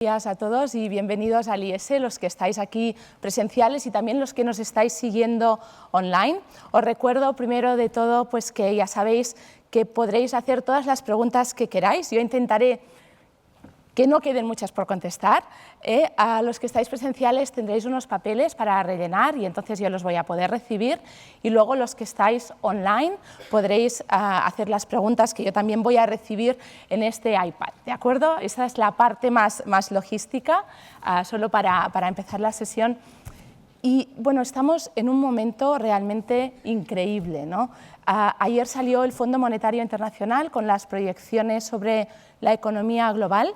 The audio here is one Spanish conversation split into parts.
Buenos días a todos y bienvenidos al IES, los que estáis aquí presenciales y también los que nos estáis siguiendo online. Os recuerdo primero de todo pues que ya sabéis que podréis hacer todas las preguntas que queráis. Yo intentaré que no queden muchas por contestar. A los que estáis presenciales tendréis unos papeles para rellenar y entonces yo los voy a poder recibir, y luego los que estáis online podréis hacer las preguntas que yo también voy a recibir en este iPad, ¿de acuerdo? Esa es la parte más logística, solo para empezar la sesión. Y bueno, estamos en un momento realmente increíble, ¿no? Ayer salió el Fondo Monetario Internacional con las proyecciones sobre la economía global,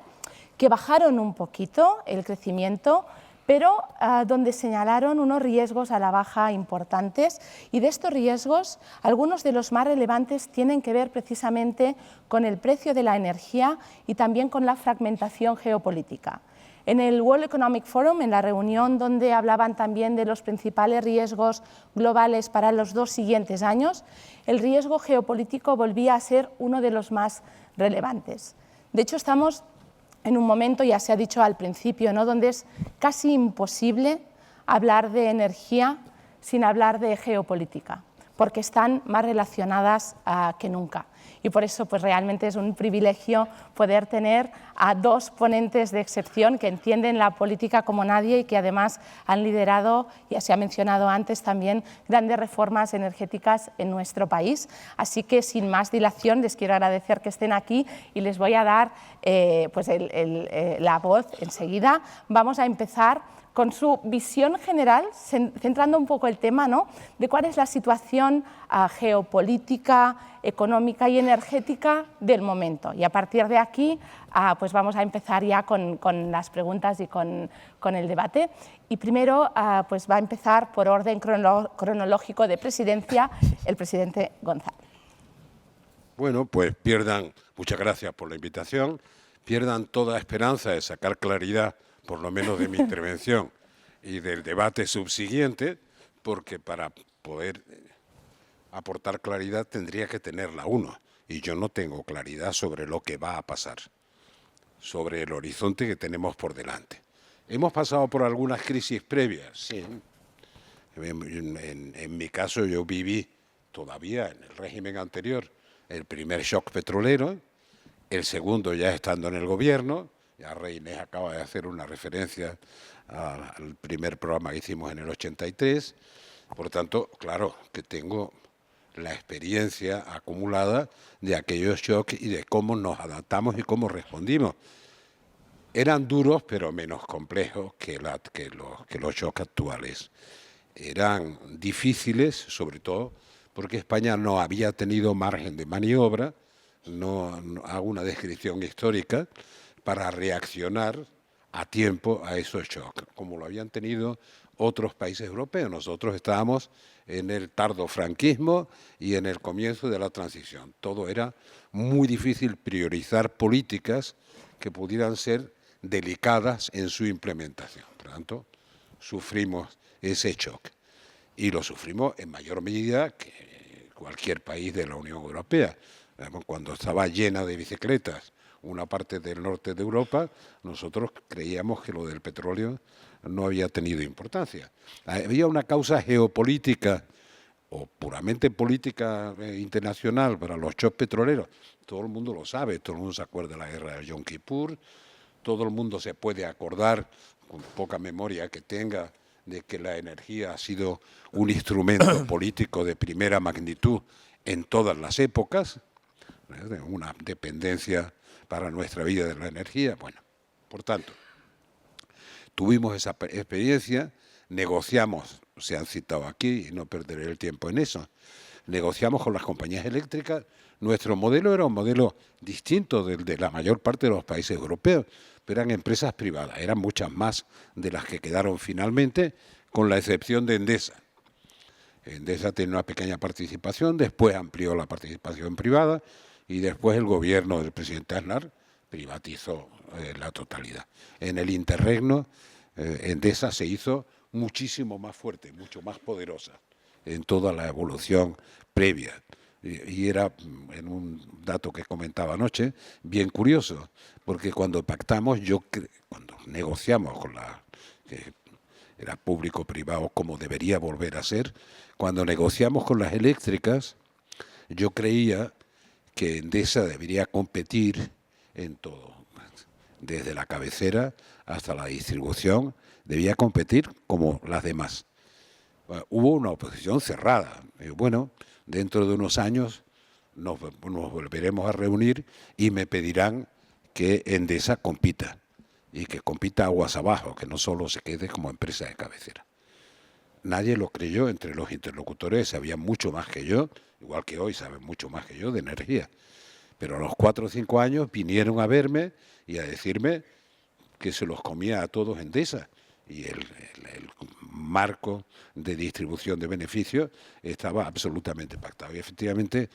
que bajaron un poquito el crecimiento, pero donde señalaron unos riesgos a la baja importantes, y de estos riesgos, algunos de los más relevantes tienen que ver precisamente con el precio de la energía y también con la fragmentación geopolítica. En el World Economic Forum, en la reunión donde hablaban también de los principales riesgos globales para los 2 siguientes años, el riesgo geopolítico volvía a ser uno de los más relevantes. De hecho, estamos en un momento, ya se ha dicho al principio, ¿no?, donde es casi imposible hablar de energía sin hablar de geopolítica, porque están más relacionadas que nunca. Y por eso pues, realmente es un privilegio poder tener a 2 ponentes de excepción que entienden la política como nadie y que además han liderado, ya se ha mencionado antes también, grandes reformas energéticas en nuestro país. Así que sin más dilación les quiero agradecer que estén aquí y les voy a dar la voz enseguida. Vamos a empezar con su visión general, centrando un poco el tema, ¿no?, de cuál es la situación geopolítica, económica y energética del momento. Y a partir de aquí pues vamos a empezar ya con las preguntas y con el debate. Y primero pues va a empezar por orden cronológico de presidencia el presidente González. Bueno, pues muchas gracias por la invitación, pierdan toda esperanza de sacar claridad, por lo menos de mi intervención y del debate subsiguiente, porque para poder aportar claridad tendría que tenerla uno, y yo no tengo claridad sobre lo que va a pasar, sobre el horizonte que tenemos por delante. Hemos pasado por algunas crisis previas, sí. En mi caso yo viví todavía en el régimen anterior el primer shock petrolero, el segundo ya estando en el gobierno. Ya Rey Inés acaba de hacer una referencia al primer programa que hicimos en el 83. Por tanto, claro que tengo la experiencia acumulada de aquellos shocks y de cómo nos adaptamos y cómo respondimos. Eran duros, pero menos complejos que los shocks actuales. Eran difíciles, sobre todo porque España no había tenido margen de maniobra, no hago una descripción histórica, para reaccionar a tiempo a esos shocks, como lo habían tenido otros países europeos. Nosotros estábamos en el tardofranquismo y en el comienzo de la transición. Todo era muy difícil priorizar políticas que pudieran ser delicadas en su implementación. Por lo tanto, sufrimos ese shock y lo sufrimos en mayor medida que cualquier país de la Unión Europea. Cuando estaba llena de bicicletas una parte del norte de Europa, nosotros creíamos que lo del petróleo no había tenido importancia. Había una causa geopolítica o puramente política internacional para los shocks petroleros. Todo el mundo lo sabe, todo el mundo se acuerda de la guerra de Yom Kippur, todo el mundo se puede acordar, con poca memoria que tenga, de que la energía ha sido un instrumento político de primera magnitud en todas las épocas, una dependencia para nuestra vida de la energía. Bueno, por tanto, tuvimos esa experiencia, negociamos, se han citado aquí y no perderé el tiempo en eso, negociamos con las compañías eléctricas. Nuestro modelo era un modelo distinto del de la mayor parte de los países europeos, pero eran empresas privadas, eran muchas más de las que quedaron finalmente, con la excepción de Endesa. Endesa tiene una pequeña participación, después amplió la participación privada y después el gobierno del presidente Aznar privatizó la totalidad. En el interregno, Endesa se hizo muchísimo más fuerte, mucho más poderosa en toda la evolución previa. y era, en un dato que comentaba anoche, bien curioso, porque cuando pactamos, cuando negociamos con que era público-privado como debería volver a ser, cuando negociamos con las eléctricas, yo creía que Endesa debería competir en todo, desde la cabecera hasta la distribución, debía competir como las demás. Hubo una oposición cerrada. Bueno, dentro de unos años nos volveremos a reunir y me pedirán que Endesa compita, y que compita aguas abajo, que no solo se quede como empresa de cabecera. Nadie lo creyó. Entre los interlocutores sabían mucho más que yo, igual que hoy saben mucho más que yo de energía. Pero a los 4 o 5 años vinieron a verme y a decirme que se los comía a todos Endesa, y el marco de distribución de beneficios estaba absolutamente pactado. Y efectivamente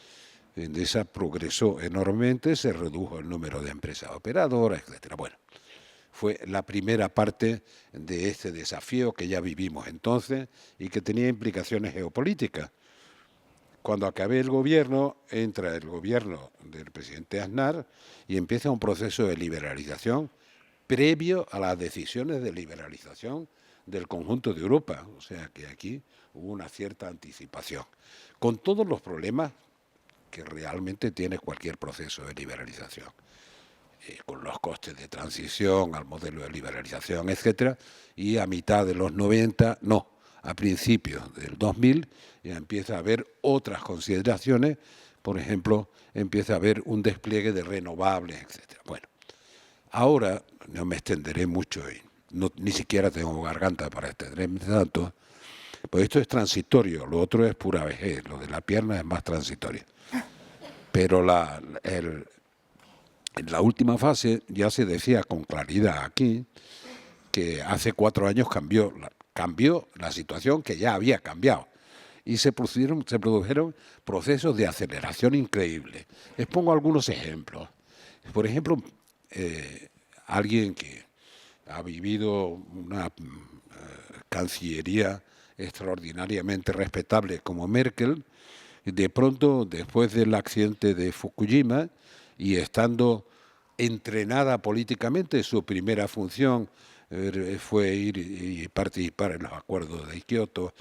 Endesa progresó enormemente, se redujo el número de empresas operadoras, etcétera. Bueno, fue la primera parte de este desafío que ya vivimos entonces y que tenía implicaciones geopolíticas. Cuando acabé el gobierno, entra el gobierno del presidente Aznar y empieza un proceso de liberalización previo a las decisiones de liberalización del conjunto de Europa. O sea que aquí hubo una cierta anticipación, con todos los problemas que realmente tiene cualquier proceso de liberalización, con los costes de transición al modelo de liberalización, etcétera, y a mitad de los 90, no, a principios del 2000, ya empieza a haber otras consideraciones. Por ejemplo, empieza a haber un despliegue de renovables, etcétera. Bueno, ahora no me extenderé mucho y ni siquiera tengo garganta para extenderme tanto, pues esto es transitorio, lo otro es pura vejez, lo de la pierna es más transitorio. Pero en la última fase ya se decía con claridad aquí que hace 4 años cambió la situación, que ya había cambiado, y se produjeron procesos de aceleración increíbles. Les pongo algunos ejemplos. Por ejemplo, alguien que ha vivido una cancillería extraordinariamente respetable como Merkel, de pronto, después del accidente de Fukushima y estando entrenada políticamente, su primera función fue ir y participar en los acuerdos de Kioto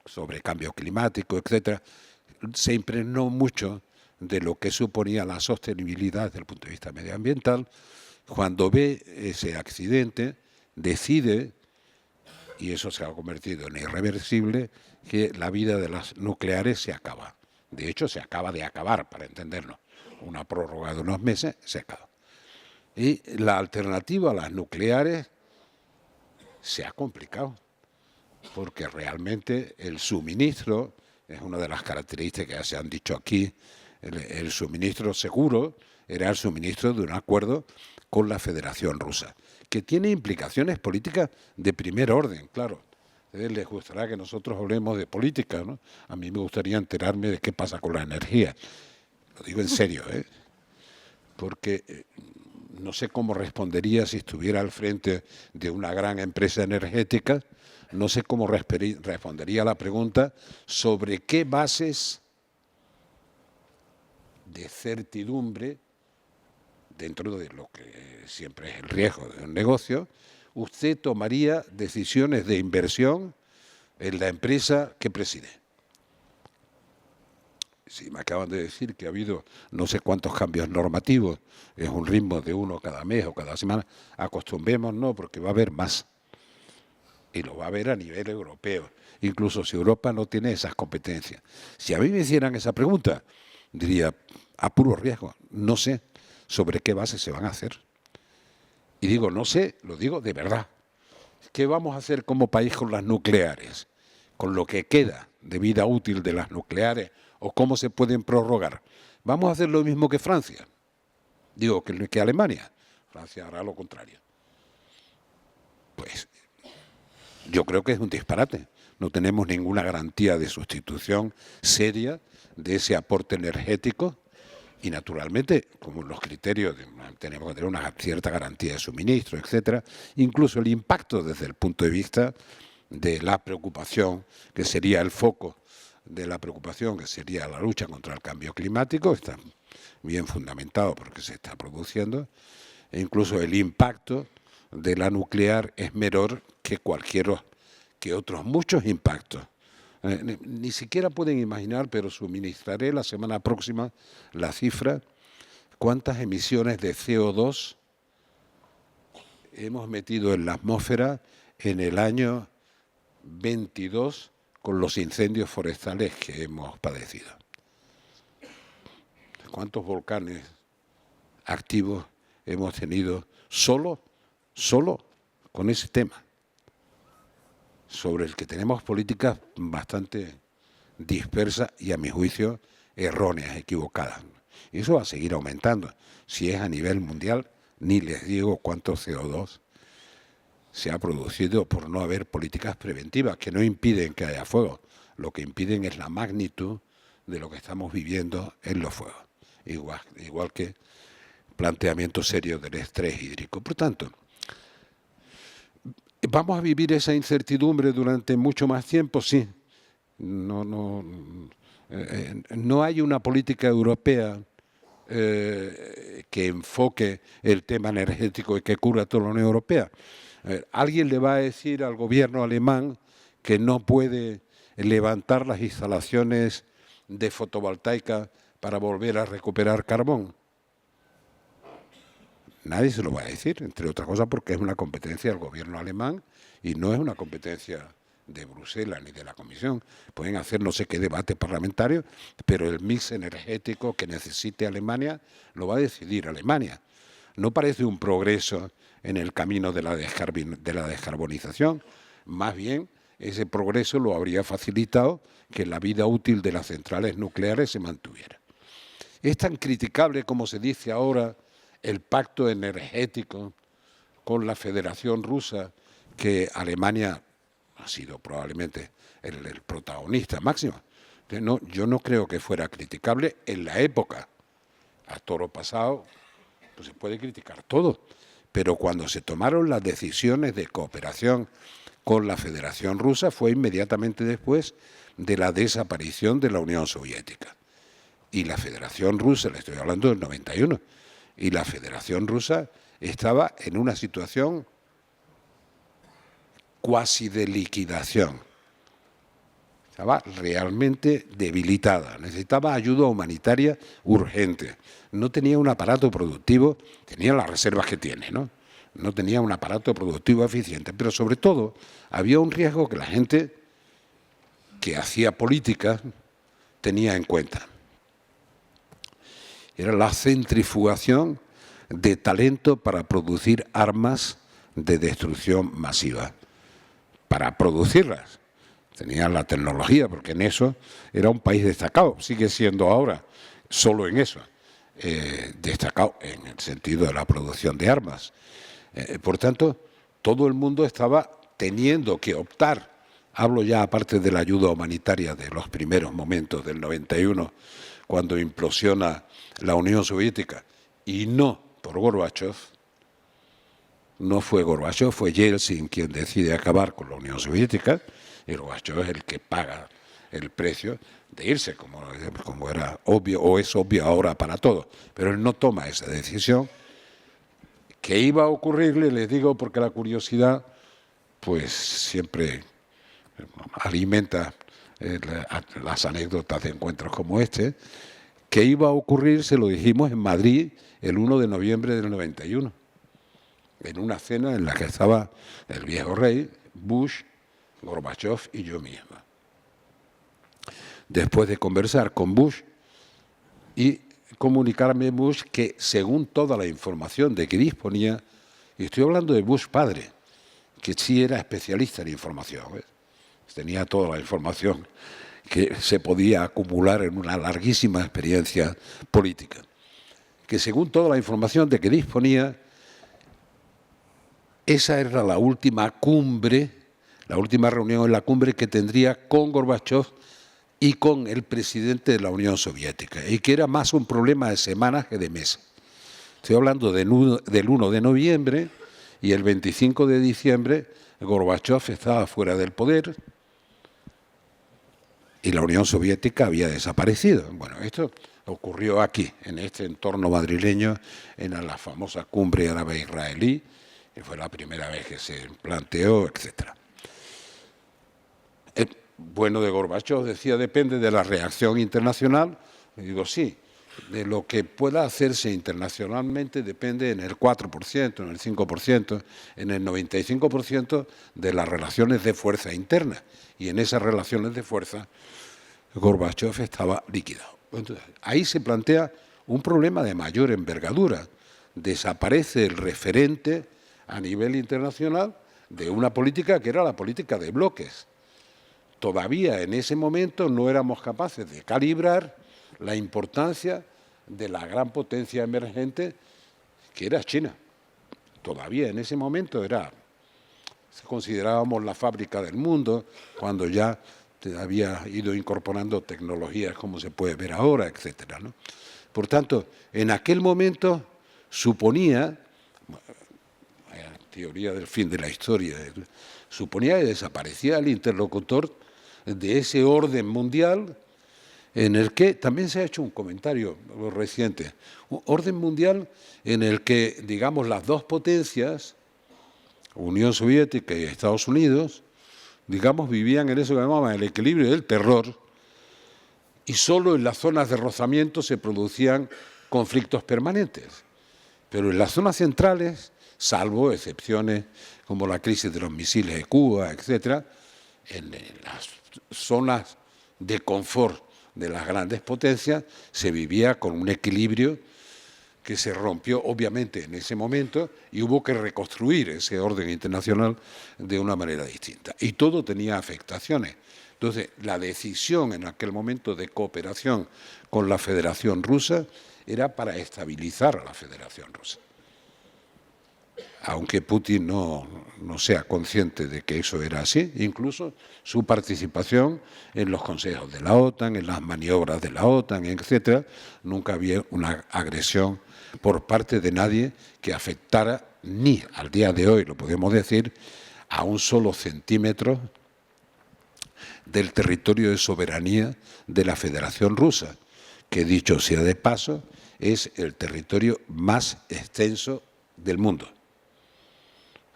sobre cambio climático, etcétera. Se impregnó mucho de lo que suponía la sostenibilidad desde el punto de vista medioambiental. Cuando ve ese accidente, decide, y eso se ha convertido en irreversible, que la vida de las nucleares se acaba. De hecho, se acaba de acabar, para entendernos. Una prórroga de unos meses, se acaba. Y la alternativa a las nucleares se ha complicado, porque realmente el suministro es una de las características que se han dicho aquí. El suministro seguro era el suministro de un acuerdo con la Federación Rusa, que tiene implicaciones políticas de primer orden, claro. A ustedes les gustará que nosotros hablemos de política, ¿no? A mí me gustaría enterarme de qué pasa con la energía. Lo digo en serio, porque no sé cómo respondería si estuviera al frente de una gran empresa energética. No sé cómo respondería a la pregunta sobre qué bases de certidumbre, dentro de lo que siempre es el riesgo de un negocio, usted tomaría decisiones de inversión en la empresa que preside. Si me acaban de decir que ha habido no sé cuántos cambios normativos, es un ritmo de uno cada mes o cada semana, acostumbrémonos, porque va a haber más. Y lo va a haber a nivel europeo, incluso si Europa no tiene esas competencias. Si a mí me hicieran esa pregunta, diría, a puro riesgo, no sé sobre qué base se van a hacer. Y digo, no sé, lo digo de verdad. ¿Qué vamos a hacer como país con las nucleares? Con lo que queda de vida útil de las nucleares, o cómo se pueden prorrogar. ¿Vamos a hacer lo mismo que Francia? Digo, que Alemania. Francia hará lo contrario. Pues yo creo que es un disparate. No tenemos ninguna garantía de sustitución seria de ese aporte energético y, naturalmente, como los criterios, tenemos que tener una cierta garantía de suministro, etcétera, incluso el impacto desde el punto de vista de la preocupación, que sería el foco de la preocupación que sería la lucha contra el cambio climático, está bien fundamentado porque se está produciendo, e incluso el impacto de la nuclear es menor que otros muchos impactos. Ni siquiera pueden imaginar, pero suministraré la semana próxima la cifra, cuántas emisiones de CO2 hemos metido en la atmósfera en el año 22 con los incendios forestales que hemos padecido. ¿Cuántos volcanes activos hemos tenido solo con ese tema? Sobre el que tenemos políticas bastante dispersas y, a mi juicio, erróneas, equivocadas. Y eso va a seguir aumentando. Si es a nivel mundial, ni les digo cuánto CO2 se ha producido por no haber políticas preventivas, que no impiden que haya fuego. Lo que impiden es la magnitud de lo que estamos viviendo en los fuegos. Igual que planteamiento serio del estrés hídrico. Por tanto, ¿vamos a vivir esa incertidumbre durante mucho más tiempo? Sí. No hay una política europea que enfoque el tema energético y que cubra toda la Unión Europea. ¿Alguien le va a decir al gobierno alemán que no puede levantar las instalaciones de fotovoltaica para volver a recuperar carbón? Nadie se lo va a decir, entre otras cosas porque es una competencia del gobierno alemán y no es una competencia de Bruselas ni de la Comisión. Pueden hacer no sé qué debate parlamentario, pero el mix energético que necesite Alemania lo va a decidir Alemania. No parece un progreso en el camino de la descarbonización, más bien ese progreso lo habría facilitado que la vida útil de las centrales nucleares se mantuviera. Es tan criticable como se dice ahora el pacto energético con la Federación Rusa, que Alemania ha sido probablemente el protagonista máximo. Yo no creo que fuera criticable en la época. A toro pasado, pues se puede criticar todo, pero cuando se tomaron las decisiones de cooperación con la Federación Rusa fue inmediatamente después de la desaparición de la Unión Soviética. Y la Federación Rusa, le estoy hablando del 91, y la Federación Rusa estaba en una situación cuasi de liquidación. Estaba realmente debilitada, necesitaba ayuda humanitaria urgente. No tenía un aparato productivo, tenía las reservas que tiene, ¿no? No tenía un aparato productivo eficiente, pero sobre todo había un riesgo que la gente que hacía política tenía en cuenta. Era la centrifugación de talento para producir armas de destrucción masiva. Para producirlas. Tenían la tecnología, porque en eso era un país destacado, sigue siendo ahora, solo en eso, destacado en el sentido de la producción de armas. Por tanto, todo el mundo estaba teniendo que optar, hablo ya aparte de la ayuda humanitaria de los primeros momentos del 91, cuando implosiona la Unión Soviética, y no por Gorbachov. No fue Gorbachov, fue Yeltsin quien decide acabar con la Unión Soviética, y Gorbachov es el que paga el precio de irse, como era obvio, o es obvio ahora para todos. Pero él no toma esa decisión. ¿Qué iba a ocurrirle? Les digo porque la curiosidad pues siempre alimenta las anécdotas de encuentros como este. ¿Qué iba a ocurrir? Se lo dijimos en Madrid el 1 de noviembre del 91. En una cena en la que estaba el viejo rey, Bush, Gorbachov y yo mismo. Después de conversar con Bush y comunicarme Bush que según toda la información de que disponía, y estoy hablando de Bush padre, que sí era especialista en información, ¿ves? Tenía toda la información que se podía acumular en una larguísima experiencia política, que según toda la información de que disponía, esa era la última cumbre, la última reunión en la cumbre que tendría con Gorbachov y con el presidente de la Unión Soviética, y que era más un problema de semanas que de meses. Estoy hablando del 1 de noviembre y el 25 de diciembre Gorbachov estaba fuera del poder, y la Unión Soviética había desaparecido. Bueno, esto ocurrió aquí, en este entorno madrileño, en la famosa cumbre árabe-israelí, que fue la primera vez que se planteó, etc. El bueno de Gorbachov decía, depende de la reacción internacional. Y digo, sí, de lo que pueda hacerse internacionalmente depende en el 4%, en el 5%, en el 95% de las relaciones de fuerza internas. Y en esas relaciones de fuerza, Gorbachov estaba liquidado. Entonces, ahí se plantea un problema de mayor envergadura. Desaparece el referente a nivel internacional de una política que era la política de bloques. Todavía en ese momento no éramos capaces de calibrar la importancia de la gran potencia emergente que era China. Todavía en ese momento considerábamos la fábrica del mundo, cuando ya había ido incorporando tecnologías como se puede ver ahora, etcétera, ¿no? Por tanto, en aquel momento suponía, la teoría del fin de la historia, suponía que desaparecía el interlocutor de ese orden mundial en el que también se ha hecho un comentario reciente, un orden mundial en el que, digamos, las dos potencias, Unión Soviética y Estados Unidos, digamos, vivían en eso que llamaban el equilibrio del terror, y solo en las zonas de rozamiento se producían conflictos permanentes. Pero en las zonas centrales, salvo excepciones como la crisis de los misiles de Cuba, etcétera, en las zonas de confort de las grandes potencias se vivía con un equilibrio que se rompió obviamente en ese momento y hubo que reconstruir ese orden internacional de una manera distinta. Y todo tenía afectaciones. Entonces, la decisión en aquel momento de cooperación con la Federación Rusa era para estabilizar a la Federación Rusa. Aunque Putin no sea consciente de que eso era así, incluso su participación en los consejos de la OTAN, en las maniobras de la OTAN, etcétera, nunca había una agresión por parte de nadie que afectara, ni al día de hoy, lo podemos decir, a un solo centímetro del territorio de soberanía de la Federación Rusa, que dicho sea de paso, es el territorio más extenso del mundo.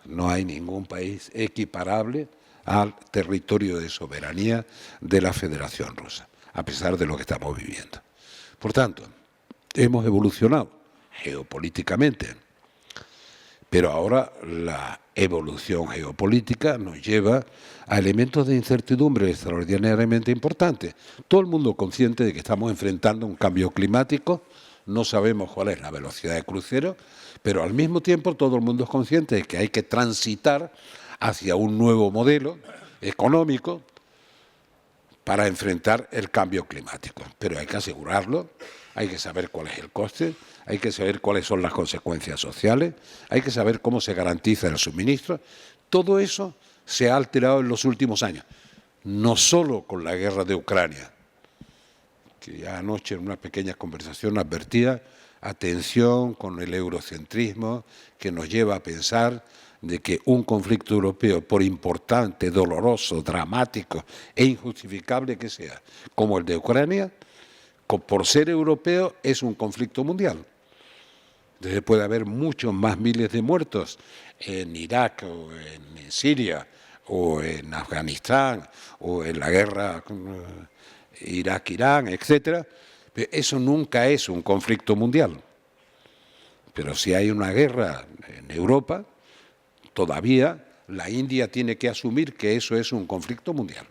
No hay ningún país equiparable al territorio de soberanía de la Federación Rusa, a pesar de lo que estamos viviendo. Por tanto, hemos evolucionado geopolíticamente, pero ahora la evolución geopolítica nos lleva a elementos de incertidumbre extraordinariamente importantes. Todo el mundo consciente de que estamos enfrentando un cambio climático, no sabemos cuál es la velocidad de crucero, pero al mismo tiempo todo el mundo es consciente de que hay que transitar hacia un nuevo modelo económico para enfrentar el cambio climático. Pero hay que asegurarlo, hay que saber cuál es el coste, hay que saber cuáles son las consecuencias sociales, hay que saber cómo se garantiza el suministro. Todo eso se ha alterado en los últimos años, no solo con la guerra de Ucrania, que ya anoche en una pequeña conversación advertía, atención con el eurocentrismo que nos lleva a pensar de que un conflicto europeo, por importante, doloroso, dramático e injustificable que sea, como el de Ucrania, por ser europeo es un conflicto mundial. Entonces puede haber muchos más miles de muertos en Irak o en Siria o en Afganistán o en la guerra Irak-Irán, etcétera. Eso nunca es un conflicto mundial. Pero si hay una guerra en Europa, todavía la India tiene que asumir que eso es un conflicto mundial.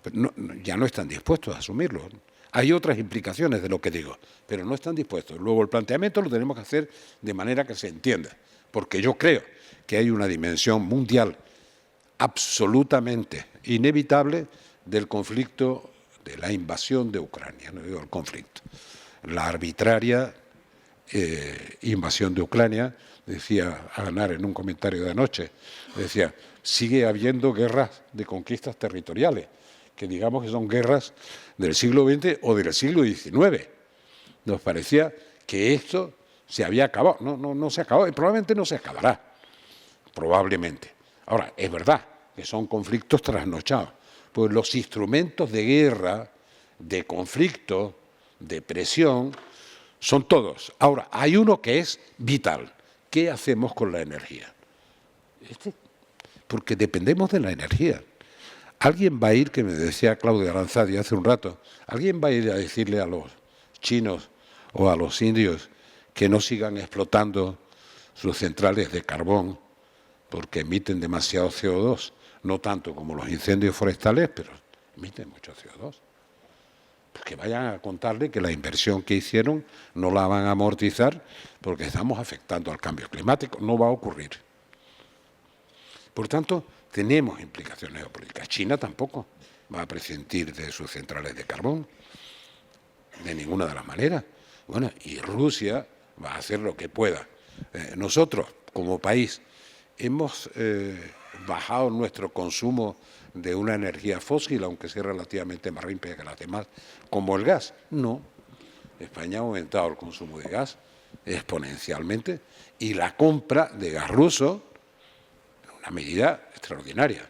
Pero ya no están dispuestos a asumirlo. Hay otras implicaciones de lo que digo, pero no están dispuestos. Luego el planteamiento lo tenemos que hacer de manera que se entienda, porque yo creo que hay una dimensión mundial absolutamente inevitable del conflicto, de la invasión de Ucrania, no digo el conflicto. La arbitraria invasión de Ucrania, decía Aganar en un comentario de anoche, decía, sigue habiendo guerras de conquistas territoriales, que digamos que son guerras del siglo XX o del siglo XIX. Nos parecía que esto se había acabado. No se acabó y probablemente no se acabará, probablemente. Ahora, es verdad que son conflictos trasnochados, pues los instrumentos de guerra, de conflicto, de presión, son todos. Ahora, hay uno que es vital. ¿Qué hacemos con la energía? Porque dependemos de la energía. Alguien va a ir, que me decía Claudia Aranzadi hace un rato, alguien va a ir a decirle a los chinos o a los indios que no sigan explotando sus centrales de carbón porque emiten demasiado CO2, no tanto como los incendios forestales, pero emiten mucho CO2. Pues que vayan a contarle que la inversión que hicieron no la van a amortizar porque estamos afectando al cambio climático. No va a ocurrir. Por tanto, tenemos implicaciones geopolíticas. China tampoco va a prescindir de sus centrales de carbón, de ninguna de las maneras. Bueno, y Rusia va a hacer lo que pueda. Nosotros, como país, hemos bajado nuestro consumo de una energía fósil, aunque sea relativamente más limpia que las demás, como el gas. No. España ha aumentado el consumo de gas exponencialmente y la compra de gas ruso, una medida extraordinaria.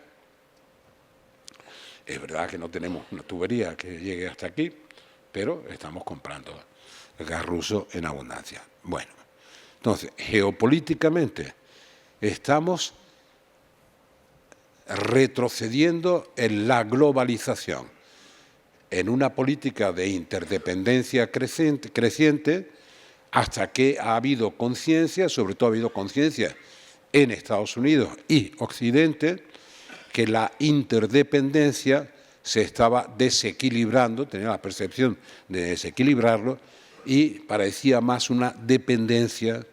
Es verdad que no tenemos una tubería que llegue hasta aquí, pero estamos comprando el gas ruso en abundancia. Bueno, entonces, geopolíticamente estamos retrocediendo en la globalización, en una política de interdependencia creciente, hasta que ha habido conciencia, sobre todo ha habido conciencia en Estados Unidos y Occidente, que la interdependencia se estaba desequilibrando, tenía la percepción de desequilibrarlo, y parecía más una dependencia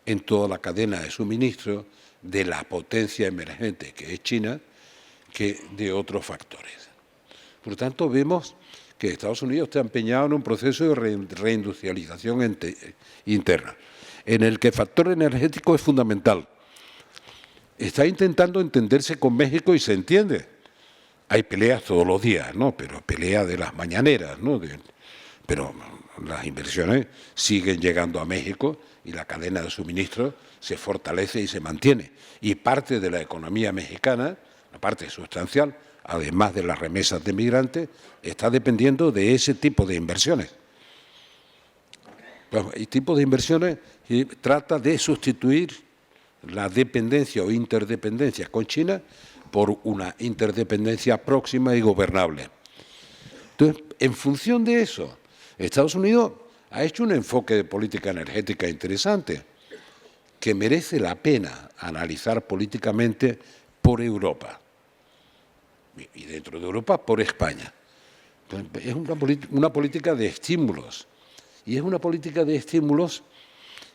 en toda la cadena de suministro de la potencia emergente que es China, que de otros factores. Por lo tanto, vemos que Estados Unidos está empeñado en un proceso de reindustrialización interna, en el que el factor energético es fundamental. Está intentando entenderse con México y se entiende. Hay peleas todos los días, ¿no? Pero pelea de las mañaneras, ¿no? Pero las inversiones siguen llegando a México y la cadena de suministro se fortalece y se mantiene. Y parte de la economía mexicana, una parte sustancial, además de las remesas de migrantes, está dependiendo de ese tipo de inversiones. Bueno, el tipo de inversiones trata de sustituir la dependencia o interdependencia con China por una interdependencia próxima y gobernable. Entonces, en función de eso, Estados Unidos ha hecho un enfoque de política energética interesante que merece la pena analizar políticamente por Europa y dentro de Europa por España. Entonces, es una política de estímulos y es una política de estímulos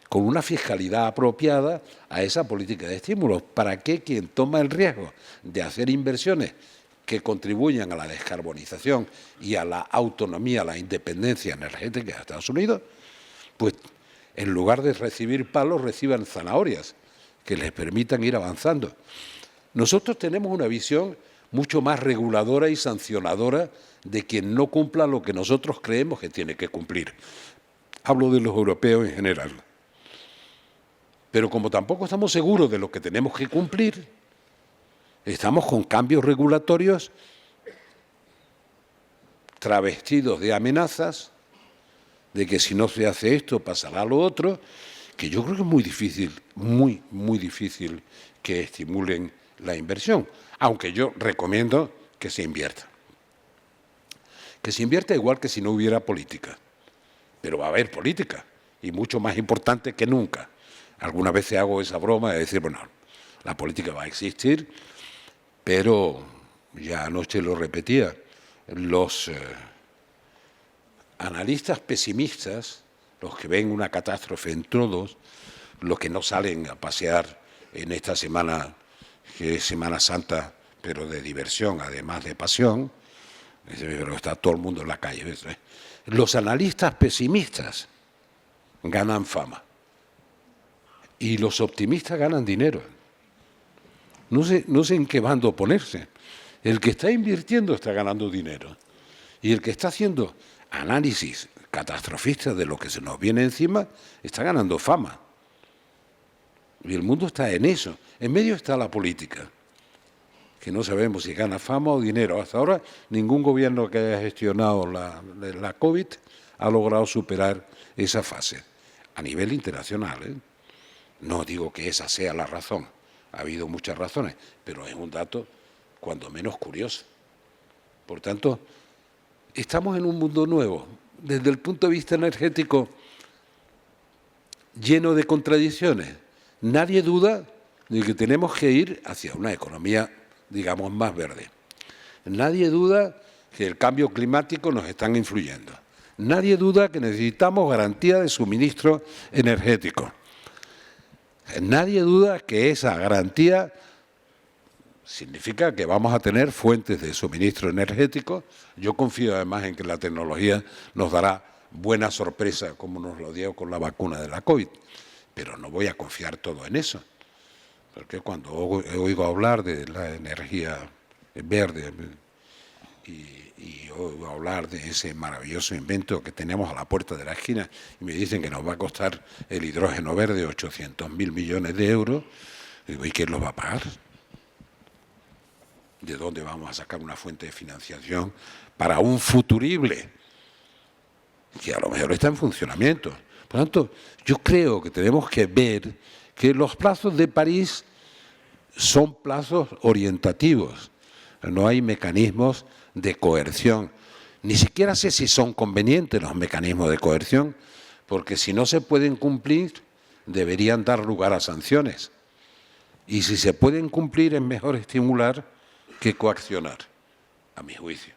con una fiscalidad apropiada a esa política de estímulos, para que quien toma el riesgo de hacer inversiones que contribuyan a la descarbonización y a la autonomía, a la independencia energética de Estados Unidos, pues en lugar de recibir palos, reciban zanahorias que les permitan ir avanzando. Nosotros tenemos una visión mucho más reguladora y sancionadora de quien no cumpla lo que nosotros creemos que tiene que cumplir. Hablo de los europeos en general. Pero como tampoco estamos seguros de lo que tenemos que cumplir, estamos con cambios regulatorios travestidos de amenazas, de que si no se hace esto pasará lo otro, que yo creo que es muy difícil, muy difícil que estimulen la inversión, aunque yo recomiendo que se invierta. Que se invierta igual que si no hubiera política, pero va a haber política, y mucho más importante que nunca. Algunas veces hago esa broma de decir, bueno, la política va a existir, pero ya anoche lo repetía, los analistas pesimistas, los que ven una catástrofe en todos, los que no salen a pasear en esta semana, que es Semana Santa, pero de diversión, además de pasión, pero está todo el mundo en la calle. ¿Ves? Los analistas pesimistas ganan fama y los optimistas ganan dinero. No sé en qué bando ponerse. El que está invirtiendo está ganando dinero y el que está haciendo análisis catastrofistas de lo que se nos viene encima está ganando fama. Y el mundo está en eso. En medio está la política. que no sabemos si gana fama o dinero. Hasta ahora ningún gobierno que haya gestionado la COVID ha logrado superar esa fase a nivel internacional, ¿eh? No digo que esa sea la razón, ha habido muchas razones, pero es un dato cuando menos curioso. Por tanto, estamos en un mundo nuevo, desde el punto de vista energético, lleno de contradicciones. Nadie duda de que tenemos que ir hacia una economía, digamos, más verde. Nadie duda que el cambio climático nos está influyendo. Nadie duda que necesitamos garantía de suministro energético. Nadie duda que esa garantía significa que vamos a tener fuentes de suministro energético. Yo confío además en que la tecnología nos dará buena sorpresa, como nos lo dio con la vacuna de la COVID. Pero no voy a confiar todo en eso, porque cuando oigo hablar de la energía verde y oigo hablar de ese maravilloso invento que tenemos a la puerta de la esquina y me dicen que nos va a costar el hidrógeno verde 800.000 millones de euros, digo, ¿y quién los va a pagar? ¿De dónde vamos a sacar una fuente de financiación para un futurible que a lo mejor está en funcionamiento? Por lo tanto, yo creo que tenemos que ver que los plazos de París son plazos orientativos. No hay mecanismos de coerción. Ni siquiera sé si son convenientes los mecanismos de coerción, porque si no se pueden cumplir, deberían dar lugar a sanciones. Y si se pueden cumplir, es mejor estimular que coaccionar, a mi juicio.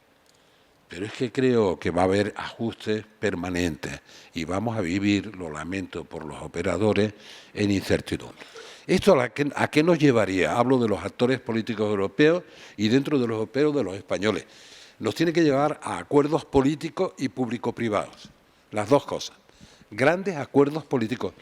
Pero es que creo que va a haber ajustes permanentes y vamos a vivir, lo lamento por los operadores, en incertidumbre. ¿Esto a qué nos llevaría? Hablo de los actores políticos europeos y dentro de los europeos de los españoles. Nos tiene que llevar a acuerdos políticos y público-privados, las dos cosas. Grandes acuerdos políticos.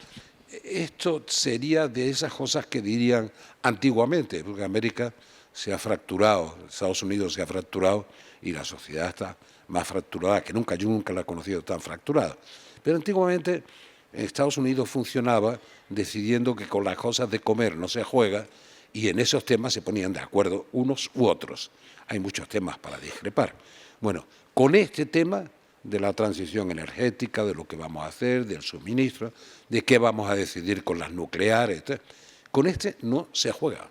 Esto sería de esas cosas que dirían antiguamente, porque América se ha fracturado, Estados Unidos se ha fracturado y la sociedad está más fracturada que nunca. Yo nunca la he conocido tan fracturada. Pero antiguamente Estados Unidos funcionaba decidiendo que con las cosas de comer no se juega y en esos temas se ponían de acuerdo unos u otros. Hay muchos temas para discrepar. Bueno, con este tema de la transición energética, de lo que vamos a hacer, del suministro, de qué vamos a decidir con las nucleares, con este no se juega.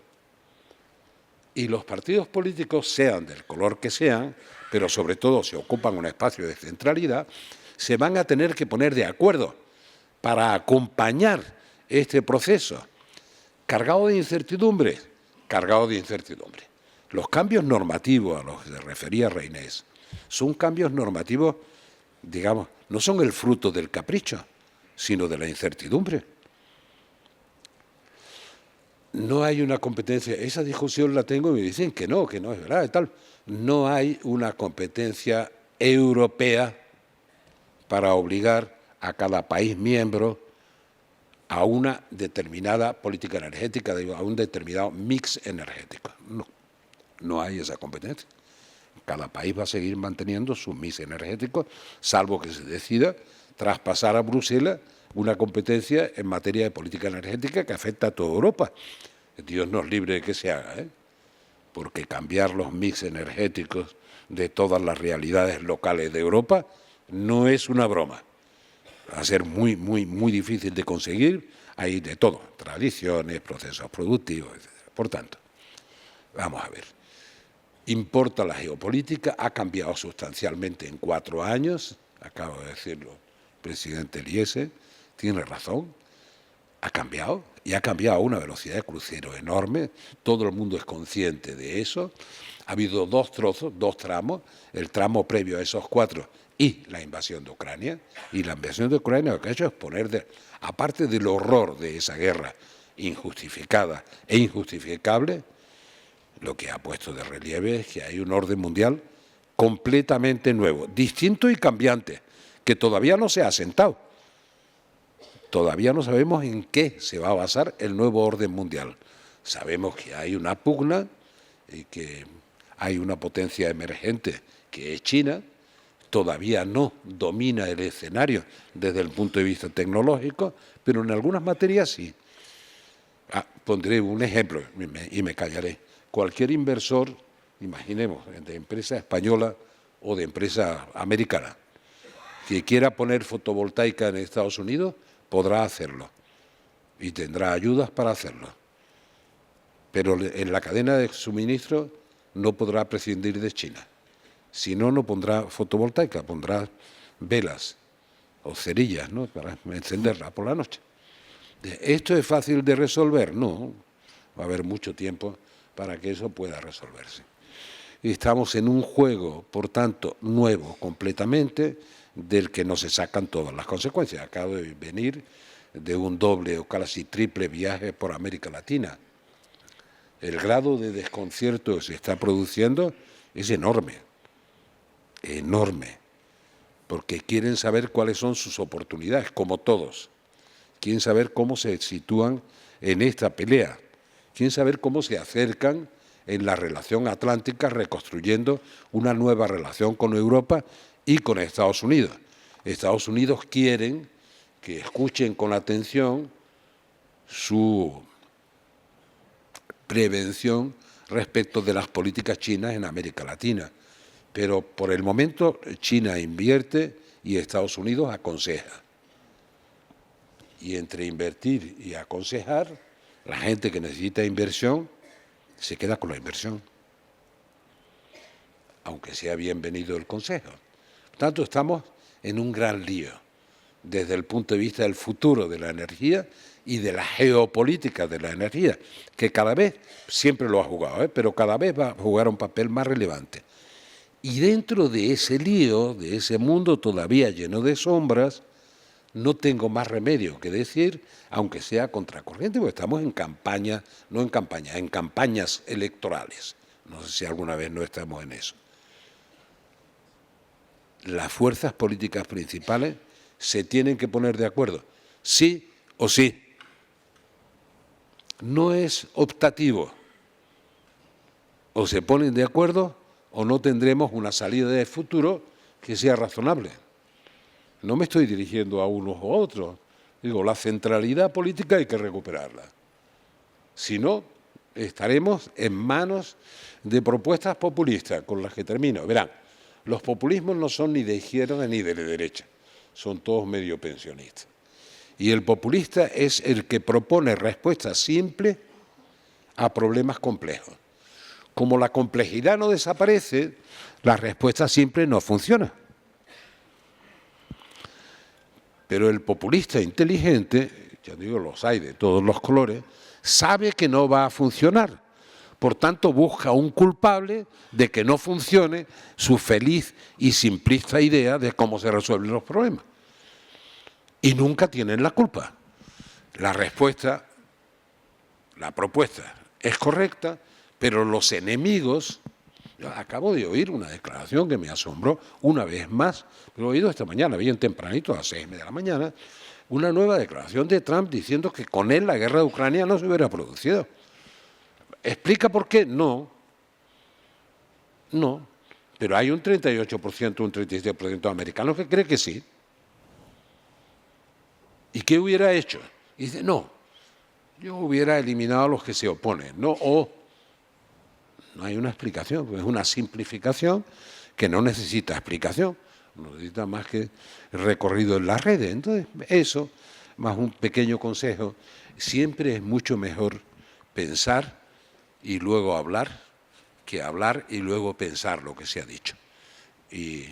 Y los partidos políticos, sean del color que sean, pero sobre todo si ocupan un espacio de centralidad, se van a tener que poner de acuerdo para acompañar este proceso, cargado de incertidumbre, cargado de incertidumbre. Los cambios normativos a los que se refería Reinés son cambios normativos, digamos, no son el fruto del capricho, sino de la incertidumbre. No hay una competencia, esa discusión la tengo y me dicen que no es verdad y tal. No hay una competencia europea para obligar a cada país miembro a una determinada política energética, a un determinado mix energético. No hay esa competencia. Cada país va a seguir manteniendo su mix energético, salvo que se decida traspasar a Bruselas una competencia en materia de política energética que afecta a toda Europa. Dios nos libre de que se haga, porque cambiar los mix energéticos de todas las realidades locales de Europa no es una broma. Va a ser muy, muy, muy difícil de conseguir. Hay de todo, tradiciones, procesos productivos, etc. Por tanto, vamos a ver. Importa la geopolítica, ha cambiado sustancialmente en 4 años, acabo de decirlo el presidente Liese, tiene razón, ha cambiado y ha cambiado a una velocidad de crucero enorme, todo el mundo es consciente de eso. Ha habido 2 tramos, el tramo previo a esos 4 y la invasión de Ucrania. Y la invasión de Ucrania lo que ha hecho es poner, aparte del horror de esa guerra injustificada e injustificable, lo que ha puesto de relieve es que hay un orden mundial completamente nuevo, distinto y cambiante, que todavía no se ha asentado. Todavía no sabemos en qué se va a basar el nuevo orden mundial. Sabemos que hay una pugna y que hay una potencia emergente que es China. Todavía no domina el escenario desde el punto de vista tecnológico, pero en algunas materias sí. pondré un ejemplo y me callaré. Cualquier inversor, imaginemos, de empresa española o de empresa americana, que quiera poner fotovoltaica en Estados Unidos, podrá hacerlo y tendrá ayudas para hacerlo. Pero en la cadena de suministro no podrá prescindir de China. Si no, no pondrá fotovoltaica, pondrá velas o cerillas, ¿no?, para encenderla por la noche. ¿Esto es fácil de resolver? No, va a haber mucho tiempo para que eso pueda resolverse. Estamos en un juego, por tanto, nuevo completamente, del que no se sacan todas las consecuencias. Acabo de venir de un doble o casi triple viaje por América Latina. El grado de desconcierto que se está produciendo es enorme, enorme, porque quieren saber cuáles son sus oportunidades, como todos. Quieren saber cómo se sitúan en esta pelea. Quieren saber cómo se acercan en la relación atlántica, reconstruyendo una nueva relación con Europa y con Estados Unidos. Estados Unidos quieren que escuchen con atención su prevención respecto de las políticas chinas en América Latina. Pero por el momento China invierte y Estados Unidos aconseja. Y entre invertir y aconsejar, la gente que necesita inversión se queda con la inversión, aunque sea bienvenido el consejo. Por tanto, estamos en un gran lío desde el punto de vista del futuro de la energía y de la geopolítica de la energía, que cada vez, siempre lo ha jugado, pero cada vez va a jugar un papel más relevante. Y dentro de ese lío, de ese mundo todavía lleno de sombras, no tengo más remedio que decir, aunque sea contracorriente, porque estamos en campaña, no en campaña, en campañas electorales. No sé si alguna vez no estamos en eso. Las fuerzas políticas principales se tienen que poner de acuerdo, sí o sí. No es optativo. O se ponen de acuerdo o no tendremos una salida de futuro que sea razonable. No me estoy dirigiendo a unos o a otros. Digo, la centralidad política hay que recuperarla. Si no, estaremos en manos de propuestas populistas, con las que termino. Verán, los populismos no son ni de izquierda ni de derecha, son todos medio pensionistas. Y el populista es el que propone respuestas simples a problemas complejos. Como la complejidad no desaparece, la respuesta simple no funciona. Pero el populista inteligente, ya digo, los hay de todos los colores, sabe que no va a funcionar. Por tanto, busca un culpable de que no funcione su feliz y simplista idea de cómo se resuelven los problemas. Y nunca tienen la culpa. La respuesta, la propuesta es correcta, pero los enemigos... Yo acabo de oír una declaración que me asombró una vez más, lo he oído esta mañana, bien tempranito, a las 6:30 de la mañana, una nueva declaración de Trump diciendo que con él la guerra de Ucrania no se hubiera producido. ¿Explica por qué? No. No. Pero hay un 38%, un 37% de americanos que cree que sí. ¿Y qué hubiera hecho? Y dice, no, yo hubiera eliminado a los que se oponen, no, no hay una explicación, es una simplificación que no necesita explicación, no necesita más que recorrido en las redes. Entonces, eso, más un pequeño consejo, siempre es mucho mejor pensar y luego hablar, que hablar y luego pensar lo que se ha dicho. Y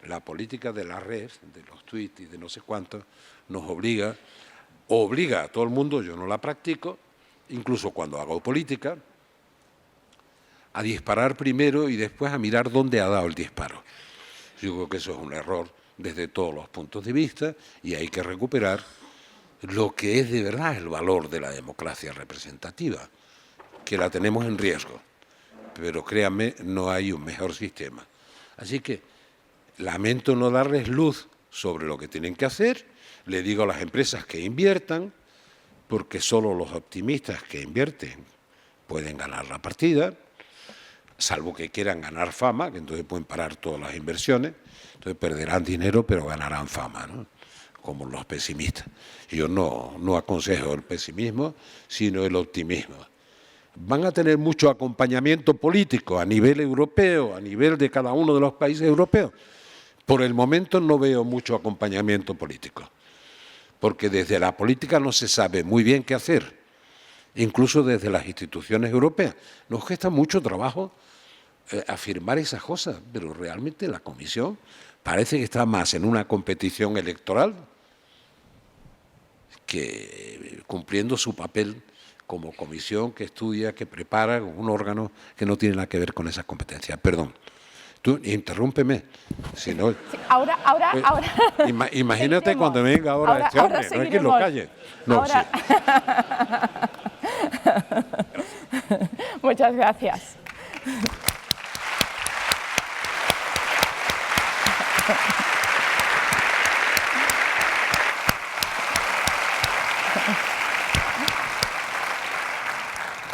la política de la red, de los tweets y de no sé cuánto, nos obliga a todo el mundo, yo no la practico, incluso cuando hago política, a disparar primero y después a mirar dónde ha dado el disparo. Yo creo que eso es un error desde todos los puntos de vista y hay que recuperar lo que es de verdad el valor de la democracia representativa, que la tenemos en riesgo, pero créanme, no hay un mejor sistema. Así que lamento no darles luz sobre lo que tienen que hacer, le digo a las empresas que inviertan, porque solo los optimistas que invierten pueden ganar la partida, salvo que quieran ganar fama, que entonces pueden parar todas las inversiones, entonces perderán dinero pero ganarán fama, ¿no? como los pesimistas. Yo no aconsejo el pesimismo, sino el optimismo. Van a tener mucho acompañamiento político a nivel europeo, a nivel de cada uno de los países europeos. Por el momento no veo mucho acompañamiento político, porque desde la política no se sabe muy bien qué hacer, incluso desde las instituciones europeas. Nos cuesta mucho trabajo afirmar esas cosas, pero realmente la Comisión parece que está más en una competición electoral que cumpliendo su papel como comisión que estudia, que prepara, un órgano que no tiene nada que ver con esas competencias. Perdón, tú interrúmpeme. Si no, sí, ahora. Imagínate seguiremos. cuando venga ahora este hombre, no es que lo calle. No, ahora... sí. Muchas gracias.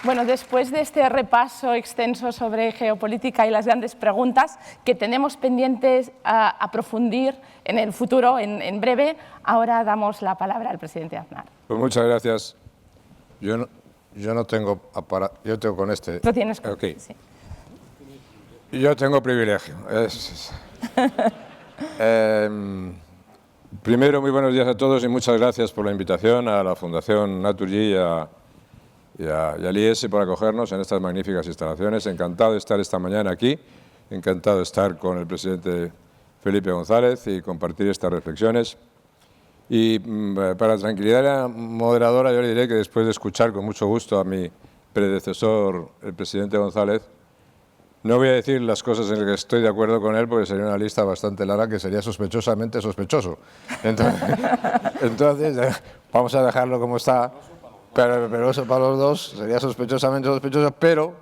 Bueno, después de este repaso extenso sobre geopolítica y las grandes preguntas que tenemos pendientes a aprofundir en el futuro, en breve, ahora damos la palabra al presidente Aznar. Pues muchas gracias. Yo no tengo aparato, yo tengo con este. Lo tienes con okay. Sí. Yo tengo privilegio. Primero, muy buenos días a todos y muchas gracias por la invitación a la Fundación Naturgy y al IES por acogernos en estas magníficas instalaciones. Encantado de estar esta mañana aquí, encantado de estar con el presidente Felipe González y compartir estas reflexiones. Y para la tranquilidad de la moderadora, yo le diré que después de escuchar con mucho gusto a mi predecesor, el presidente González, no voy a decir las cosas en las que estoy de acuerdo con él, porque sería una lista bastante larga que sería sospechosamente sospechoso. Entonces vamos a dejarlo como está. Pero eso para los dos sería sospechosamente sospechoso, pero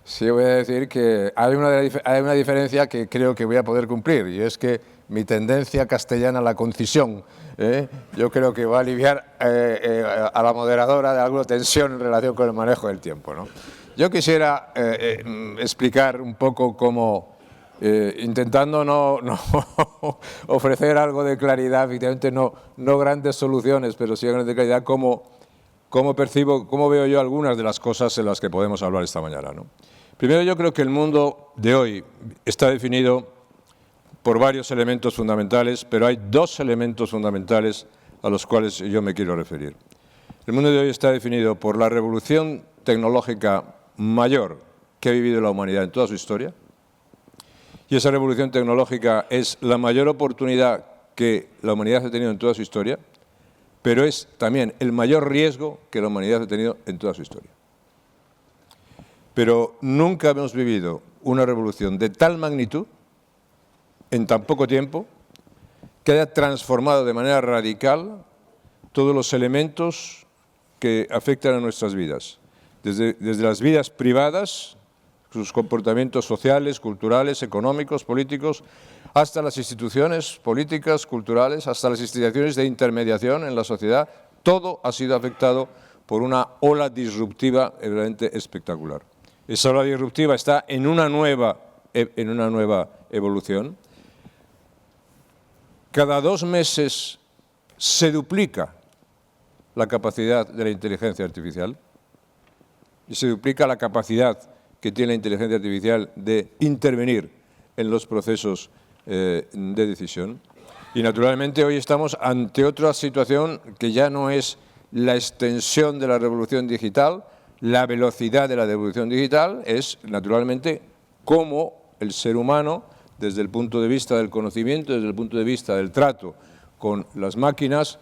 sí voy a decir que hay una diferencia que creo que voy a poder cumplir, y es que mi tendencia castellana a la concisión, yo creo que va a aliviar a la moderadora de alguna tensión en relación con el manejo del tiempo, ¿no? Yo quisiera explicar un poco cómo, intentando no ofrecer algo de claridad, efectivamente no grandes soluciones, pero sí grandes de claridad, cómo percibo, cómo veo yo algunas de las cosas en las que podemos hablar esta mañana, ¿no? Primero, yo creo que el mundo de hoy está definido por varios elementos fundamentales, pero hay dos elementos fundamentales a los cuales yo me quiero referir. El mundo de hoy está definido por la revolución tecnológica mayor que ha vivido la humanidad en toda su historia, y esa revolución tecnológica es la mayor oportunidad que la humanidad ha tenido en toda su historia, pero es también el mayor riesgo que la humanidad ha tenido en toda su historia. Pero nunca hemos vivido una revolución de tal magnitud, en tan poco tiempo, que haya transformado de manera radical todos los elementos que afectan a nuestras vidas, desde las vidas privadas, sus comportamientos sociales, culturales, económicos, políticos, hasta las instituciones políticas, culturales, hasta las instituciones de intermediación en la sociedad. Todo ha sido afectado por una ola disruptiva realmente espectacular. Esa ola disruptiva está en una nueva evolución. Cada 2 meses se duplica la capacidad de la inteligencia artificial y se duplica la capacidad que tiene la inteligencia artificial de intervenir en los procesos de decisión. Y naturalmente hoy estamos ante otra situación que ya no es la extensión de la revolución digital, la velocidad de la revolución digital, es naturalmente cómo el ser humano, desde el punto de vista del conocimiento, desde el punto de vista del trato con las máquinas,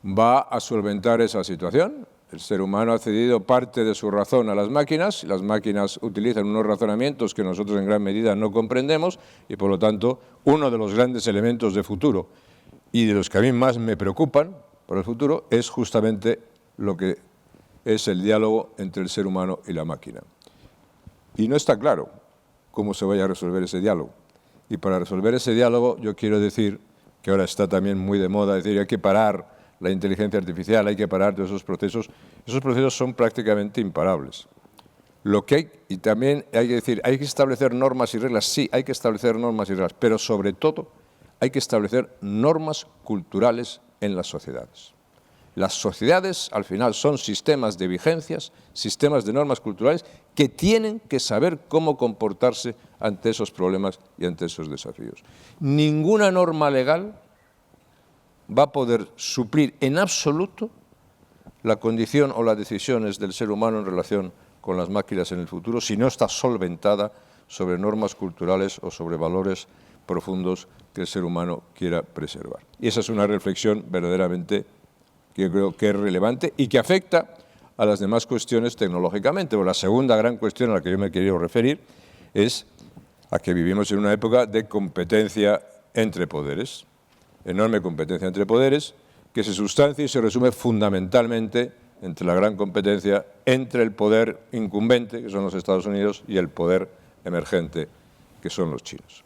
va a solventar esa situación. El ser humano ha cedido parte de su razón a las máquinas utilizan unos razonamientos que nosotros en gran medida no comprendemos y, por lo tanto, uno de los grandes elementos de futuro y de los que a mí más me preocupan por el futuro es justamente lo que es el diálogo entre el ser humano y la máquina. Y no está claro cómo se vaya a resolver ese diálogo. Y para resolver ese diálogo yo quiero decir, que ahora está también muy de moda, decir hay que parar la inteligencia artificial, hay que parar todos esos procesos son prácticamente imparables. Lo que hay, y también hay que decir, hay que establecer normas y reglas, sí, hay que establecer normas y reglas, pero sobre todo hay que establecer normas culturales en las sociedades. Las sociedades, al final, son sistemas de vigencias, sistemas de normas culturales que tienen que saber cómo comportarse ante esos problemas y ante esos desafíos. Ninguna norma legal va a poder suplir en absoluto la condición o las decisiones del ser humano en relación con las máquinas en el futuro si no está solventada sobre normas culturales o sobre valores profundos que el ser humano quiera preservar. Y esa es una reflexión verdaderamente que yo creo que es relevante y que afecta a las demás cuestiones tecnológicamente. Bueno, la segunda gran cuestión a la que yo me he querido referir es a que vivimos en una época de competencia entre poderes, enorme competencia entre poderes, que se sustancia y se resume fundamentalmente entre la gran competencia entre el poder incumbente, que son los Estados Unidos, y el poder emergente, que son los chinos.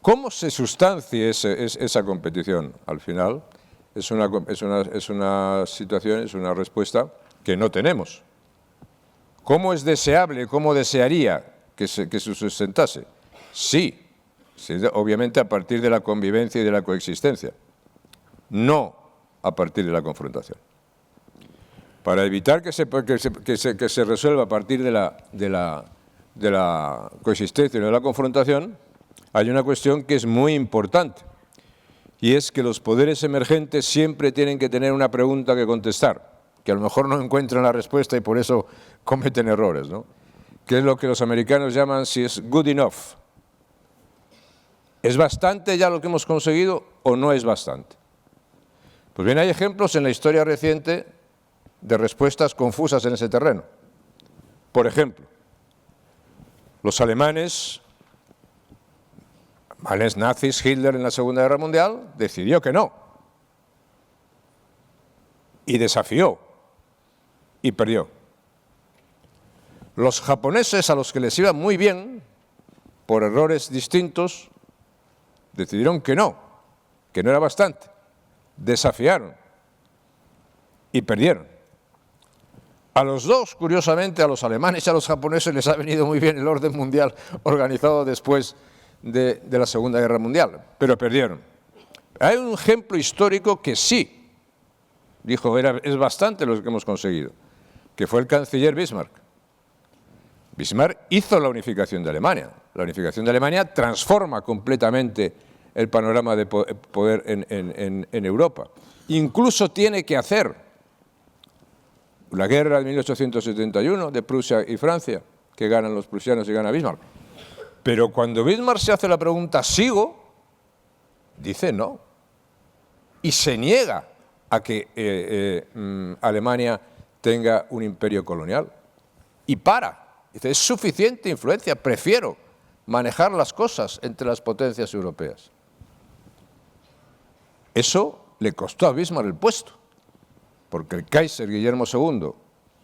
¿Cómo se sustancia esa competición? Al final, es una situación, es una respuesta que no tenemos. ¿Cómo es deseable, cómo desearía que se sustentase? Sí, obviamente a partir de la convivencia y de la coexistencia, no a partir de la confrontación. Para evitar que se resuelva a partir de la coexistencia y de la confrontación, hay una cuestión que es muy importante, y es que los poderes emergentes siempre tienen que tener una pregunta que contestar, que a lo mejor no encuentran la respuesta y por eso cometen errores, ¿no? Que es lo que los americanos llaman si es good enough. ¿Es bastante ya lo que hemos conseguido o no es bastante? Pues bien, hay ejemplos en la historia reciente de respuestas confusas en ese terreno. Por ejemplo, los alemanes nazis, Hitler en la Segunda Guerra Mundial, decidió que no. Y desafió. Y perdió. Los japoneses, a los que les iba muy bien, por errores distintos, decidieron que no era bastante. Desafiaron. Y perdieron. A los dos, curiosamente, a los alemanes y a los japoneses les ha venido muy bien el orden mundial organizado después de la Segunda Guerra Mundial, pero perdieron. Hay un ejemplo histórico que sí, dijo, es bastante lo que hemos conseguido, que fue el canciller Bismarck. Bismarck hizo la unificación de Alemania. La unificación de Alemania transforma completamente el panorama de poder en Europa. Incluso tiene que hacer la guerra de 1871 de Prusia y Francia, que ganan los prusianos y gana Bismarck. Pero cuando Bismarck se hace la pregunta, ¿sigo?, dice no. Y se niega a que Alemania tenga un imperio colonial. Y dice, es suficiente influencia, prefiero manejar las cosas entre las potencias europeas. Eso le costó a Bismarck el puesto, porque el Kaiser Guillermo II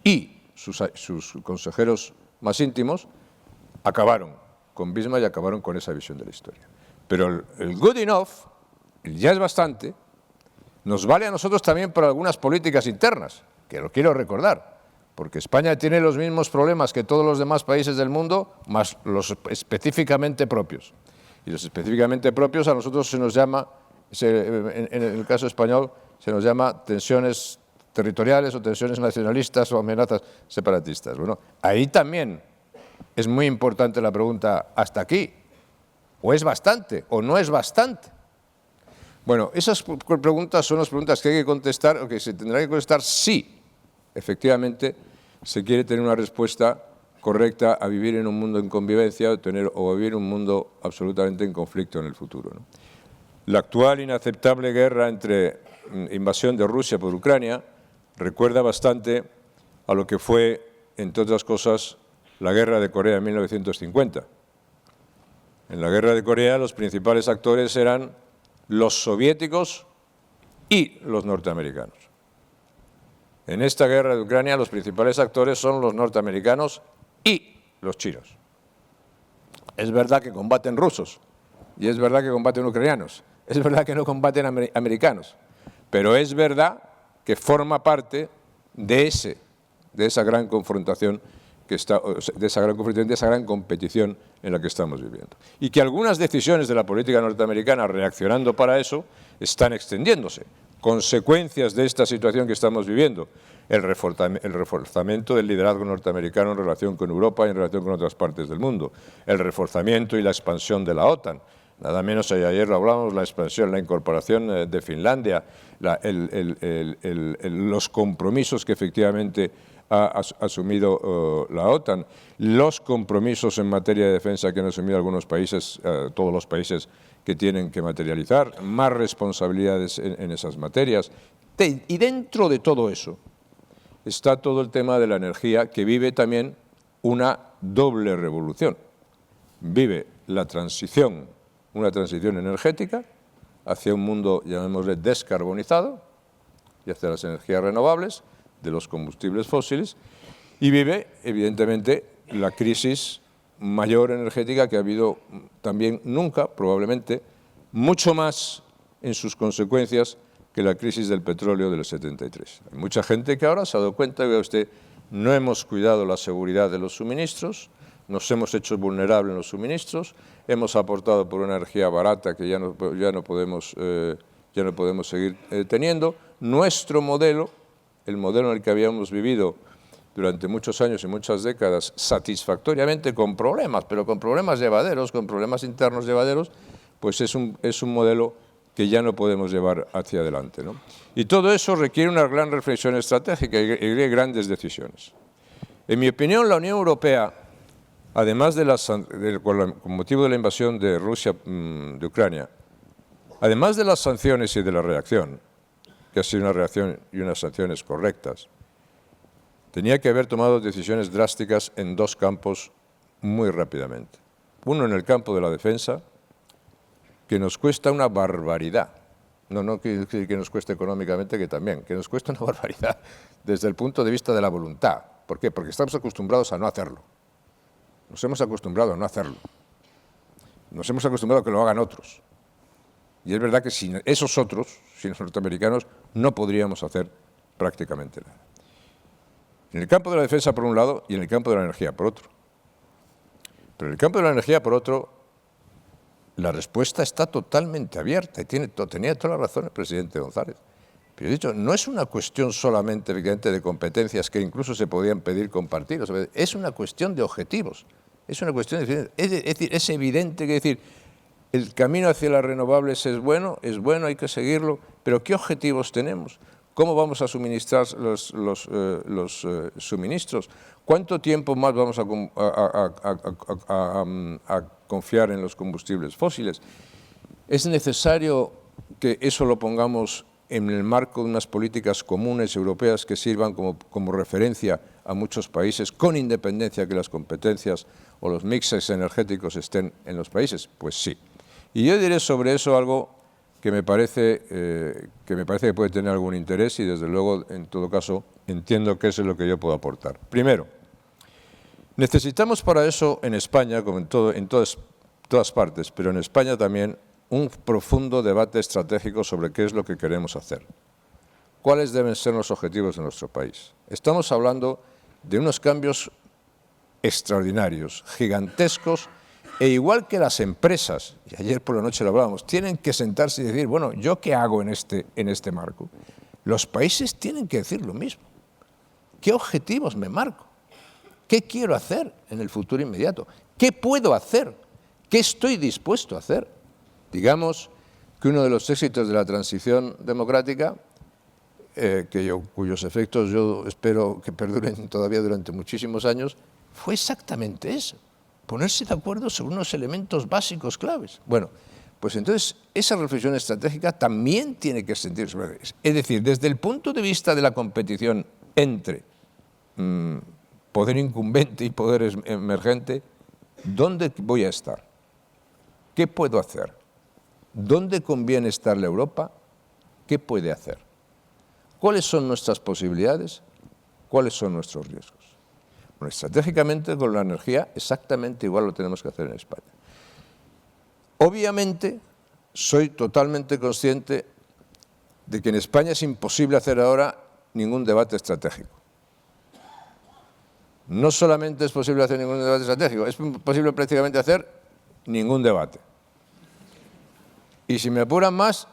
y sus consejeros más íntimos acabaron con Bismarck y acabaron con esa visión de la historia. Pero el good enough, el ya es bastante, nos vale a nosotros también para algunas políticas internas, que lo quiero recordar, porque España tiene los mismos problemas que todos los demás países del mundo, más los específicamente propios. Y los específicamente propios a nosotros se nos llama, en el caso español, se nos llama tensiones territoriales o tensiones nacionalistas o amenazas separatistas. Bueno, ahí también es muy importante la pregunta, ¿hasta aquí? ¿O es bastante? ¿O no es bastante? Bueno, esas preguntas son las preguntas que hay que contestar, o que se tendrá que contestar si, efectivamente, se quiere tener una respuesta correcta a vivir en un mundo en convivencia o a vivir en un mundo absolutamente en conflicto en el futuro, ¿no? La actual inaceptable guerra entre invasión de Rusia por Ucrania recuerda bastante a lo que fue, entre otras cosas, la guerra de Corea en 1950. En la guerra de Corea los principales actores eran los soviéticos y los norteamericanos. En esta guerra de Ucrania los principales actores son los norteamericanos y los chinos. Es verdad que combaten rusos y es verdad que combaten ucranianos, es verdad que no combaten americanos, pero es verdad que forma parte de esa gran confrontación de esa gran competición en la que estamos viviendo. Y que algunas decisiones de la política norteamericana reaccionando para eso están extendiéndose. consecuencias de esta situación que estamos viviendo. El reforzamiento del liderazgo norteamericano en relación con Europa y en relación con otras partes del mundo. El reforzamiento y la expansión de la OTAN. Nada menos, ayer lo hablábamos, la expansión, la incorporación de Finlandia, los compromisos que efectivamente ha asumido la OTAN, los compromisos en materia de defensa que han asumido algunos países, todos los países que tienen que materializar, más responsabilidades en esas materias. Y dentro de todo eso está todo el tema de la energía, que vive también una doble revolución. Vive la transición, una transición energética hacia un mundo, llamémosle, descarbonizado y hacia las energías renovables, de los combustibles fósiles, y vive, evidentemente, la crisis mayor energética que ha habido también nunca, probablemente, mucho más en sus consecuencias que la crisis del petróleo del 73. Hay mucha gente que ahora se ha dado cuenta que, vea usted, no hemos cuidado la seguridad de los suministros, nos hemos hecho vulnerables en los suministros, hemos aportado por una energía barata que ya no podemos seguir teniendo. Nuestro modelo, el modelo en el que habíamos vivido durante muchos años y muchas décadas satisfactoriamente, con problemas, pero con problemas llevaderos, con problemas internos llevaderos, pues es un modelo que ya no podemos llevar hacia adelante, ¿no? Y todo eso requiere una gran reflexión estratégica y grandes decisiones. En mi opinión, la Unión Europea, además con motivo de la invasión de Rusia de Ucrania, además de las sanciones y de la reacción, que ha sido una reacción y unas sanciones correctas, tenía que haber tomado decisiones drásticas en dos campos muy rápidamente. Uno, en el campo de la defensa, que nos cuesta una barbaridad. No quiere decir que nos cueste económicamente, que también, que nos cuesta una barbaridad desde el punto de vista de la voluntad. ¿Por qué? Porque estamos acostumbrados a no hacerlo. Nos hemos acostumbrado a no hacerlo. Nos hemos acostumbrado a que lo hagan otros. Y es verdad que sin esos otros, sin los norteamericanos, no podríamos hacer prácticamente nada. En el campo de la defensa, por un lado, y en el campo de la energía, por otro. Pero en el campo de la energía, por otro, la respuesta está totalmente abierta y tenía toda la razón el presidente González. Pero he dicho, no es una cuestión solamente de competencias que incluso se podían pedir compartidos, es una cuestión de objetivos, es una cuestión de... Es decir, es evidente que decir, el camino hacia las renovables es bueno, hay que seguirlo, pero ¿qué objetivos tenemos? ¿Cómo vamos a suministrar los suministros? ¿Cuánto tiempo más vamos a confiar en los combustibles fósiles? Es necesario que eso lo pongamos en el marco de unas políticas comunes europeas que sirvan como referencia a muchos países, con independencia que las competencias o los mixes energéticos estén en los países. Pues sí. Y yo diré sobre eso algo que me parece que puede tener algún interés y, desde luego, en todo caso, entiendo que eso es lo que yo puedo aportar. Primero, necesitamos para eso en España, como en todas partes, pero en España también, un profundo debate estratégico sobre qué es lo que queremos hacer. ¿Cuáles deben ser los objetivos de nuestro país? Estamos hablando de unos cambios extraordinarios, gigantescos, e igual que las empresas, y ayer por la noche lo hablábamos, tienen que sentarse y decir, bueno, ¿yo qué hago en este marco? Los países tienen que decir lo mismo. ¿Qué objetivos me marco? ¿Qué quiero hacer en el futuro inmediato? ¿Qué puedo hacer? ¿Qué estoy dispuesto a hacer? Digamos que uno de los éxitos de la transición democrática, cuyos efectos yo espero que perduren todavía durante muchísimos años, fue exactamente eso. Ponerse de acuerdo sobre unos elementos básicos claves. Bueno, pues entonces esa reflexión estratégica también tiene que sentirse. Es decir, desde el punto de vista de la competición entre poder incumbente y poder emergente, ¿dónde voy a estar? ¿Qué puedo hacer? ¿Dónde conviene estar la Europa? ¿Qué puede hacer? ¿Cuáles son nuestras posibilidades? ¿Cuáles son nuestros riesgos? Bueno, estratégicamente, con la energía, exactamente igual lo tenemos que hacer en España. Obviamente, soy totalmente consciente de que en España es imposible hacer ahora ningún debate estratégico. No solamente es posible hacer ningún debate estratégico, es posible prácticamente hacer ningún debate. Y si me apuran más,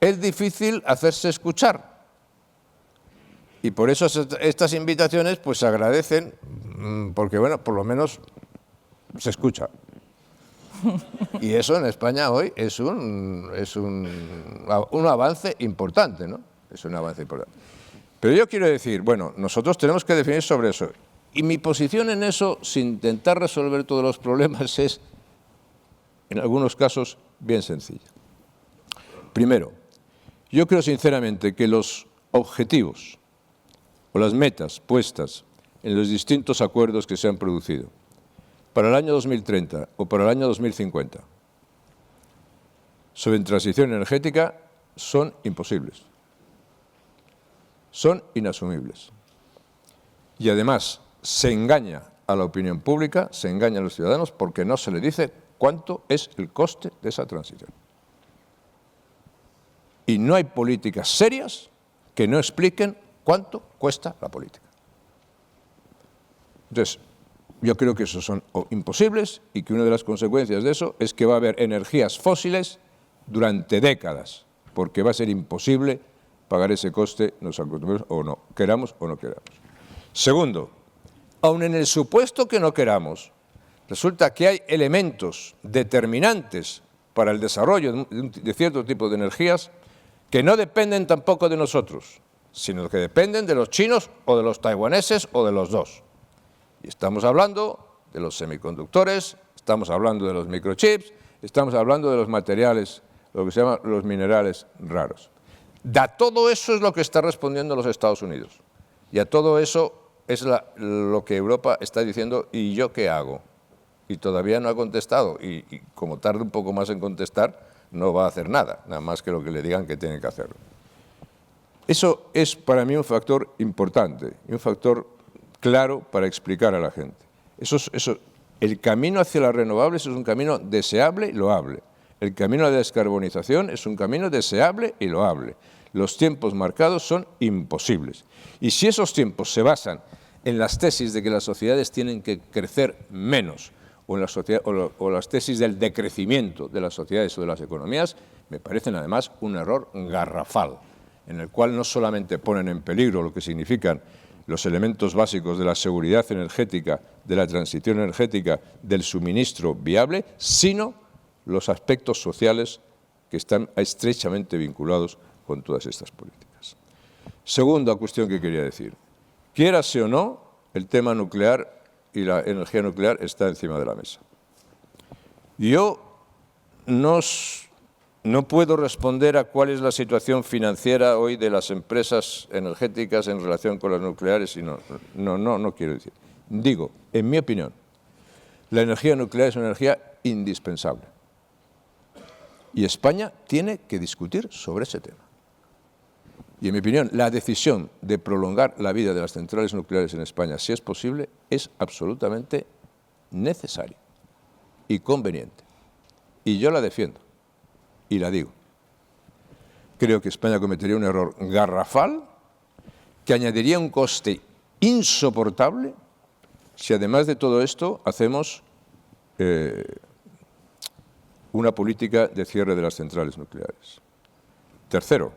es difícil hacerse escuchar. Y por eso estas invitaciones pues se agradecen, porque bueno, por lo menos se escucha. Y eso en España hoy es un avance importante, ¿no? Es un avance importante. Pero yo quiero decir, bueno, nosotros tenemos que definir sobre eso. Y mi posición en eso, sin intentar resolver todos los problemas, es, en algunos casos, bien sencilla. Primero, yo creo sinceramente que los objetivos o las metas puestas en los distintos acuerdos que se han producido para el año 2030 o para el año 2050 sobre transición energética son imposibles, son inasumibles. Y además se engaña a la opinión pública, se engaña a los ciudadanos porque no se le dice cuánto es el coste de esa transición. Y no hay políticas serias que no expliquen cuánto cuesta la política. Entonces, yo creo que esos son imposibles y que una de las consecuencias de eso es que va a haber energías fósiles durante décadas, porque va a ser imposible pagar ese coste, nos acostumbremos o no, queramos o no queramos. Segundo, aun en el supuesto que no queramos, resulta que hay elementos determinantes para el desarrollo de cierto tipo de energías que no dependen tampoco de nosotros, sino que dependen de los chinos o de los taiwaneses o de los dos. Y estamos hablando de los semiconductores, estamos hablando de los microchips, estamos hablando de los materiales, lo que se llaman los minerales raros. A todo eso es lo que está respondiendo los Estados Unidos. Y a todo eso es lo que Europa está diciendo, ¿y yo qué hago? Y todavía no ha contestado. Y como tarde un poco más en contestar, no va a hacer nada más que lo que le digan que tiene que hacer. Eso es para mí un factor importante y un factor claro para explicar a la gente. El camino hacia las renovables es un camino deseable y loable. El camino a la descarbonización es un camino deseable y loable. Los tiempos marcados son imposibles. Y si esos tiempos se basan en las tesis de que las sociedades tienen que crecer menos, o las tesis del decrecimiento de las sociedades o de las economías, me parecen además un error garrafal, en el cual no solamente ponen en peligro lo que significan los elementos básicos de la seguridad energética, de la transición energética, del suministro viable, sino los aspectos sociales que están estrechamente vinculados con todas estas políticas. Segunda cuestión que quería decir. Quiérase o no, el tema nuclear y la energía nuclear está encima de la mesa. Yo no puedo responder a cuál es la situación financiera hoy de las empresas energéticas en relación con las nucleares y no quiero decir. Digo, en mi opinión, la energía nuclear es una energía indispensable. Y España tiene que discutir sobre ese tema. Y en mi opinión, la decisión de prolongar la vida de las centrales nucleares en España, si es posible, es absolutamente necesaria y conveniente. Y yo la defiendo y la digo. Creo que España cometería un error garrafal que añadiría un coste insoportable si además de todo esto hacemos una política de cierre de las centrales nucleares. Tercero,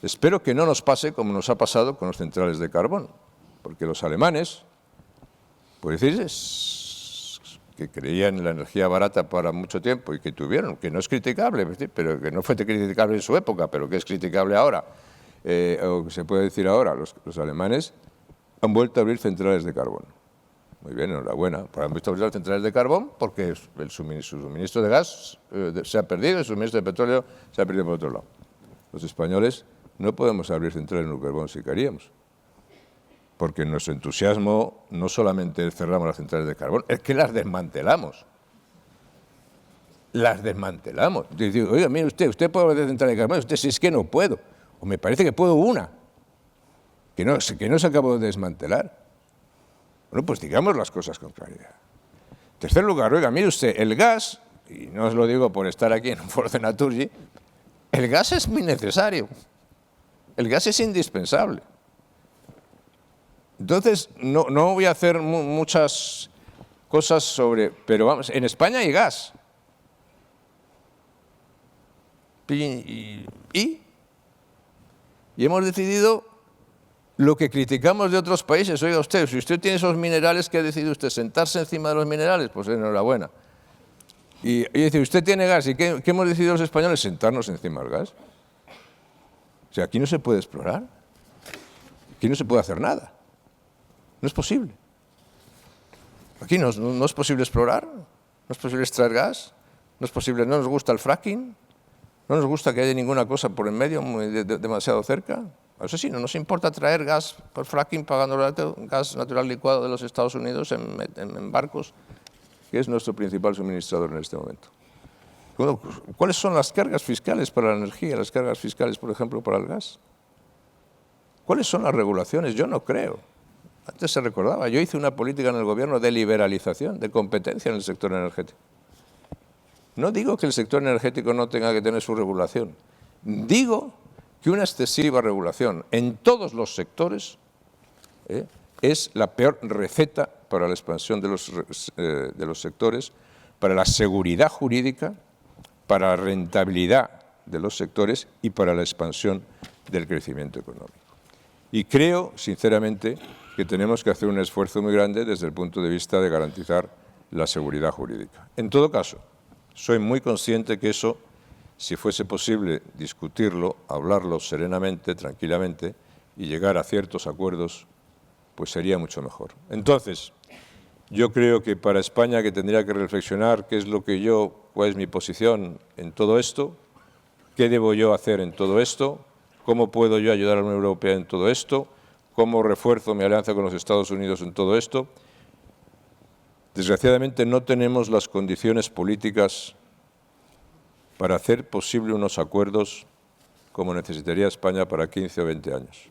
espero que no nos pase como nos ha pasado con las centrales de carbón, porque los alemanes, por decirles, que creían en la energía barata para mucho tiempo y que tuvieron, que no es criticable, pero que no fue criticable en su época, pero que es criticable ahora, o que se puede decir ahora, los alemanes han vuelto a abrir centrales de carbón. Muy bien, enhorabuena. Han visto abrir las centrales de carbón porque su suministro de gas se ha perdido, el suministro de petróleo se ha perdido por otro lado. Los españoles no podemos abrir centrales de carbón si queríamos, porque en nuestro entusiasmo no solamente cerramos las centrales de carbón, es que las desmantelamos. Las desmantelamos. Yo digo, oiga, mire usted puede abrir centrales de carbón, usted si es que no puedo, o me parece que puedo una, que no se acabó de desmantelar. Bueno, pues digamos las cosas con claridad. En tercer lugar, oiga, mire usted, el gas, y no os lo digo por estar aquí en un foro de Naturgy, el gas es muy necesario. El gas es indispensable. Entonces, no voy a hacer muchas cosas sobre... Pero vamos, en España hay gas. Y hemos decidido lo que criticamos de otros países. Oiga usted, si usted tiene esos minerales, ¿qué ha decidido usted? ¿Sentarse encima de los minerales? Pues enhorabuena. Y dice, usted tiene gas, ¿y qué hemos decidido los españoles? Sentarnos encima del gas. O sea, aquí no se puede explorar. Aquí no se puede hacer nada. No es posible. Aquí no es posible explorar, no es posible extraer gas, no nos gusta el fracking, no nos gusta que haya ninguna cosa por en medio, demasiado cerca. Eso sí, no nos importa traer gas por fracking pagando gas natural licuado de los Estados Unidos en barcos, que es nuestro principal suministrador en este momento. Bueno, ¿cuáles son las cargas fiscales para la energía, las cargas fiscales, por ejemplo, para el gas? ¿Cuáles son las regulaciones? Yo no creo. Antes se recordaba, yo hice una política en el gobierno de liberalización, de competencia en el sector energético. No digo que el sector energético no tenga que tener su regulación. Digo que una excesiva regulación en todos los sectores es la peor receta para la expansión de los sectores, para la seguridad jurídica, para la rentabilidad de los sectores y para la expansión del crecimiento económico. Y creo, sinceramente, que tenemos que hacer un esfuerzo muy grande desde el punto de vista de garantizar la seguridad jurídica. En todo caso, soy muy consciente que eso, si fuese posible discutirlo, hablarlo serenamente, tranquilamente y llegar a ciertos acuerdos, pues sería mucho mejor. Entonces, yo creo que para España que tendría que reflexionar qué es lo que cuál es mi posición en todo esto, qué debo yo hacer en todo esto, cómo puedo yo ayudar a la Unión Europea en todo esto, cómo refuerzo mi alianza con los Estados Unidos en todo esto. Desgraciadamente no tenemos las condiciones políticas para hacer posible unos acuerdos como necesitaría España para 15 o 20 años.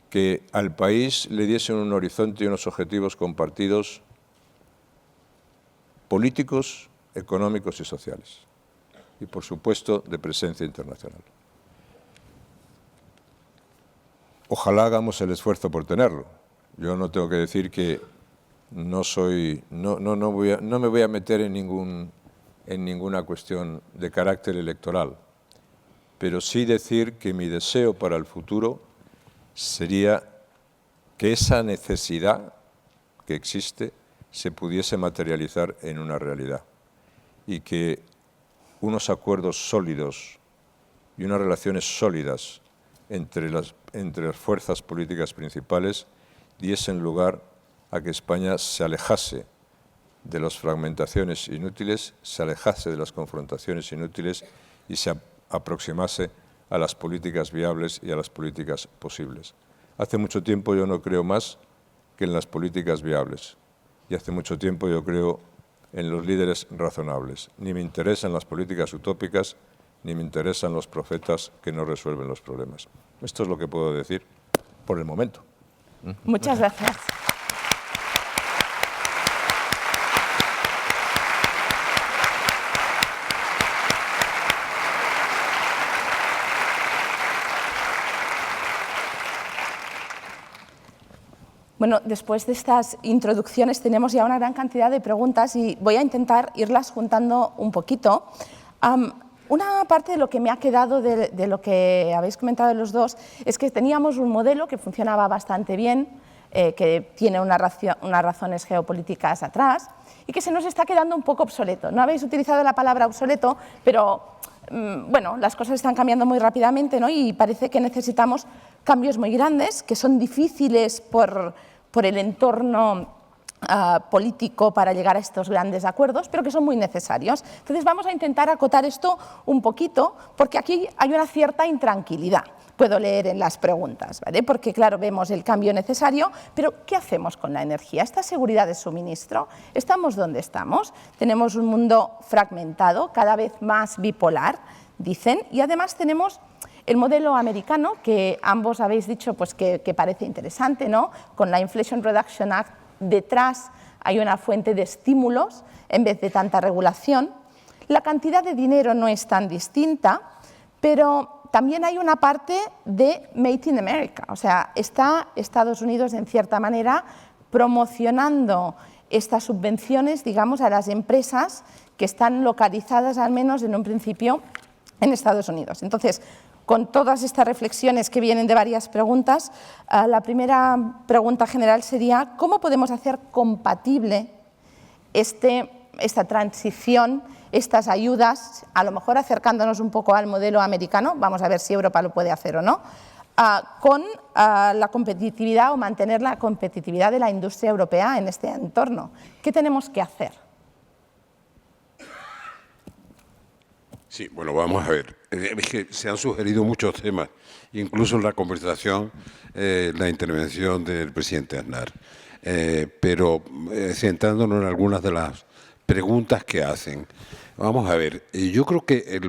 Que al país le diesen un horizonte y unos objetivos compartidos políticos, económicos y sociales. Y, por supuesto, de presencia internacional. Ojalá hagamos el esfuerzo por tenerlo. Yo no tengo que decir que no me voy a meter en ninguna cuestión de carácter electoral, pero sí decir que mi deseo para el futuro sería que esa necesidad que existe se pudiese materializar en una realidad y que unos acuerdos sólidos y unas relaciones sólidas entre las fuerzas políticas principales diesen lugar a que España se alejase de las fragmentaciones inútiles, se alejase de las confrontaciones inútiles y se aproximase a las políticas viables y a las políticas posibles. Hace mucho tiempo yo no creo más que en las políticas viables y hace mucho tiempo yo creo en los líderes razonables. Ni me interesan las políticas utópicas, ni me interesan los profetas que no resuelven los problemas. Esto es lo que puedo decir por el momento. Muchas gracias. Bueno, después de estas introducciones tenemos ya una gran cantidad de preguntas y voy a intentar irlas juntando un poquito. Una parte de lo que me ha quedado de lo que habéis comentado los dos es que teníamos un modelo que funcionaba bastante bien, que tiene unas razones geopolíticas atrás y que se nos está quedando un poco obsoleto. No habéis utilizado la palabra obsoleto, pero bueno, las cosas están cambiando muy rápidamente, ¿no? Y parece que necesitamos cambios muy grandes, que son difíciles por el entorno político para llegar a estos grandes acuerdos, pero que son muy necesarios. Entonces vamos a intentar acotar esto un poquito, porque aquí hay una cierta intranquilidad, puedo leer en las preguntas, ¿vale? Porque claro, vemos el cambio necesario, pero ¿qué hacemos con la energía? ¿Esta seguridad de suministro? ¿Estamos donde estamos? Tenemos un mundo fragmentado, cada vez más bipolar, dicen, y además tenemos el modelo americano, que ambos habéis dicho pues, que parece interesante, ¿no? Con la Inflation Reduction Act detrás hay una fuente de estímulos en vez de tanta regulación. La cantidad de dinero no es tan distinta, pero también hay una parte de Made in America. O sea, está Estados Unidos en cierta manera promocionando estas subvenciones, digamos, a las empresas que están localizadas, al menos en un principio, en Estados Unidos. Entonces, con todas estas reflexiones que vienen de varias preguntas, la primera pregunta general sería ¿cómo podemos hacer compatible esta transición, estas ayudas, a lo mejor acercándonos un poco al modelo americano, vamos a ver si Europa lo puede hacer o no, con la competitividad o mantener la competitividad de la industria europea en este entorno? ¿Qué tenemos que hacer? Sí, bueno, vamos a ver. Es que se han sugerido muchos temas, incluso en la conversación, la intervención del presidente Aznar. Pero centrándonos en algunas de las preguntas que hacen. Vamos a ver, yo creo que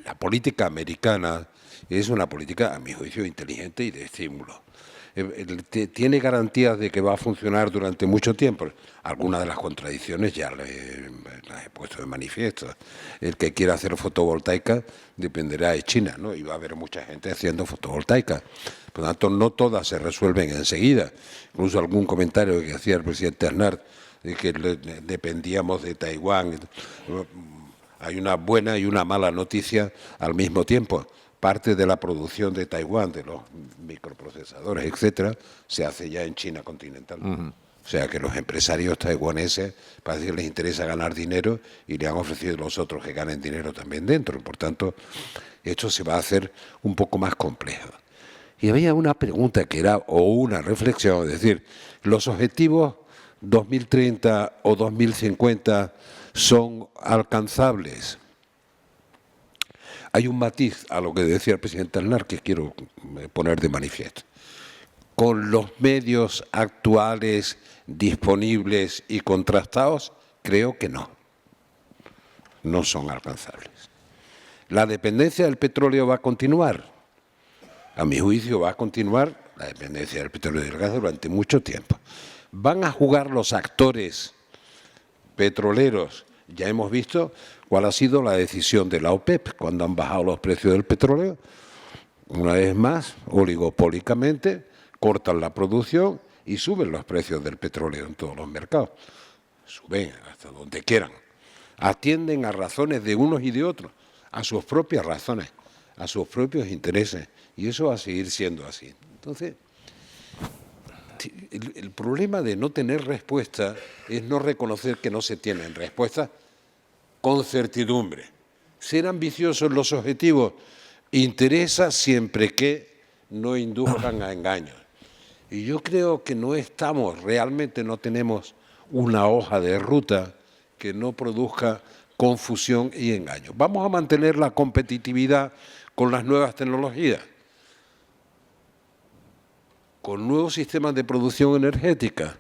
la política americana es una política, a mi juicio, inteligente y de estímulo. Tiene garantías de que va a funcionar durante mucho tiempo. Algunas de las contradicciones ya las he puesto de manifiesto. El que quiera hacer fotovoltaica dependerá de China, ¿no? Y va a haber mucha gente haciendo fotovoltaica. Por lo tanto, no todas se resuelven enseguida. Incluso algún comentario que hacía el presidente Aznar de que dependíamos de Taiwán. Hay una buena y una mala noticia al mismo tiempo. Parte de la producción de Taiwán, de los microprocesadores, etcétera, se hace ya en China continental. O sea que los empresarios taiwaneses parece que les interesa ganar dinero y le han ofrecido a los otros que ganen dinero también dentro. Por tanto, esto se va a hacer un poco más complejo. Y había una pregunta que era, o una reflexión, es decir, los objetivos 2030 o 2050 son alcanzables. Hay un matiz a lo que decía el presidente Aznar que quiero poner de manifiesto. Con los medios actuales disponibles y contrastados, creo que no. No son alcanzables. ¿La dependencia del petróleo va a continuar? A mi juicio va a continuar la dependencia del petróleo y del gas durante mucho tiempo. ¿Van a jugar los actores petroleros? Ya hemos visto cuál ha sido la decisión de la OPEP cuando han bajado los precios del petróleo. Una vez más, oligopólicamente, cortan la producción y suben los precios del petróleo en todos los mercados. Suben hasta donde quieran. Atienden a razones de unos y de otros, a sus propias razones, a sus propios intereses. Y eso va a seguir siendo así. Entonces, el problema de no tener respuesta es no reconocer que no se tienen respuestas con certidumbre. Ser ambiciosos en los objetivos interesa siempre que no induzcan a engaños. Y yo creo que realmente no tenemos una hoja de ruta que no produzca confusión y engaño. Vamos a mantener la competitividad con las nuevas tecnologías, con nuevos sistemas de producción energética.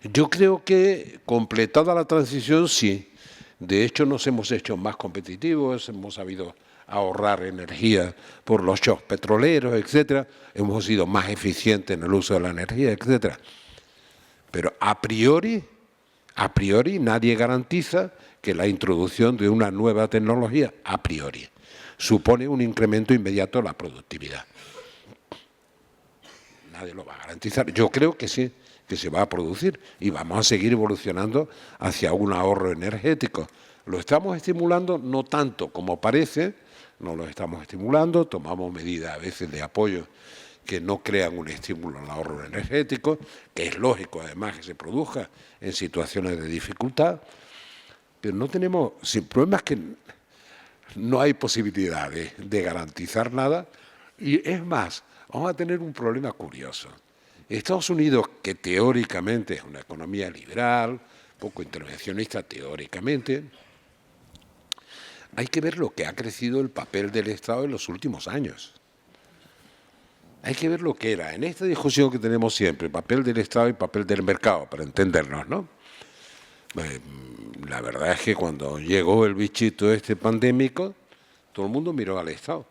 Yo creo que completada la transición, sí. De hecho, nos hemos hecho más competitivos, hemos sabido ahorrar energía por los shocks petroleros, etcétera. Hemos sido más eficientes en el uso de la energía, etcétera. Pero a priori nadie garantiza que la introducción de una nueva tecnología, a priori, supone un incremento inmediato de la productividad. Nadie lo va a garantizar. Yo creo que sí, que se va a producir y vamos a seguir evolucionando hacia un ahorro energético. Lo estamos estimulando no tanto como parece, no lo estamos estimulando, tomamos medidas a veces de apoyo que no crean un estímulo al ahorro energético, que es lógico además que se produzca en situaciones de dificultad, pero no tenemos, el problema es que no hay posibilidad de garantizar nada y es más, vamos a tener un problema curioso. Estados Unidos, que teóricamente es una economía liberal, poco intervencionista teóricamente, hay que ver lo que ha crecido el papel del Estado en los últimos años. Hay que ver lo que era, en esta discusión que tenemos siempre, papel del Estado y papel del mercado, para entendernos, ¿no? La verdad es que cuando llegó el bichito pandémico, todo el mundo miró al Estado.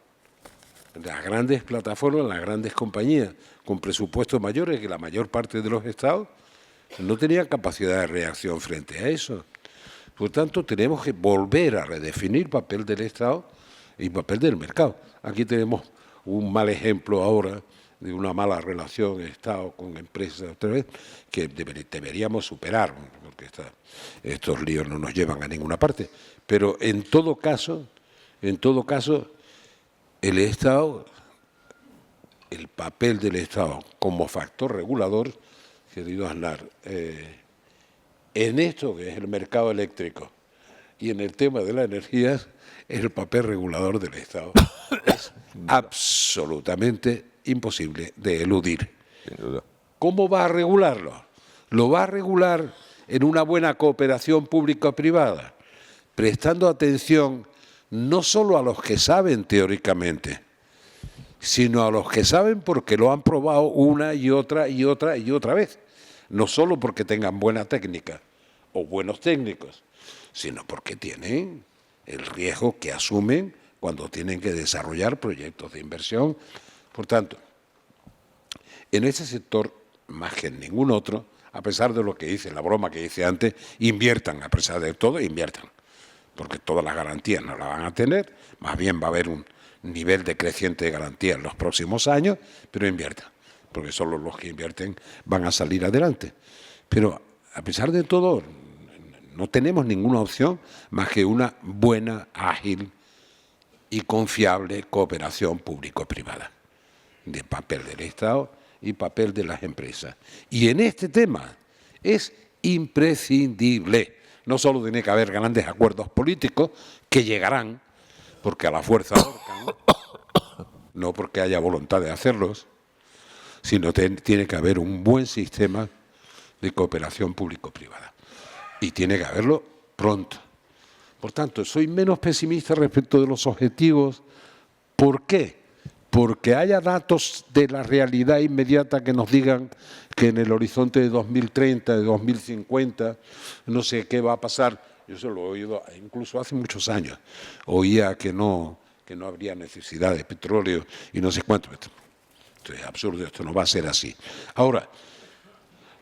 Las grandes plataformas, las grandes compañías, con presupuestos mayores que la mayor parte de los estados, no tenían capacidad de reacción frente a eso. Por tanto, tenemos que volver a redefinir papel del Estado y papel del mercado. Aquí tenemos un mal ejemplo ahora de una mala relación Estado con empresas, otra vez, que deberíamos superar, porque estos líos no nos llevan a ninguna parte. Pero en todo caso, el Estado, el papel del Estado como factor regulador, querido Aznar, en esto que es el mercado eléctrico y en el tema de la energía, es el papel regulador del Estado. Es absolutamente imposible de eludir. Sin duda. ¿Cómo va a regularlo? Lo va a regular en una buena cooperación público-privada, prestando atención no solo a los que saben teóricamente, sino a los que saben porque lo han probado una y otra y otra y otra vez. No solo porque tengan buena técnica o buenos técnicos, sino porque tienen el riesgo que asumen cuando tienen que desarrollar proyectos de inversión. Por tanto, en ese sector, más que en ningún otro, a pesar de lo que dice, la broma que hice antes, inviertan, a pesar de todo, inviertan, porque todas las garantías no las van a tener, más bien va a haber un nivel decreciente de garantía en los próximos años, pero inviertan, porque solo los que invierten van a salir adelante. Pero, a pesar de todo, no tenemos ninguna opción más que una buena, ágil y confiable cooperación público-privada, de papel del Estado y papel de las empresas. Y en este tema es imprescindible. No solo tiene que haber grandes acuerdos políticos que llegarán, porque a la fuerza ahorcan, no porque haya voluntad de hacerlos, sino tiene que haber un buen sistema de cooperación público-privada. Y tiene que haberlo pronto. Por tanto, soy menos pesimista respecto de los objetivos. ¿Por qué? Porque haya datos de la realidad inmediata que nos digan que en el horizonte de 2030, de 2050, no sé qué va a pasar. Yo se lo he oído incluso hace muchos años. Oía que no habría necesidad de petróleo y no sé cuánto. Esto es absurdo, esto no va a ser así. Ahora,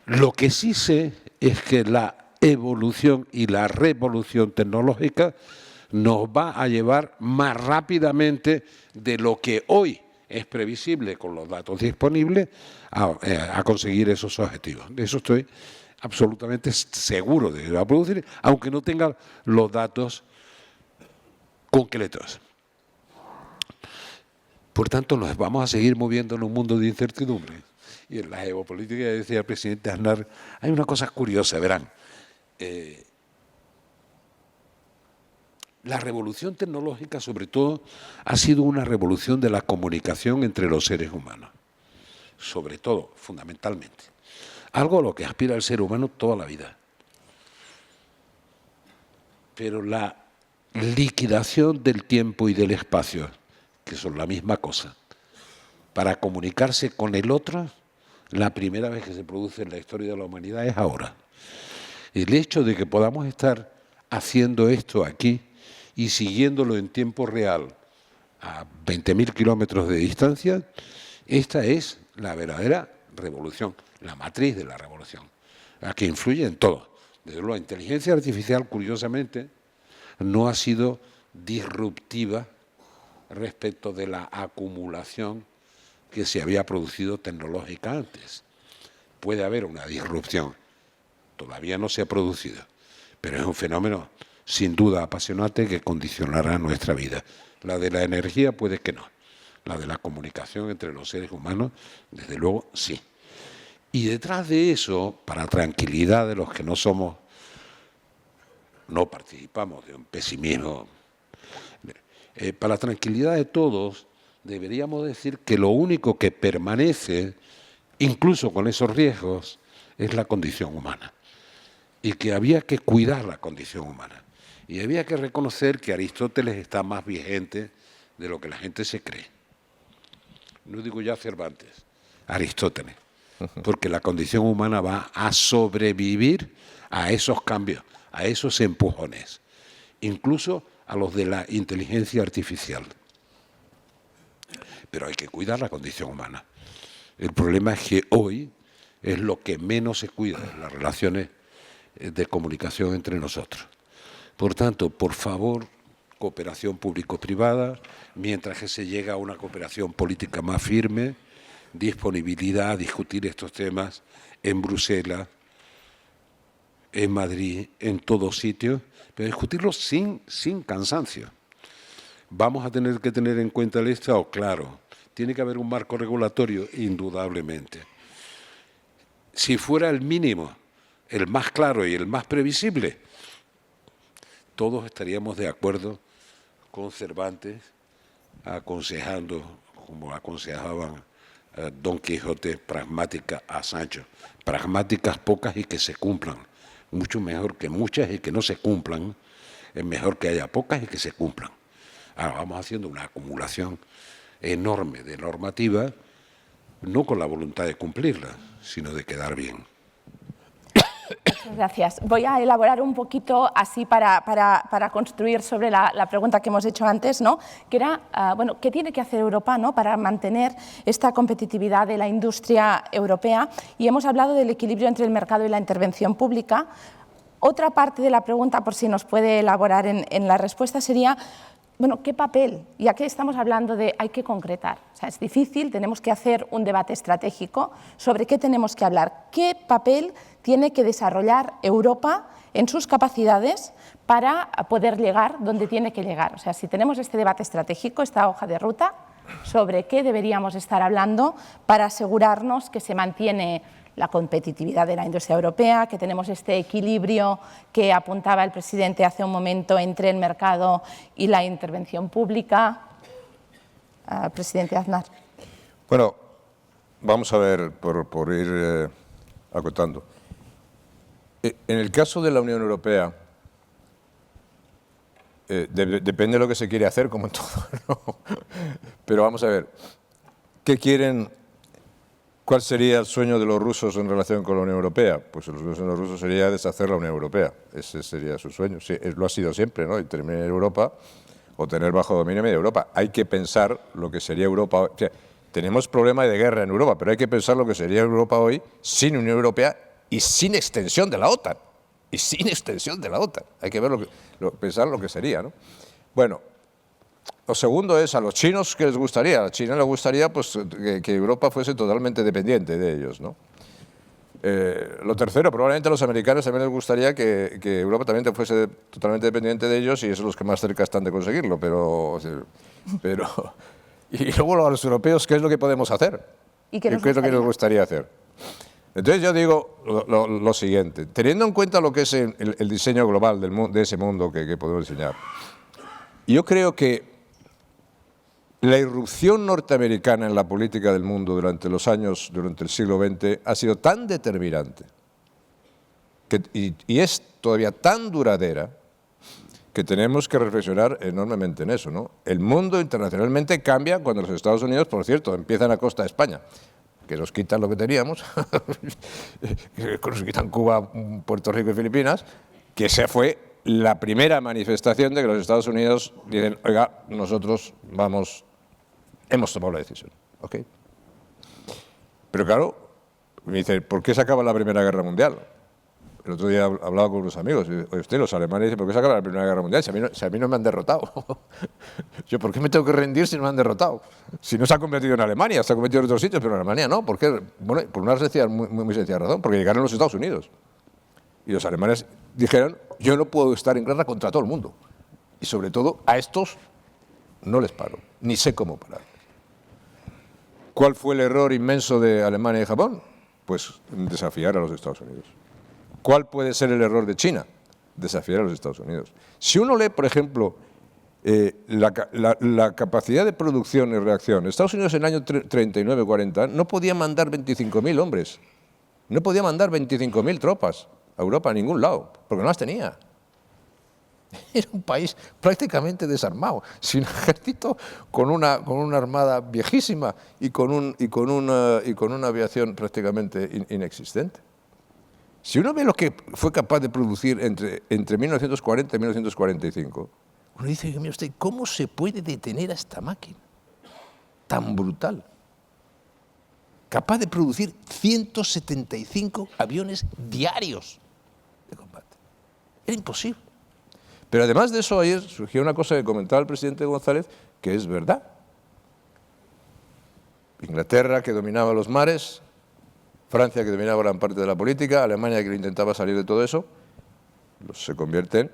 lo que sí sé es que la evolución y la revolución tecnológica nos va a llevar más rápidamente de lo que hoy es previsible con los datos disponibles a conseguir esos objetivos. De eso estoy absolutamente seguro de que va a producir, aunque no tenga los datos concretos. Por tanto, nos vamos a seguir moviendo en un mundo de incertidumbre. Y en la geopolítica, decía el presidente Aznar, hay una cosa curiosa, verán. La revolución tecnológica, sobre todo, ha sido una revolución de la comunicación entre los seres humanos. Sobre todo, fundamentalmente. Algo a lo que aspira el ser humano toda la vida. Pero la liquidación del tiempo y del espacio, que son la misma cosa, para comunicarse con el otro, la primera vez que se produce en la historia de la humanidad es ahora. El hecho de que podamos estar haciendo esto aquí y siguiéndolo en tiempo real a 20.000 kilómetros de distancia, esta es la verdadera revolución, la matriz de la revolución, la que influye en todo. Desde luego, la inteligencia artificial, curiosamente, no ha sido disruptiva respecto de la acumulación que se había producido tecnológica antes. Puede haber una disrupción, todavía no se ha producido, pero es un fenómeno sin duda apasionante que condicionará nuestra vida. La de la energía puede que no, la de la comunicación entre los seres humanos, desde luego sí. Y detrás de eso, para tranquilidad de los que no participamos de un pesimismo, para la tranquilidad de todos, deberíamos decir que lo único que permanece, incluso con esos riesgos, es la condición humana. Y que había que cuidar la condición humana. Y había que reconocer que Aristóteles está más vigente de lo que la gente se cree. No digo ya Cervantes, Aristóteles. Porque la condición humana va a sobrevivir a esos cambios, a esos empujones, incluso a los de la inteligencia artificial. Pero hay que cuidar la condición humana. El problema es que hoy es lo que menos se cuida, las relaciones de comunicación entre nosotros. Por tanto, por favor, cooperación público-privada, mientras que se llega a una cooperación política más firme, disponibilidad a discutir estos temas en Bruselas, en Madrid, en todos sitios, pero discutirlos sin cansancio. Vamos a tener que tener en cuenta el Estado, claro. Tiene que haber un marco regulatorio, indudablemente. Si fuera el mínimo, el más claro y el más previsible, todos estaríamos de acuerdo con Cervantes aconsejando, como aconsejaban Don Quijote, pragmática a Sancho. Pragmáticas pocas y que se cumplan. Mucho mejor que muchas y que no se cumplan. Es mejor que haya pocas y que se cumplan. Ahora vamos haciendo una acumulación enorme de normativa, no con la voluntad de cumplirla, sino de quedar bien. Muchas gracias. Voy a elaborar un poquito así para construir sobre la pregunta que hemos hecho antes, ¿no? Que era, bueno, ¿qué tiene que hacer Europa, ¿no?, para mantener esta competitividad de la industria europea? Y hemos hablado del equilibrio entre el mercado y la intervención pública. Otra parte de la pregunta, por si nos puede elaborar en la respuesta, sería, bueno, ¿qué papel? Ya que estamos hablando de hay que concretar, o sea, es difícil, tenemos que hacer un debate estratégico sobre qué tenemos que hablar. ¿Qué papel tiene que desarrollar Europa en sus capacidades para poder llegar donde tiene que llegar? O sea, si tenemos este debate estratégico, esta hoja de ruta, ¿sobre qué deberíamos estar hablando para asegurarnos que se mantiene la competitividad de la industria europea, que tenemos este equilibrio que apuntaba el presidente hace un momento entre el mercado y la intervención pública? Presidente Aznar. Bueno, vamos a ver, por ir acotando. En el caso de la Unión Europea, depende de lo que se quiere hacer, como en todo, ¿no? Pero vamos a ver, ¿qué quieren? ¿Cuál sería el sueño de los rusos en relación con la Unión Europea? Pues el sueño de los rusos sería deshacer la Unión Europea. Ese sería su sueño. Sí, lo ha sido siempre, ¿no? Y terminar Europa o tener bajo dominio media Europa. Hay que pensar lo que sería Europa. O sea, tenemos problema de guerra en Europa, pero hay que pensar lo que sería Europa hoy sin Unión Europea y sin extensión de la OTAN. Y sin extensión de la OTAN. Hay que ver pensar lo que sería, ¿no? Bueno. Lo segundo es, a los chinos, ¿qué les gustaría? A China les gustaría pues, que Europa fuese totalmente dependiente de ellos, ¿no? Lo tercero, probablemente a los americanos también les gustaría que Europa también fuese totalmente dependiente de ellos, y eso es los que más cerca están de conseguirlo, y luego a los europeos, ¿qué es lo que podemos hacer? ¿Y qué es lo que nos gustaría hacer? Entonces yo digo lo siguiente, teniendo en cuenta lo que es el diseño global de ese mundo que podemos diseñar, yo creo que la irrupción norteamericana en la política del mundo durante el siglo XX ha sido tan determinante y es todavía tan duradera que tenemos que reflexionar enormemente en eso, ¿no? El mundo internacionalmente cambia cuando los Estados Unidos, por cierto, empiezan a costa de España, que nos quitan lo que teníamos, nos quitan Cuba, Puerto Rico y Filipinas, que esa fue la primera manifestación de que los Estados Unidos dicen, oiga, nosotros hemos tomado la decisión, ¿ok? Pero claro, me dice, ¿por qué se acaba la Primera Guerra Mundial? El otro día hablaba con unos amigos, y oye, usted, los alemanes dicen, ¿por qué se acaba la Primera Guerra Mundial? Si a mí no me han derrotado. Yo, ¿por qué me tengo que rendir si no me han derrotado? Si no se ha convertido en Alemania, se ha convertido en otros sitios, pero en Alemania no. ¿Por qué? Bueno, por una muy sencilla razón, porque llegaron los Estados Unidos. Y los alemanes dijeron, yo no puedo estar en guerra contra todo el mundo. Y sobre todo, a estos no les paro, ni sé cómo parar. ¿Cuál fue el error inmenso de Alemania y Japón? Pues desafiar a los Estados Unidos. ¿Cuál puede ser el error de China? Desafiar a los Estados Unidos. Si uno lee, por ejemplo, la capacidad de producción y reacción, Estados Unidos en el año 39-40 no podía mandar 25.000 hombres, no podía mandar 25.000 tropas a Europa a ningún lado, porque no las tenía. Era un país prácticamente desarmado, sin ejército, con una armada viejísima y con una aviación prácticamente inexistente. Si uno ve lo que fue capaz de producir entre 1940 y 1945, uno dice, mira usted, ¿cómo se puede detener a esta máquina tan brutal? Capaz de producir 175 aviones diarios de combate. Era imposible. Pero además de eso, ayer surgió una cosa que comentaba el presidente González, que es verdad. Inglaterra, que dominaba los mares, Francia, que dominaba gran parte de la política, Alemania, que intentaba salir de todo eso, se convierten,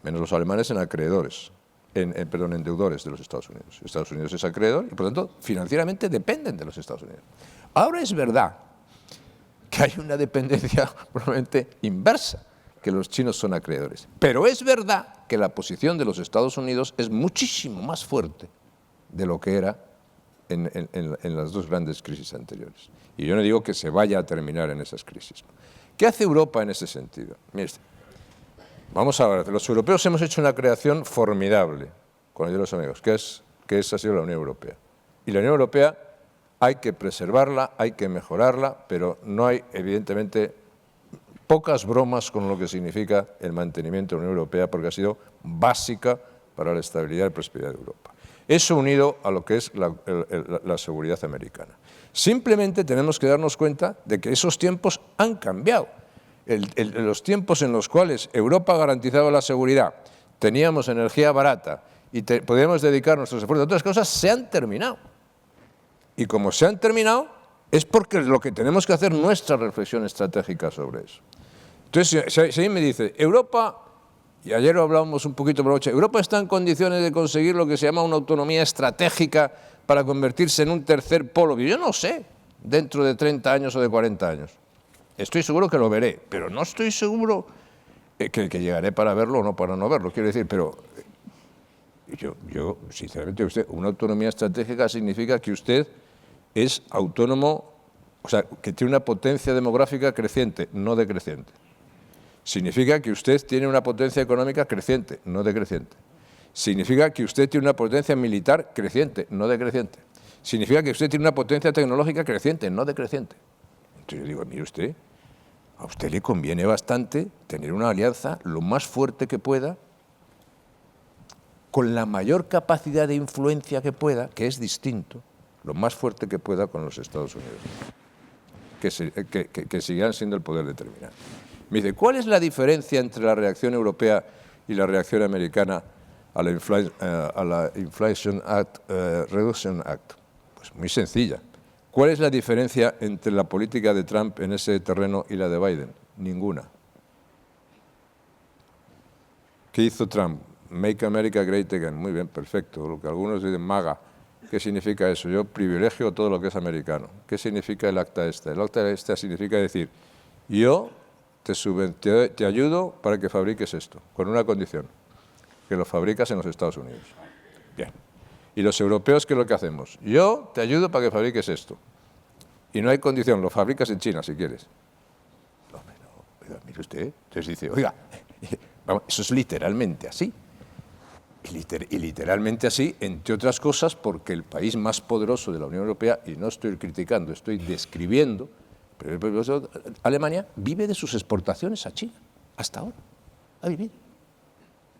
menos los alemanes, en acreedores, en deudores de los Estados Unidos. Estados Unidos es acreedor y, por lo tanto, financieramente dependen de los Estados Unidos. Ahora es verdad que hay una dependencia probablemente inversa, que los chinos son acreedores. Pero es verdad que la posición de los Estados Unidos es muchísimo más fuerte de lo que era en las dos grandes crisis anteriores. Y yo no digo que se vaya a terminar en esas crisis. ¿Qué hace Europa en ese sentido? Mire, vamos a ver, los europeos hemos hecho una creación formidable con ayuda de los amigos, que ha sido la Unión Europea. Y la Unión Europea hay que preservarla, hay que mejorarla, pero no hay, evidentemente, pocas bromas con lo que significa el mantenimiento de la Unión Europea, porque ha sido básica para la estabilidad y prosperidad de Europa. Eso unido a lo que es la seguridad americana. Simplemente tenemos que darnos cuenta de que esos tiempos han cambiado. Los tiempos en los cuales Europa garantizaba la seguridad, teníamos energía barata y podíamos dedicar nuestros esfuerzos a otras cosas, se han terminado. Y como se han terminado, es porque es lo que tenemos que hacer nuestra reflexión estratégica sobre eso. Entonces, si alguien me dice, Europa, y ayer lo hablábamos un poquito, pero Europa está en condiciones de conseguir lo que se llama una autonomía estratégica para convertirse en un tercer polo. Yo no sé, dentro de 30 años o de 40 años. Estoy seguro que lo veré, pero no estoy seguro que llegaré para verlo o no para no verlo. Quiero decir, pero yo sinceramente, una autonomía estratégica significa que usted es autónomo, o sea, que tiene una potencia demográfica creciente, no decreciente. Significa que usted tiene una potencia económica creciente, no decreciente. Significa que usted tiene una potencia militar creciente, no decreciente. Significa que usted tiene una potencia tecnológica creciente, no decreciente. Entonces yo digo, mire usted, a usted le conviene bastante tener una alianza lo más fuerte que pueda, con la mayor capacidad de influencia que pueda, que es distinto, lo más fuerte que pueda con los Estados Unidos, que sigan siendo el poder determinante. Me dice, ¿cuál es la diferencia entre la reacción europea y la reacción americana a la Inflation Reduction Act? Pues muy sencilla. ¿Cuál es la diferencia entre la política de Trump en ese terreno y la de Biden? Ninguna. ¿Qué hizo Trump? Make America Great Again. Muy bien, perfecto. Lo que algunos dicen MAGA. ¿Qué significa eso? Yo privilegio todo lo que es americano. ¿Qué significa el acta esta? El acta esta significa decir, yo te ayudo para que fabriques esto, con una condición, que lo fabricas en los Estados Unidos. Bien. Y los europeos, ¿qué es lo que hacemos? Yo te ayudo para que fabriques esto. Y no hay condición, lo fabricas en China si quieres. No, oiga, mire usted. Entonces dice, oiga, eso es literalmente así. Y literalmente así, entre otras cosas, porque el país más poderoso de la Unión Europea, y no estoy criticando, estoy describiendo, pero Alemania vive de sus exportaciones a China, hasta ahora, ha vivido.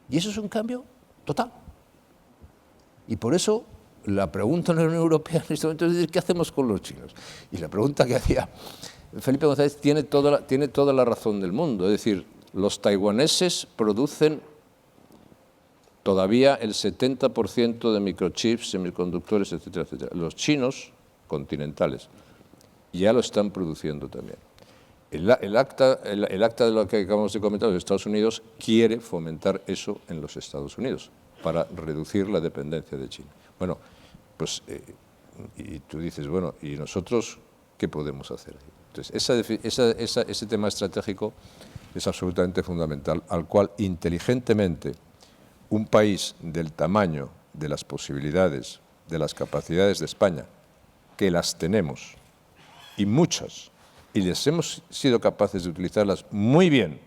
Y eso es un cambio total. Y por eso la pregunta en la Unión Europea en este momento es decir, ¿qué hacemos con los chinos? Y la pregunta que hacía Felipe González tiene toda la razón del mundo. Es decir, los taiwaneses producen todavía el 70% de microchips, semiconductores, etcétera, etcétera. Los chinos continentales ya lo están produciendo también. El acta de lo que acabamos de comentar de Estados Unidos quiere fomentar eso en los Estados Unidos para reducir la dependencia de China. Bueno, pues, y tú dices, bueno, ¿y nosotros qué podemos hacer? Entonces, ese tema estratégico es absolutamente fundamental, al cual inteligentemente un país del tamaño, de las posibilidades, de las capacidades de España, que las tenemos, y muchas, y les hemos sido capaces de utilizarlas muy bien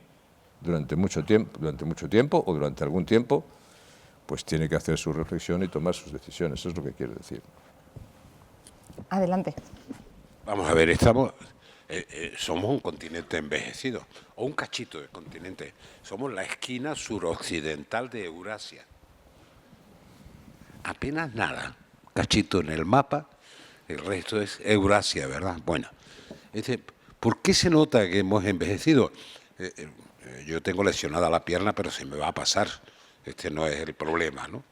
durante mucho tiempo o durante algún tiempo, pues tiene que hacer su reflexión y tomar sus decisiones. Eso es lo que quiero decir. Adelante. Vamos a ver, somos un continente envejecido, o un cachito de continente. Somos la esquina suroccidental de Eurasia. Apenas nada, cachito en el mapa, el resto es Eurasia, ¿verdad? Bueno, ¿por qué se nota que hemos envejecido? Yo tengo lesionada la pierna, pero se me va a pasar. Este no es el problema, ¿no?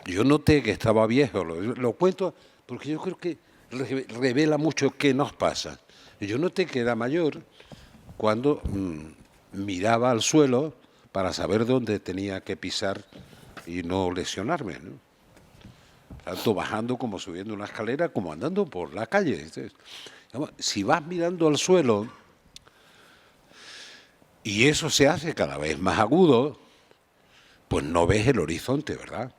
Yo noté que estaba viejo, lo cuento porque yo creo que revela mucho qué nos pasa. Yo noté que era mayor cuando miraba al suelo para saber dónde tenía que pisar y no lesionarme, ¿no? Tanto bajando como subiendo una escalera, como andando por la calle. Entonces, si vas mirando al suelo y eso se hace cada vez más agudo, pues no ves el horizonte, ¿verdad?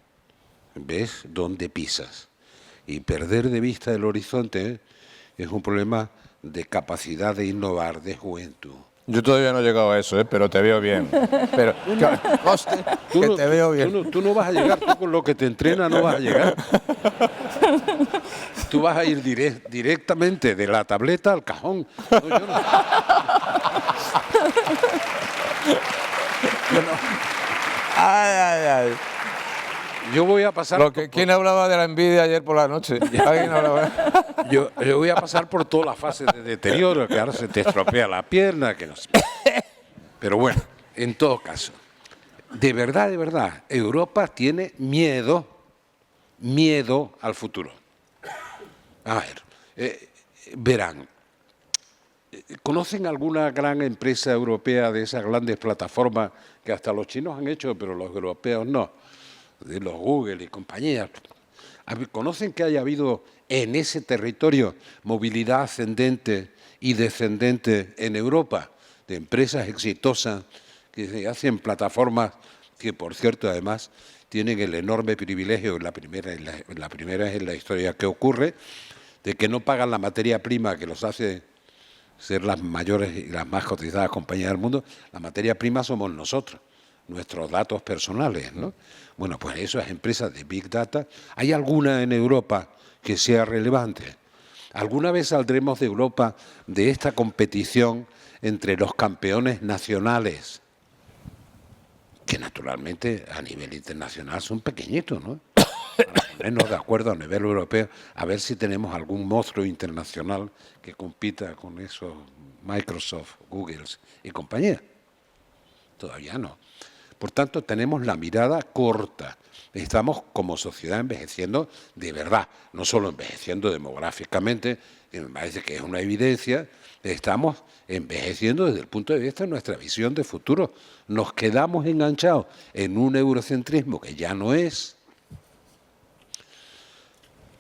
Ves dónde pisas. Y perder de vista el horizonte es un problema de capacidad de innovar, de juventud. Yo todavía no he llegado a eso, pero te veo bien. Pero, conste que te veo bien. Tú no vas a llegar, tú con lo que te entrena no vas a llegar. Tú vas a ir directamente de la tableta al cajón. No, yo no. Ay. Yo voy a pasar... ¿Quién hablaba de la envidia ayer por la noche? ¿Alguien hablaba? Yo voy a pasar por todas las fases de deterioro, que ahora se te estropea la pierna, que no sé. Pero bueno, en todo caso, de verdad, Europa tiene miedo al futuro. A ver, verán, ¿conocen alguna gran empresa europea de esas grandes plataformas que hasta los chinos han hecho, pero los europeos no? De los Google y compañías. ¿Conocen que haya habido en ese territorio movilidad ascendente y descendente en Europa? De empresas exitosas que se hacen plataformas que, por cierto, además, tienen el enorme privilegio, la primera es en la historia que ocurre, de que no pagan la materia prima que los hace ser las mayores y las más cotizadas compañías del mundo. La materia prima somos nosotros, nuestros datos personales, ¿no? Bueno, pues esas empresas de Big Data, ¿hay alguna en Europa que sea relevante? ¿Alguna vez saldremos de Europa de esta competición entre los campeones nacionales, que naturalmente a nivel internacional son pequeñitos, ¿no? Para ponernos de acuerdo a nivel europeo, a ver si tenemos algún monstruo internacional que compita con esos Microsoft, Google y compañía. Todavía no. Por tanto, tenemos la mirada corta. Estamos como sociedad envejeciendo de verdad, no solo envejeciendo demográficamente, que me parece que es una evidencia, estamos envejeciendo desde el punto de vista de nuestra visión de futuro. Nos quedamos enganchados en un eurocentrismo que ya no es.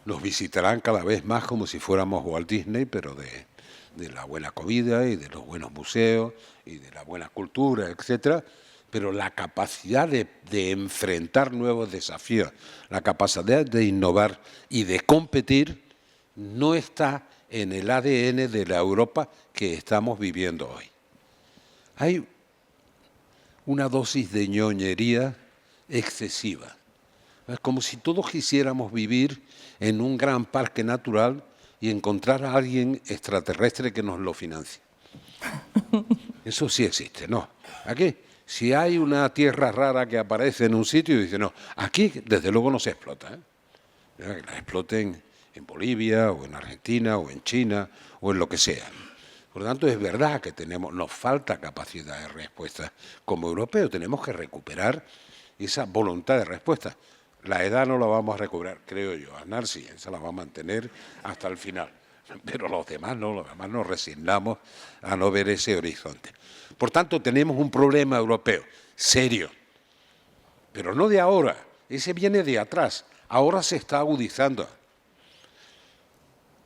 Nos visitarán cada vez más como si fuéramos Walt Disney, pero de la buena comida y de los buenos museos y de la buena cultura, etcétera. Pero la capacidad de enfrentar nuevos desafíos, la capacidad de innovar y de competir no está en el ADN de la Europa que estamos viviendo hoy. Hay una dosis de ñoñería excesiva. Es como si todos quisiéramos vivir en un gran parque natural y encontrar a alguien extraterrestre que nos lo financie. Eso sí existe, ¿no? Aquí, si hay una tierra rara que aparece en un sitio y dice, no, aquí desde luego no se explota, ¿eh? Que la exploten en Bolivia o en Argentina o en China o en lo que sea. Por lo tanto, es verdad que nos falta capacidad de respuesta. Como europeos tenemos que recuperar esa voluntad de respuesta. La edad no la vamos a recuperar, creo yo. Aznar sí, esa la va a mantener hasta el final. Pero los demás nos resignamos a no ver ese horizonte. Por tanto, tenemos un problema europeo serio, pero no de ahora, ese viene de atrás, ahora se está agudizando.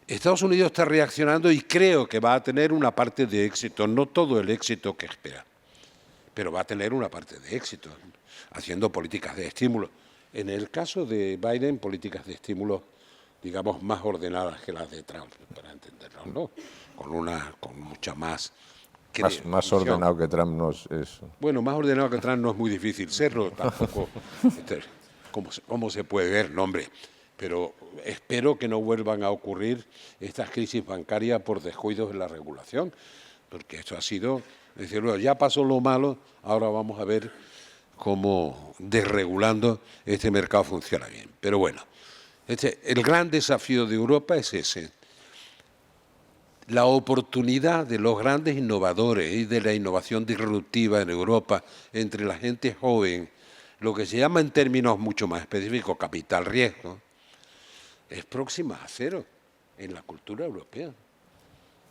Estados Unidos está reaccionando y creo que va a tener una parte de éxito, no todo el éxito que espera, pero va a tener una parte de éxito, haciendo políticas de estímulo. En el caso de Biden, políticas de estímulo, digamos, más ordenadas que las de Trump, para entenderlo, ¿no? Con mucha más... Más ordenado que Trump no es eso. Bueno, más ordenado que Trump no es muy difícil serlo, tampoco. ¿Cómo se puede ver? No, hombre. Pero espero que no vuelvan a ocurrir estas crisis bancarias por descuidos en la regulación, porque esto ha sido, decir, bueno, ya pasó lo malo, ahora vamos a ver cómo desregulando este mercado funciona bien. Pero bueno, el gran desafío de Europa es ese. La oportunidad de los grandes innovadores y de la innovación disruptiva en Europa entre la gente joven, lo que se llama en términos mucho más específicos capital riesgo, es próxima a cero. en la cultura europea.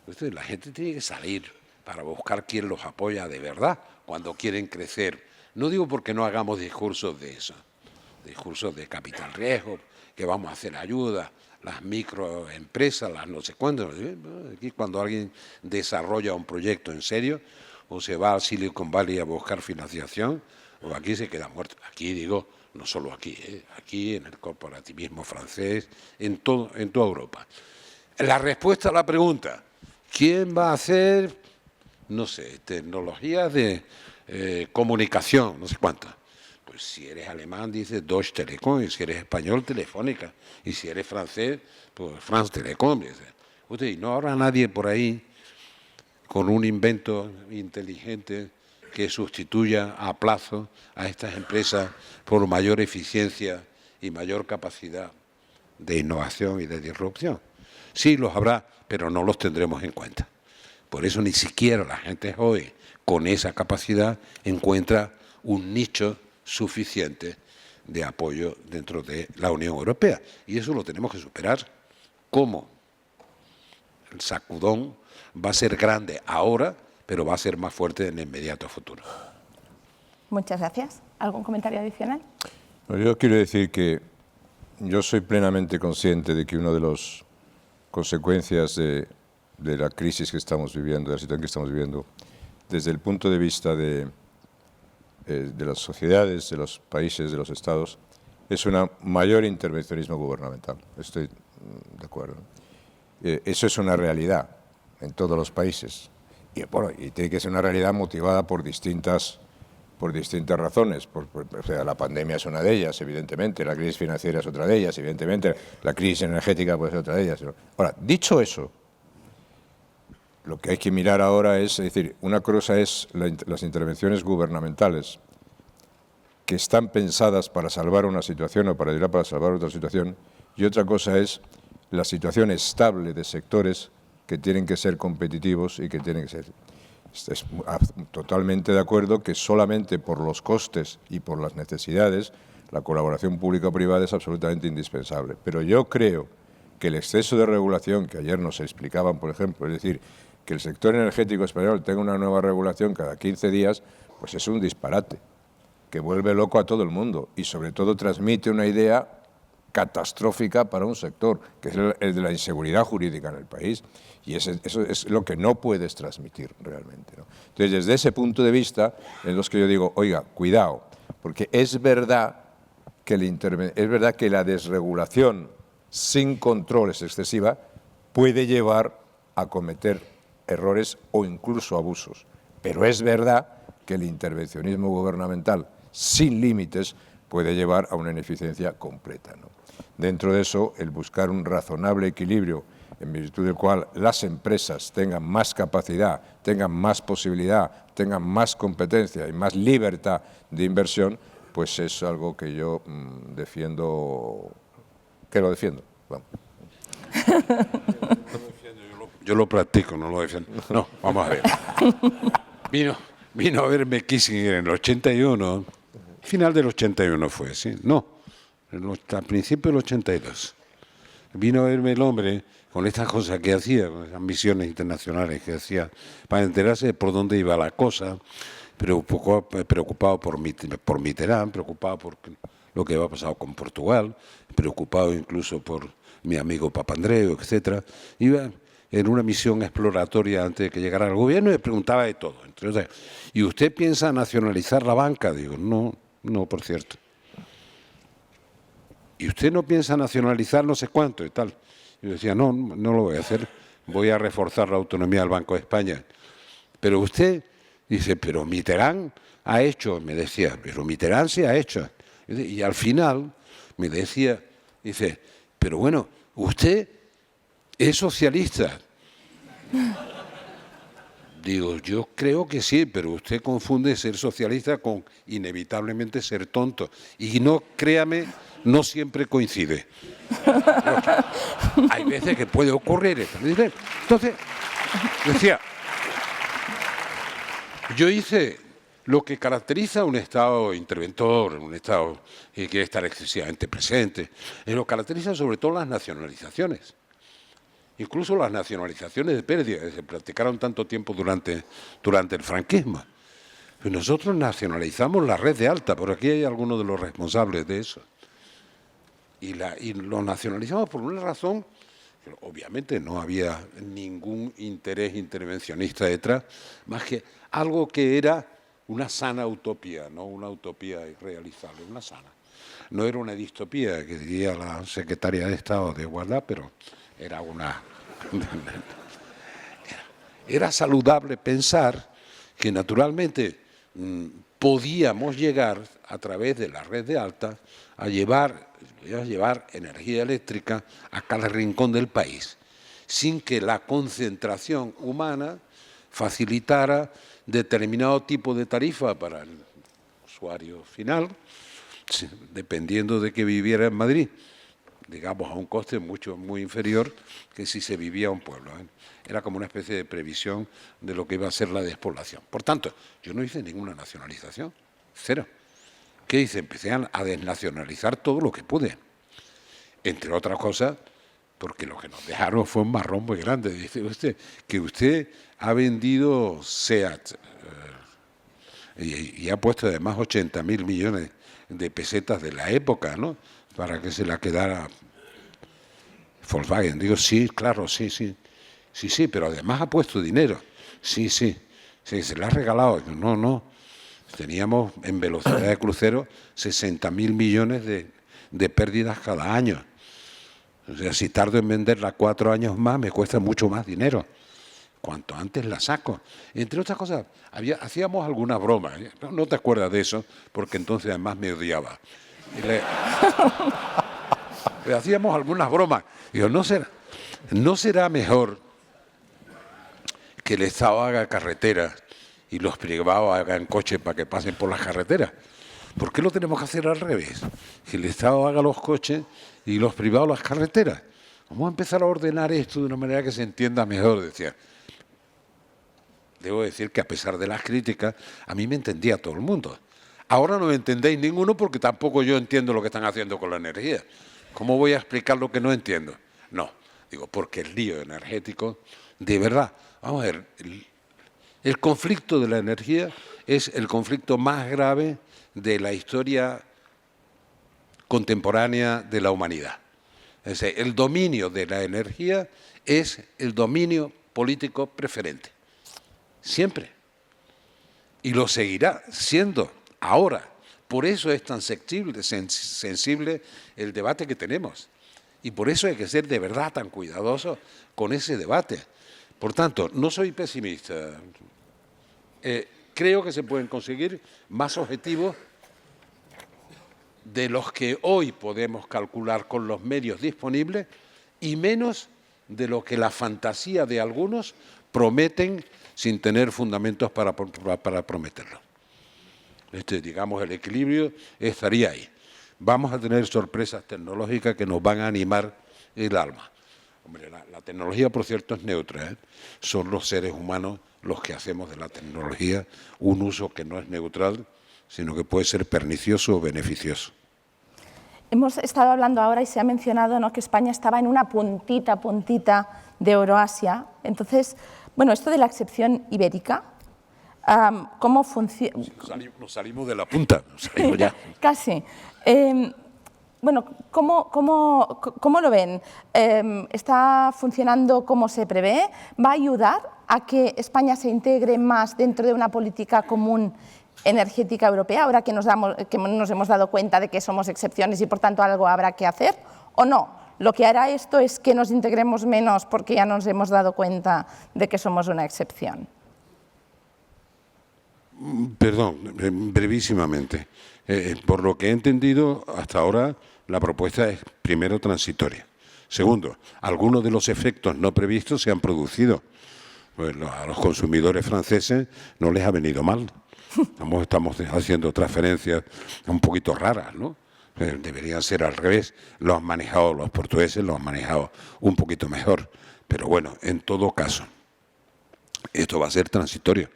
Entonces, la gente tiene que salir para buscar quién los apoya de verdad cuando quieren crecer. No digo porque no hagamos discursos de eso, discursos de capital riesgo, que vamos a hacer ayuda, las microempresas, las no sé cuánto. Aquí cuando alguien desarrolla un proyecto en serio, o se va a Silicon Valley a buscar financiación, o aquí se queda muerto. Aquí digo, no solo aquí, aquí en el corporativismo francés, en toda Europa. La respuesta a la pregunta, ¿quién va a hacer, no sé, tecnologías de comunicación, no sé cuántas? Pues si eres alemán, dices Deutsche Telekom, y si eres español, Telefónica, y si eres francés, pues France Telecom. Y no habrá nadie por ahí con un invento inteligente que sustituya a plazo a estas empresas por mayor eficiencia y mayor capacidad de innovación y de disrupción. Sí los habrá, pero no los tendremos en cuenta. Por eso ni siquiera la gente hoy con esa capacidad encuentra un nicho suficiente de apoyo dentro de la Unión Europea. Y eso lo tenemos que superar. ¿Cómo? El sacudón va a ser grande ahora, pero va a ser más fuerte en el inmediato futuro. Muchas gracias. ¿Algún comentario adicional? Yo quiero decir que yo soy plenamente consciente de que una de las consecuencias de la crisis que estamos viviendo, de la situación que estamos viviendo, desde el punto de vista de las sociedades, de los países, de los estados, es un mayor intervencionismo gubernamental. Estoy de acuerdo. Eso es una realidad en todos los países. Y, bueno, y tiene que ser una realidad motivada por distintas razones. O sea, la pandemia es una de ellas, evidentemente. La crisis financiera es otra de ellas, evidentemente. La crisis energética puede ser otra de ellas. Ahora, dicho eso, lo que hay que mirar ahora es decir, una cosa es las intervenciones gubernamentales que están pensadas para salvar una situación o para ayudar para salvar otra situación, y otra cosa es la situación estable de sectores que tienen que ser competitivos y que tienen que ser... Estoy totalmente de acuerdo que solamente por los costes y por las necesidades la colaboración público-privada es absolutamente indispensable. Pero yo creo que el exceso de regulación que ayer nos explicaban, por ejemplo, es decir, que el sector energético español tenga una nueva regulación cada 15 días, pues es un disparate que vuelve loco a todo el mundo y sobre todo transmite una idea catastrófica para un sector, que es el de la inseguridad jurídica en el país, y eso es lo que no puedes transmitir realmente, ¿no? Entonces, desde ese punto de vista, en los que yo digo, oiga, cuidado, porque es verdad que la desregulación sin controles excesiva puede llevar a cometer errores o incluso abusos, pero es verdad que el intervencionismo gubernamental sin límites puede llevar a una ineficiencia completa, ¿no? Dentro de eso, el buscar un razonable equilibrio en virtud del cual las empresas tengan más capacidad, tengan más posibilidad, tengan más competencia y más libertad de inversión, pues es algo que yo defiendo, que lo defiendo. Vamos. Yo lo practico, no lo defiendo. No, vamos a ver. Vino a verme Kissinger en el 81, final del 81 fue, ¿sí? No, al principio del 82. Vino a verme el hombre con estas cosas que hacía, con esas misiones internacionales que hacía, para enterarse de por dónde iba la cosa, preocupado por Mitterrand, preocupado por lo que había pasado con Portugal, preocupado incluso por mi amigo Papandreou, etcétera. Iba en una misión exploratoria antes de que llegara al gobierno y me preguntaba de todo. Entonces, ¿y usted piensa nacionalizar la banca? Digo, no, por cierto. ¿Y usted no piensa nacionalizar no sé cuánto y tal? Y yo decía, no lo voy a hacer, voy a reforzar la autonomía del Banco de España. Pero usted dice, pero Mitterrand ha hecho, me decía, pero Mitterrand sí ha hecho. Y al final me decía, dice, pero bueno, usted es socialista. Digo, yo creo que sí, pero usted confunde ser socialista con inevitablemente ser tonto. Y no, créame, no siempre coincide. Hay veces que puede ocurrir esto. Entonces, decía, yo hice lo que caracteriza a un Estado interventor, un Estado que quiere estar excesivamente presente, lo caracteriza sobre todo las nacionalizaciones. incluso las nacionalizaciones de pérdidas que se practicaron tanto tiempo durante el franquismo. Pues nosotros nacionalizamos la red de Alta, por aquí hay algunos de los responsables de eso. Y lo nacionalizamos por una razón, que obviamente no había ningún interés intervencionista detrás, más que algo que era una sana utopía, no una utopía irrealizable, una sana. No era una distopía, que diría la secretaria de Estado de Igualdad, pero era una... Era saludable pensar que naturalmente podíamos llegar a través de la red de Alta a llevar energía eléctrica a cada rincón del país, sin que la concentración humana facilitara determinado tipo de tarifa para el usuario final, dependiendo de que viviera en Madrid, digamos a un coste muy inferior que si se vivía en un pueblo. Era como una especie de previsión de lo que iba a ser la despoblación. Por tanto, yo no hice ninguna nacionalización, cero. ¿Qué hice? Empecé a desnacionalizar todo lo que pude. Entre otras cosas, porque lo que nos dejaron fue un marrón muy grande. Dice usted que usted ha vendido SEAT y ha puesto además 80.000 millones de pesetas de la época, ¿no?, para que se la quedara Volkswagen. Digo, sí, claro, sí, pero además ha puesto dinero. Sí, se la ha regalado. No. Teníamos en velocidad de crucero 60.000 millones de pérdidas cada año. O sea, si tardo en venderla 4 años más, me cuesta mucho más dinero. Cuanto antes la saco. Entre otras cosas, hacíamos alguna broma. No te acuerdas de eso, porque entonces además me odiaba. Le hacíamos algunas bromas. Digo, ¿no será mejor que el Estado haga carreteras y los privados hagan coches para que pasen por las carreteras? ¿Por qué lo tenemos que hacer al revés? Que el Estado haga los coches y los privados las carreteras. Vamos a empezar a ordenar esto de una manera que se entienda mejor, decía. Debo decir que a pesar de las críticas, a mí me entendía todo el mundo. Ahora no me entendéis ninguno porque tampoco yo entiendo lo que están haciendo con la energía. ¿Cómo voy a explicar lo que no entiendo? No, digo, porque el lío energético, de verdad, vamos a ver, el conflicto de la energía es el conflicto más grave de la historia contemporánea de la humanidad. Es decir, el dominio de la energía es el dominio político preferente. Siempre. Y lo seguirá siendo ahora. Por eso es tan sensible el debate que tenemos. Y por eso hay que ser de verdad tan cuidadosos con ese debate. Por tanto, no soy pesimista. Creo que se pueden conseguir más objetivos de los que hoy podemos calcular con los medios disponibles y menos de lo que la fantasía de algunos prometen sin tener fundamentos para prometerlo. Digamos, el equilibrio estaría ahí. Vamos a tener sorpresas tecnológicas que nos van a animar el alma. Hombre, la tecnología, por cierto, es neutra, ¿eh? Son los seres humanos los que hacemos de la tecnología un uso que no es neutral, sino que puede ser pernicioso o beneficioso. Hemos estado hablando ahora y se ha mencionado, ¿no?, que España estaba en una puntita de Euroasia. Entonces, bueno, esto de la excepción ibérica, ¿cómo funciona? Nos salimos de la punta, nos salimos ya. Casi. Bueno, ¿cómo lo ven? ¿Está funcionando como se prevé? ¿Va a ayudar a que España se integre más dentro de una política común energética europea, ahora que nos hemos dado cuenta de que somos excepciones y por tanto algo habrá que hacer? ¿O no? Lo que hará esto es que nos integremos menos porque ya nos hemos dado cuenta de que somos una excepción. Perdón, brevísimamente. Por lo que he entendido, hasta ahora la propuesta es, primero, transitoria. Segundo, algunos de los efectos no previstos se han producido. Pues a los consumidores franceses no les ha venido mal. Estamos haciendo transferencias un poquito raras, ¿no? Deberían ser al revés. Lo han manejado los portugueses, lo han manejado un poquito mejor. Pero bueno, en todo caso, esto va a ser transitorio.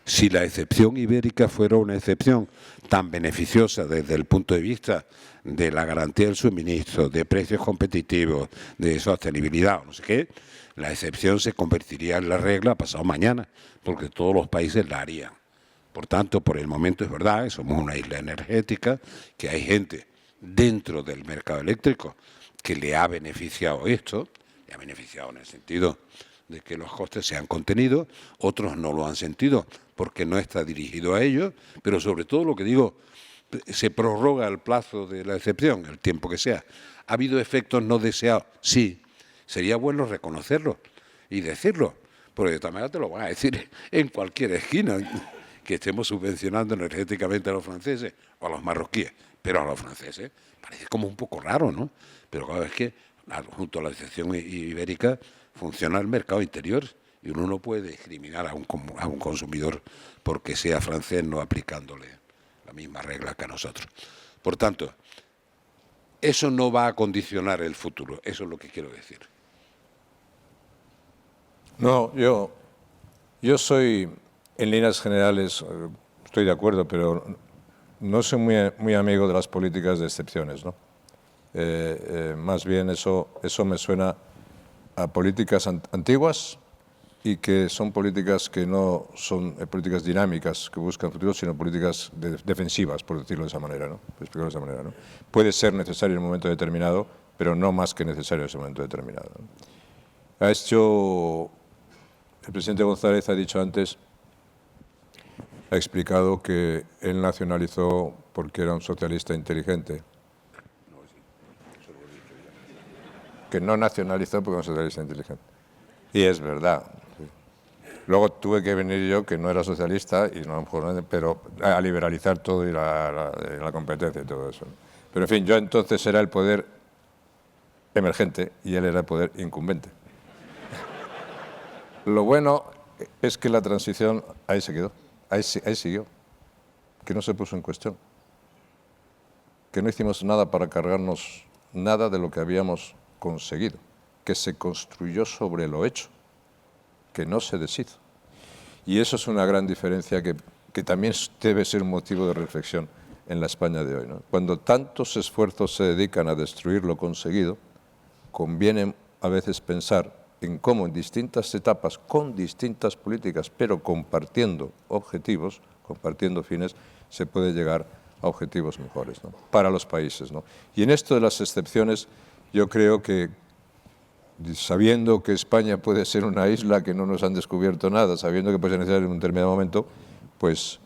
Si la excepción ibérica fuera una excepción tan beneficiosa desde el punto de vista de la garantía del suministro, de precios competitivos, de sostenibilidad o no sé qué, la excepción se convertiría en la regla pasado mañana, porque todos los países la harían. Por tanto, por el momento es verdad que somos una isla energética, que hay gente dentro del mercado eléctrico que le ha beneficiado esto, le ha beneficiado en el sentido de que los costes se han contenido, otros no lo han sentido porque no está dirigido a ellos, pero sobre todo lo que digo, se prorroga el plazo de la excepción, el tiempo que sea. ¿Ha habido efectos no deseados? Sí, sería bueno reconocerlo y decirlo, porque de esta manera te lo van a decir en cualquier esquina, que estemos subvencionando energéticamente a los franceses o a los marroquíes, pero a los franceses parece como un poco raro, ¿no? Pero cada vez que, junto a la excepción ibérica, funciona el mercado interior y uno no puede discriminar a un consumidor porque sea francés no aplicándole la misma regla que a nosotros. Por tanto, eso no va a condicionar el futuro, eso es lo que quiero decir. No, yo soy, en líneas generales, estoy de acuerdo, pero no soy muy amigo de las políticas de excepciones, ¿no? Más bien eso me suena a políticas antiguas y que son políticas que no son políticas dinámicas que buscan futuro, sino políticas defensivas, por decirlo de esa manera, ¿no? ¿no? Puede ser necesario en un momento determinado, pero no más que necesario en ese momento determinado, ¿no? El presidente González ha dicho antes, ha explicado que él nacionalizó porque era un socialista inteligente. Que no nacionalizó porque era un socialista inteligente. Y es verdad. Sí. Luego tuve que venir yo, que no era socialista, y no, pero a liberalizar todo y la competencia y todo eso. Pero en fin, yo entonces era el poder emergente y él era el poder incumbente. Lo bueno es que la transición ahí se quedó, ahí siguió, que no se puso en cuestión, que no hicimos nada para cargarnos nada de lo que habíamos conseguido, que se construyó sobre lo hecho, que no se deshizo. Y eso es una gran diferencia que también debe ser un motivo de reflexión en la España de hoy, ¿no? Cuando tantos esfuerzos se dedican a destruir lo conseguido, conviene a veces pensar en cómo en distintas etapas, con distintas políticas, pero compartiendo objetivos, compartiendo fines, se puede llegar a objetivos mejores, ¿no? Para los países, ¿no? Y en esto de las excepciones, yo creo que, sabiendo que España puede ser una isla que no nos han descubierto nada, sabiendo que puede ser necesario en un determinado momento, pues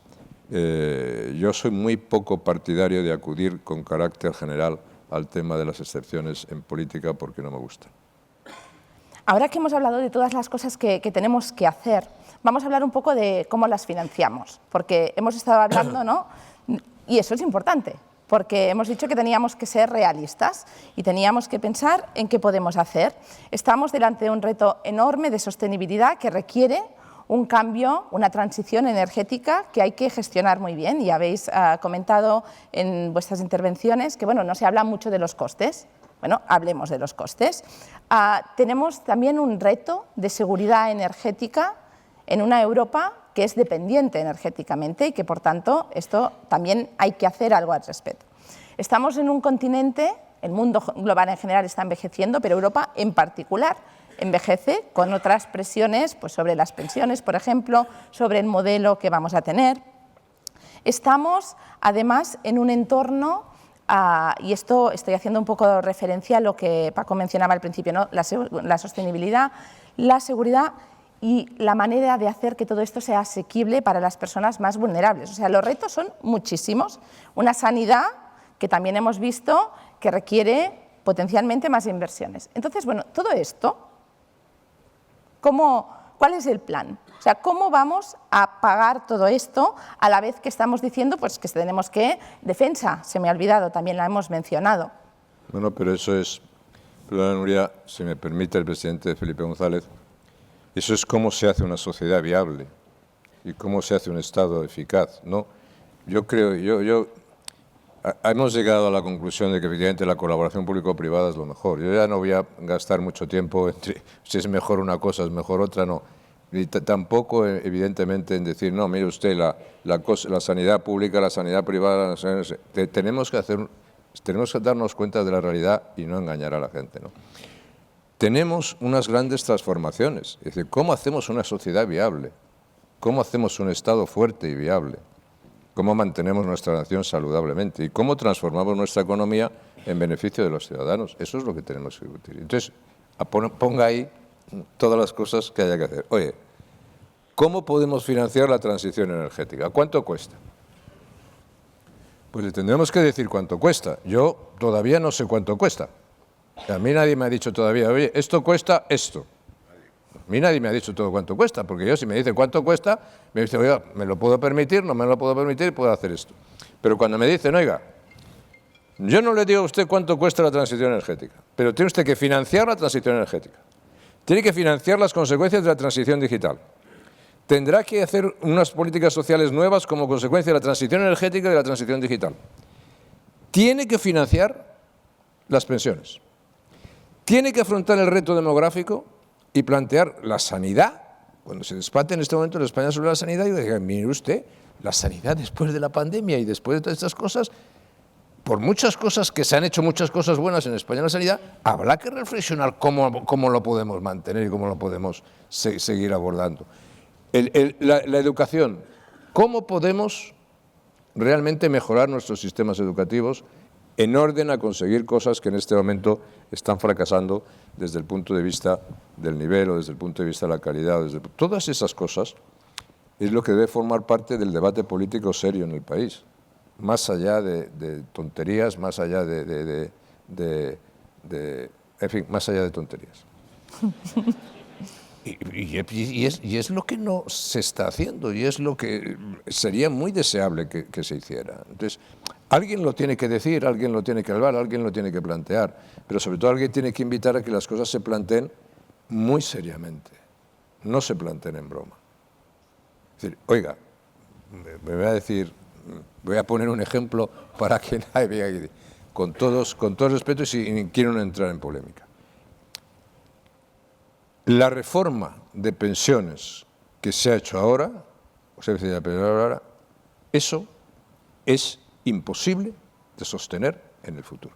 yo soy muy poco partidario de acudir con carácter general al tema de las excepciones en política porque no me gusta. Ahora que hemos hablado de todas las cosas que tenemos que hacer, vamos a hablar un poco de cómo las financiamos, porque hemos estado hablando, ¿no? Y eso es importante, porque hemos dicho que teníamos que ser realistas y teníamos que pensar en qué podemos hacer. Estamos delante de un reto enorme de sostenibilidad que requiere un cambio, una transición energética que hay que gestionar muy bien. Y habéis comentado en vuestras intervenciones que, bueno, no se habla mucho de los costes. Bueno, hablemos de los costes. Tenemos también un reto de seguridad energética en una Europa que es dependiente energéticamente y que, por tanto, esto también hay que hacer algo al respecto. Estamos en un continente, el mundo global en general está envejeciendo, pero Europa en particular envejece con otras presiones, pues sobre las pensiones, por ejemplo, sobre el modelo que vamos a tener. Estamos, además, en un entorno, y esto estoy haciendo un poco de referencia a lo que Paco mencionaba al principio, ¿no? La sostenibilidad, la seguridad y la manera de hacer que todo esto sea asequible para las personas más vulnerables. O sea, los retos son muchísimos. Una sanidad que también hemos visto que requiere potencialmente más inversiones. Entonces, bueno, todo esto, ¿cuál es el plan? O sea, ¿cómo vamos a pagar todo esto a la vez que estamos diciendo pues, que tenemos que defensa? Se me ha olvidado, también la hemos mencionado. Bueno, pero eso es, perdona Nuria, si me permite el presidente Felipe González, eso es cómo se hace una sociedad viable y cómo se hace un Estado eficaz, ¿no? Yo creo, hemos llegado a la conclusión de que efectivamente la colaboración público-privada es lo mejor. Yo ya no voy a gastar mucho tiempo entre si es mejor una cosa, es mejor otra, no. Ni tampoco, evidentemente, en decir, no, mire usted, la sanidad pública, la sanidad privada, tenemos que darnos cuenta de la realidad y no engañar a la gente, ¿no? Tenemos unas grandes transformaciones. Es decir, ¿cómo hacemos una sociedad viable? ¿Cómo hacemos un Estado fuerte y viable? ¿Cómo mantenemos nuestra nación saludablemente? ¿Y cómo transformamos nuestra economía en beneficio de los ciudadanos? Eso es lo que tenemos que discutir. Entonces, ponga ahí todas las cosas que haya que hacer. Oye, ¿cómo podemos financiar la transición energética? ¿Cuánto cuesta? Pues le tendremos que decir cuánto cuesta. Yo todavía no sé cuánto cuesta. A mí nadie me ha dicho todavía, oye, esto cuesta esto. A mí nadie me ha dicho todo cuánto cuesta, porque yo si me dice cuánto cuesta, me dice, oiga, ¿me lo puedo permitir? No me lo puedo permitir, puedo hacer esto. Pero cuando me dicen, oiga, yo no le digo a usted cuánto cuesta la transición energética, pero tiene usted que financiar la transición energética. Tiene que financiar las consecuencias de la transición digital. Tendrá que hacer unas políticas sociales nuevas como consecuencia de la transición energética y de la transición digital. Tiene que financiar las pensiones. Tiene que afrontar el reto demográfico y plantear la sanidad. Cuando se debate en este momento en España sobre la sanidad, yo digo, mire usted, la sanidad después de la pandemia y después de todas estas cosas, por muchas cosas que se han hecho, muchas cosas buenas en España en la sanidad, habrá que reflexionar cómo lo podemos mantener y cómo lo podemos seguir abordando. La educación, ¿cómo podemos realmente mejorar nuestros sistemas educativos en orden a conseguir cosas que en este momento están fracasando desde el punto de vista del nivel o desde el punto de vista de la calidad? Todas esas cosas es lo que debe formar parte del debate político serio en el país, más allá de tonterías, más allá en fin, más allá de tonterías. Y es lo que no se está haciendo y es lo que sería muy deseable que se hiciera. Entonces, alguien lo tiene que decir, alguien lo tiene que hablar, alguien lo tiene que plantear, pero sobre todo alguien tiene que invitar a que las cosas se planteen muy seriamente, no se planteen en broma. Es decir, oiga, me voy a poner un ejemplo para que nadie vea, con todo respeto y sin quiero no entrar en polémica. La reforma de pensiones que se ha hecho ahora, eso es imposible de sostener en el futuro.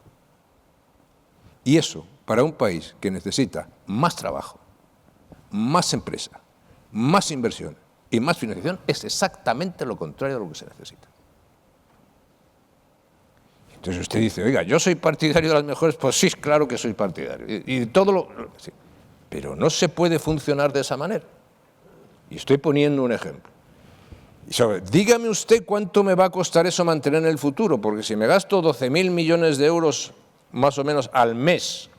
Y eso, para un país que necesita más trabajo, más empresa, más inversión y más financiación, es exactamente lo contrario de lo que se necesita. Entonces usted dice, oiga, yo soy partidario de las mejores, pues sí, claro que soy partidario. Y todo lo... Sí. Pero no se puede funcionar de esa manera. Y estoy poniendo un ejemplo. Dígame usted cuánto me va a costar eso mantener en el futuro, porque si me gasto 12.000 millones de euros más o menos al mes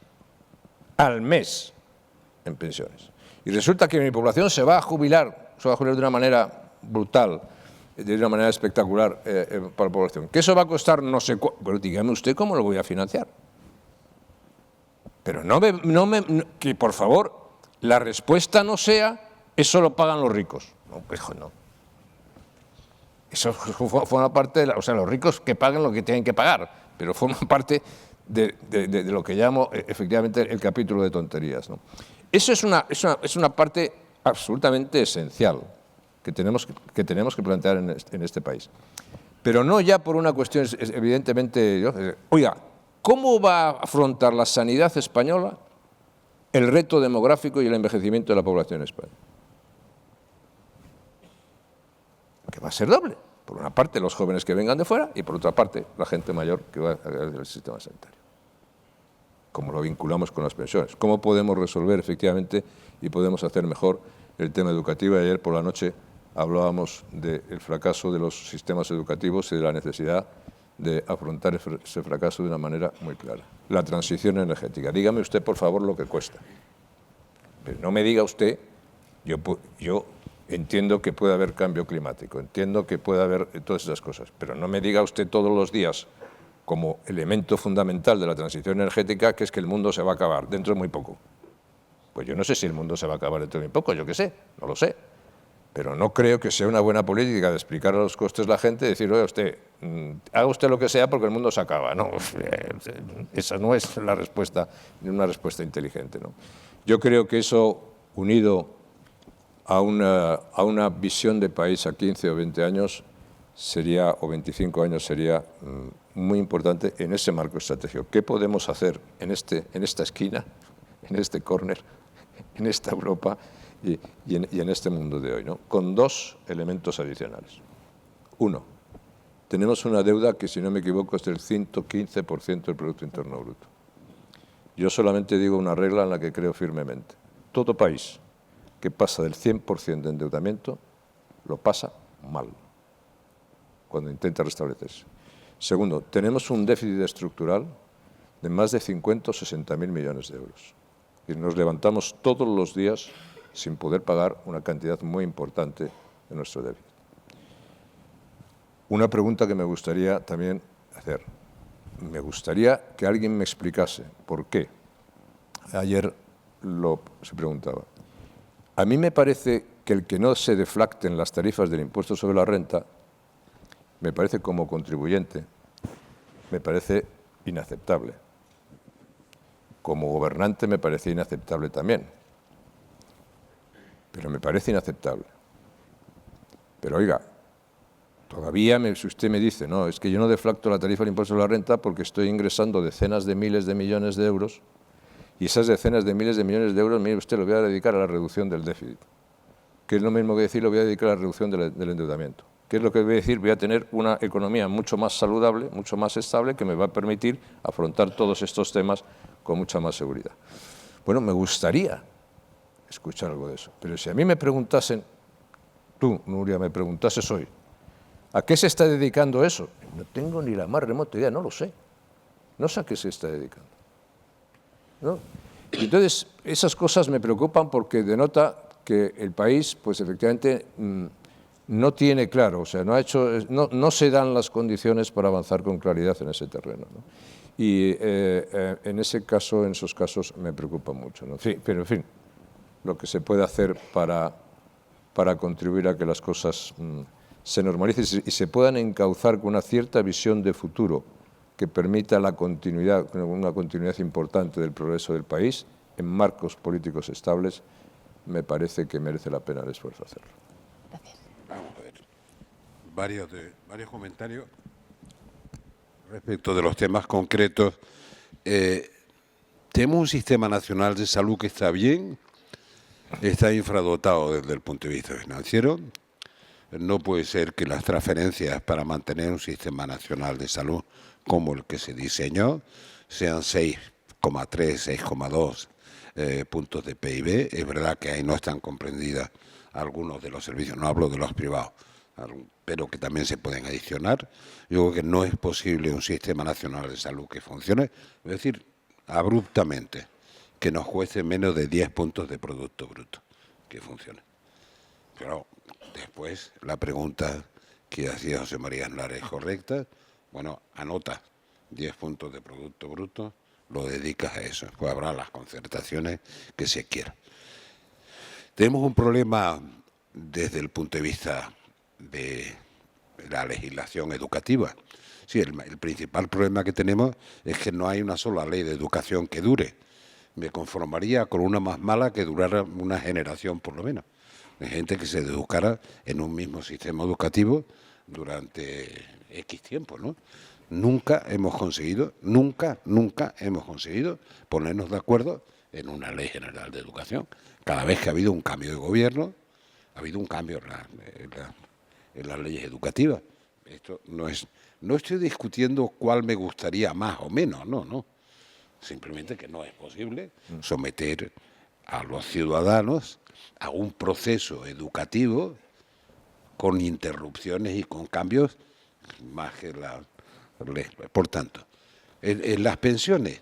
en pensiones, y resulta que mi población se va a jubilar de una manera brutal, de una manera espectacular para la población, que eso va a costar no sé cuánto, pero dígame usted cómo lo voy a financiar. Pero que por favor la respuesta no sea eso lo pagan los ricos. No, pues no. Eso forma parte de los ricos que paguen lo que tienen que pagar, pero forma parte de lo que llamo efectivamente el capítulo de tonterías, ¿no? Eso es una parte absolutamente esencial que tenemos que plantear en este país. Pero no ya por una cuestión, evidentemente, oiga, ¿cómo va a afrontar la sanidad española el reto demográfico y el envejecimiento de la población española? Que va a ser doble. Por una parte, los jóvenes que vengan de fuera y por otra parte, la gente mayor que va al sistema sanitario. ¿Cómo lo vinculamos con las pensiones? ¿Cómo podemos resolver efectivamente y podemos hacer mejor el tema educativo? Ayer por la noche hablábamos del fracaso de los sistemas educativos y de la necesidad de afrontar ese fracaso de una manera muy clara. La transición energética. Dígame usted, por favor, lo que cuesta. Pero no me diga usted, yo entiendo que puede haber cambio climático, entiendo que puede haber todas esas cosas, pero no me diga usted todos los días, como elemento fundamental de la transición energética, que es que el mundo se va a acabar dentro de muy poco. Pues yo no sé si el mundo se va a acabar dentro de muy poco, yo qué sé, no lo sé. Pero no creo que sea una buena política de explicar a los costes a la gente y decir, oye, usted, haga usted lo que sea porque el mundo se acaba. No, esa no es la respuesta, una respuesta inteligente, ¿no? Yo creo que eso, unido a una visión de país a 15 o 20 años sería, o 25 años sería muy importante en ese marco estratégico. ¿Qué podemos hacer en esta esquina, en este córner, en esta Europa y en este mundo de hoy, ¿no? Con dos elementos adicionales. Uno, tenemos una deuda que, si no me equivoco, es del 115% del Producto Interno Bruto. Yo solamente digo una regla en la que creo firmemente. Todo país que pasa del 100% de endeudamiento lo pasa mal cuando intenta restablecerse. Segundo, tenemos un déficit estructural de más de 50 o 60.000 millones de euros. Y nos levantamos todos los días sin poder pagar una cantidad muy importante de nuestro déficit. Una pregunta que me gustaría también hacer. Me gustaría que alguien me explicase por qué. Ayer se preguntaba. A mí me parece que el que no se deflacten las tarifas del impuesto sobre la renta, me parece como contribuyente, me parece inaceptable. Como gobernante me parece inaceptable también. Pero me parece inaceptable. Pero oiga, todavía si usted me dice, no, es que yo no deflacto la tarifa del impuesto sobre la renta porque estoy ingresando decenas de miles de millones de euros y esas decenas de miles de millones de euros, mire usted, lo voy a dedicar a la reducción del déficit. Que es lo mismo que decir, lo voy a dedicar a la reducción del endeudamiento. ¿Qué es lo que voy a decir? Voy a tener una economía mucho más saludable, mucho más estable, que me va a permitir afrontar todos estos temas con mucha más seguridad. Bueno, me gustaría escuchar algo de eso. Pero si a mí me preguntasen, tú, Nuria, me preguntases hoy, ¿a qué se está dedicando eso? No tengo ni la más remota idea, no lo sé. No sé a qué se está dedicando, ¿no? Y entonces, esas cosas me preocupan porque denota que el país, pues efectivamente, no tiene claro, o sea, no se dan las condiciones para avanzar con claridad en ese terreno, ¿no? Y en esos casos me preocupa mucho, ¿no? Sí, pero en fin, lo que se puede hacer para contribuir a que las cosas se normalicen y se puedan encauzar con una cierta visión de futuro que permita una continuidad importante del progreso del país en marcos políticos estables, me parece que merece la pena el esfuerzo hacerlo. Gracias. Vamos a ver, varios comentarios respecto de los temas concretos. Tenemos un sistema nacional de salud que está bien, está infradotado desde el punto de vista financiero. No puede ser que las transferencias para mantener un sistema nacional de salud como el que se diseñó sean 6,3, 6,2 puntos de PIB. Es verdad que ahí no están comprendidas algunos de los servicios, no hablo de los privados, pero que también se pueden adicionar. Yo creo que no es posible un sistema nacional de salud que funcione, es decir, abruptamente, que nos cueste menos de 10 puntos de Producto Bruto, que funcione. Pero después la pregunta que hacía José María Aznar es correcta. Bueno, anota 10 puntos de Producto Bruto, lo dedicas a eso, pues habrá las concertaciones que se quieran. Tenemos un problema desde el punto de vista de la legislación educativa. Sí, el principal problema que tenemos es que no hay una sola ley de educación que dure. Me conformaría con una más mala que durara una generación por lo menos. De gente que se educara en un mismo sistema educativo durante X tiempo, ¿no? Nunca hemos conseguido ponernos de acuerdo en una ley general de educación. Cada vez que ha habido un cambio de gobierno, ha habido un cambio en las leyes educativas. Esto no estoy discutiendo cuál me gustaría más o menos, no. Simplemente que no es posible someter a los ciudadanos a un proceso educativo con interrupciones y con cambios más que la ley. Por tanto, en las pensiones,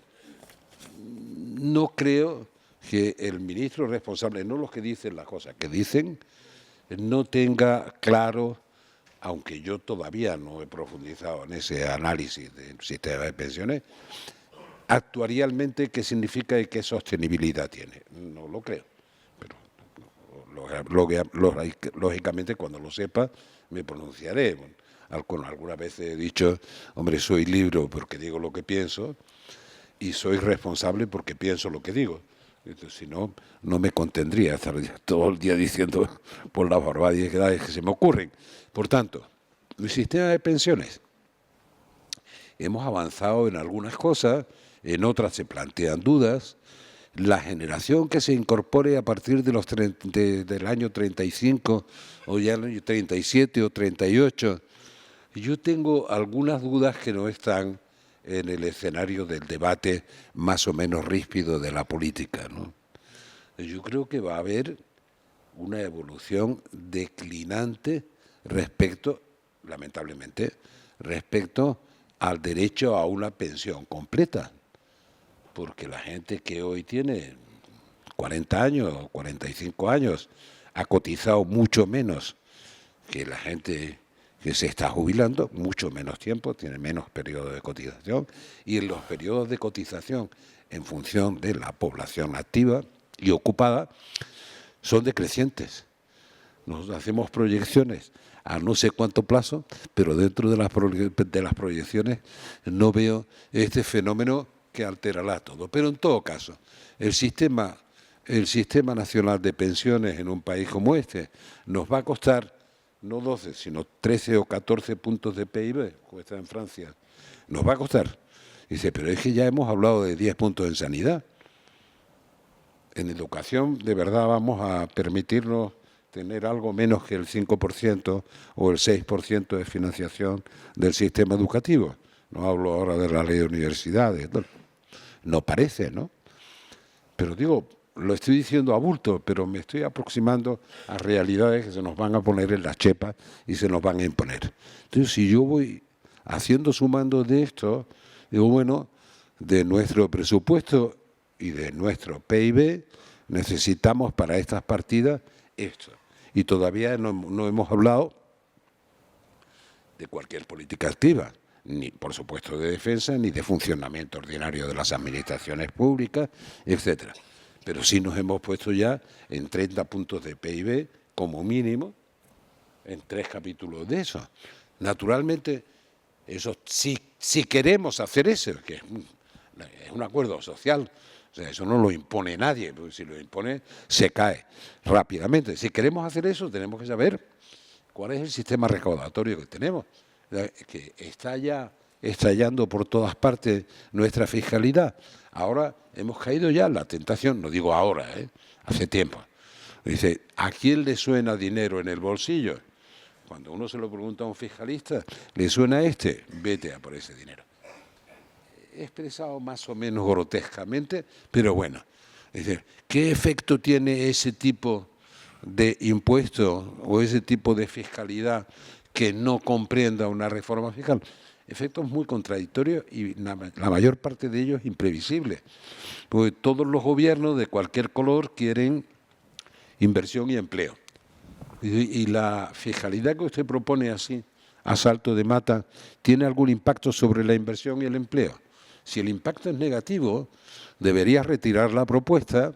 no creo que el ministro responsable, no los que dicen las cosas que dicen, no tenga claro, aunque yo todavía no he profundizado en ese análisis del sistema de pensiones, actuarialmente qué significa y qué sostenibilidad tiene. No lo creo, pero lógicamente cuando lo sepa me pronunciaré. Algunas veces he dicho, hombre, soy libre porque digo lo que pienso y soy responsable porque pienso lo que digo. Entonces, si no, no me contendría estar todo el día diciendo por las barbaridades que se me ocurren. Por tanto, el sistema de pensiones. Hemos avanzado en algunas cosas, en otras se plantean dudas. La generación que se incorpore a partir de del año 35 o ya el año 37 o 38, yo tengo algunas dudas que no están en el escenario del debate más o menos ríspido de la política, ¿no? Yo creo que va a haber una evolución declinante respecto, lamentablemente, respecto al derecho a una pensión completa, porque la gente que hoy tiene 40 años o 45 años ha cotizado mucho menos que la gente que se está jubilando, mucho menos tiempo, tiene menos periodo de cotización, y en los periodos de cotización en función de la población activa y ocupada son decrecientes. Nos hacemos proyecciones a no sé cuánto plazo, pero dentro de las proyecciones no veo este fenómeno que alterará todo. Pero en todo caso, el sistema nacional de pensiones en un país como este nos va a costar no 12, sino 13 o 14 puntos de PIB, como está en Francia. Nos va a costar. Dice, pero es que ya hemos hablado de 10 puntos en sanidad. En educación, ¿de verdad vamos a permitirnos tener algo menos que el 5% o el 6% de financiación del sistema educativo? No hablo ahora de la ley de universidades. No parece, ¿no? Pero digo, lo estoy diciendo a bulto, pero me estoy aproximando a realidades que se nos van a poner en las chepas y se nos van a imponer. Entonces, si yo voy sumando de esto, digo, bueno, de nuestro presupuesto y de nuestro PIB necesitamos para estas partidas esto. Y todavía no hemos hablado de cualquier política activa, ni por supuesto de defensa, ni de funcionamiento ordinario de las administraciones públicas, etcétera. Pero sí nos hemos puesto ya en 30 puntos de PIB como mínimo, en 3 capítulos de eso. Naturalmente, eso si queremos hacer eso, que es un acuerdo social, o sea, eso no lo impone nadie, porque si lo impone se cae rápidamente. Si queremos hacer eso, tenemos que saber cuál es el sistema recaudatorio que tenemos, que está ya estallando por todas partes nuestra fiscalidad. Ahora hemos caído ya en la tentación, no digo ahora, hace tiempo. Dice, ¿a quién le suena dinero en el bolsillo? Cuando uno se lo pregunta a un fiscalista, ¿le suena Vete a por ese dinero. Expresado más o menos grotescamente, pero bueno. Es decir, ¿qué efecto tiene ese tipo de impuesto o ese tipo de fiscalidad que no comprenda una reforma fiscal? Efectos muy contradictorios y la mayor parte de ellos imprevisibles. Porque todos los gobiernos de cualquier color quieren inversión y empleo. Y la fiscalidad que usted propone así, a salto de mata, ¿tiene algún impacto sobre la inversión y el empleo? Si el impacto es negativo, debería retirar la propuesta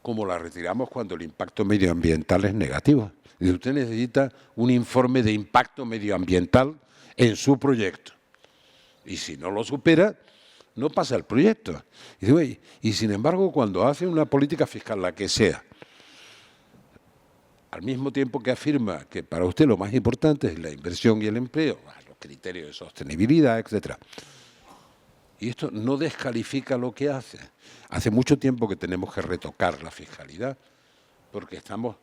como la retiramos cuando el impacto medioambiental es negativo. Y usted necesita un informe de impacto medioambiental en su proyecto. Y si no lo supera, no pasa el proyecto. Y sin embargo, cuando hace una política fiscal, la que sea, al mismo tiempo que afirma que para usted lo más importante es la inversión y el empleo, los criterios de sostenibilidad, etcétera. Y esto no descalifica lo que hace. Hace mucho tiempo que tenemos que retocar la fiscalidad porque estamos,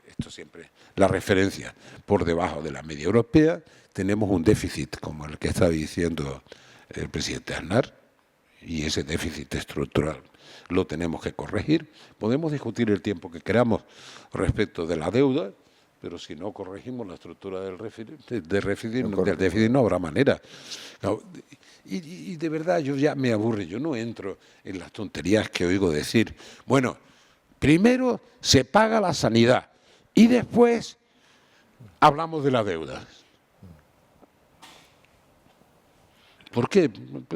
esto siempre, la referencia por debajo de la media europea, tenemos un déficit como el que está diciendo el presidente Aznar y ese déficit estructural lo tenemos que corregir. Podemos discutir el tiempo que queramos respecto de la deuda, pero si no corregimos la estructura del déficit no habrá manera. Y de verdad yo ya me aburre, yo no entro en las tonterías que oigo decir. Bueno, primero se paga la sanidad y después hablamos de la deuda. ¿Por qué?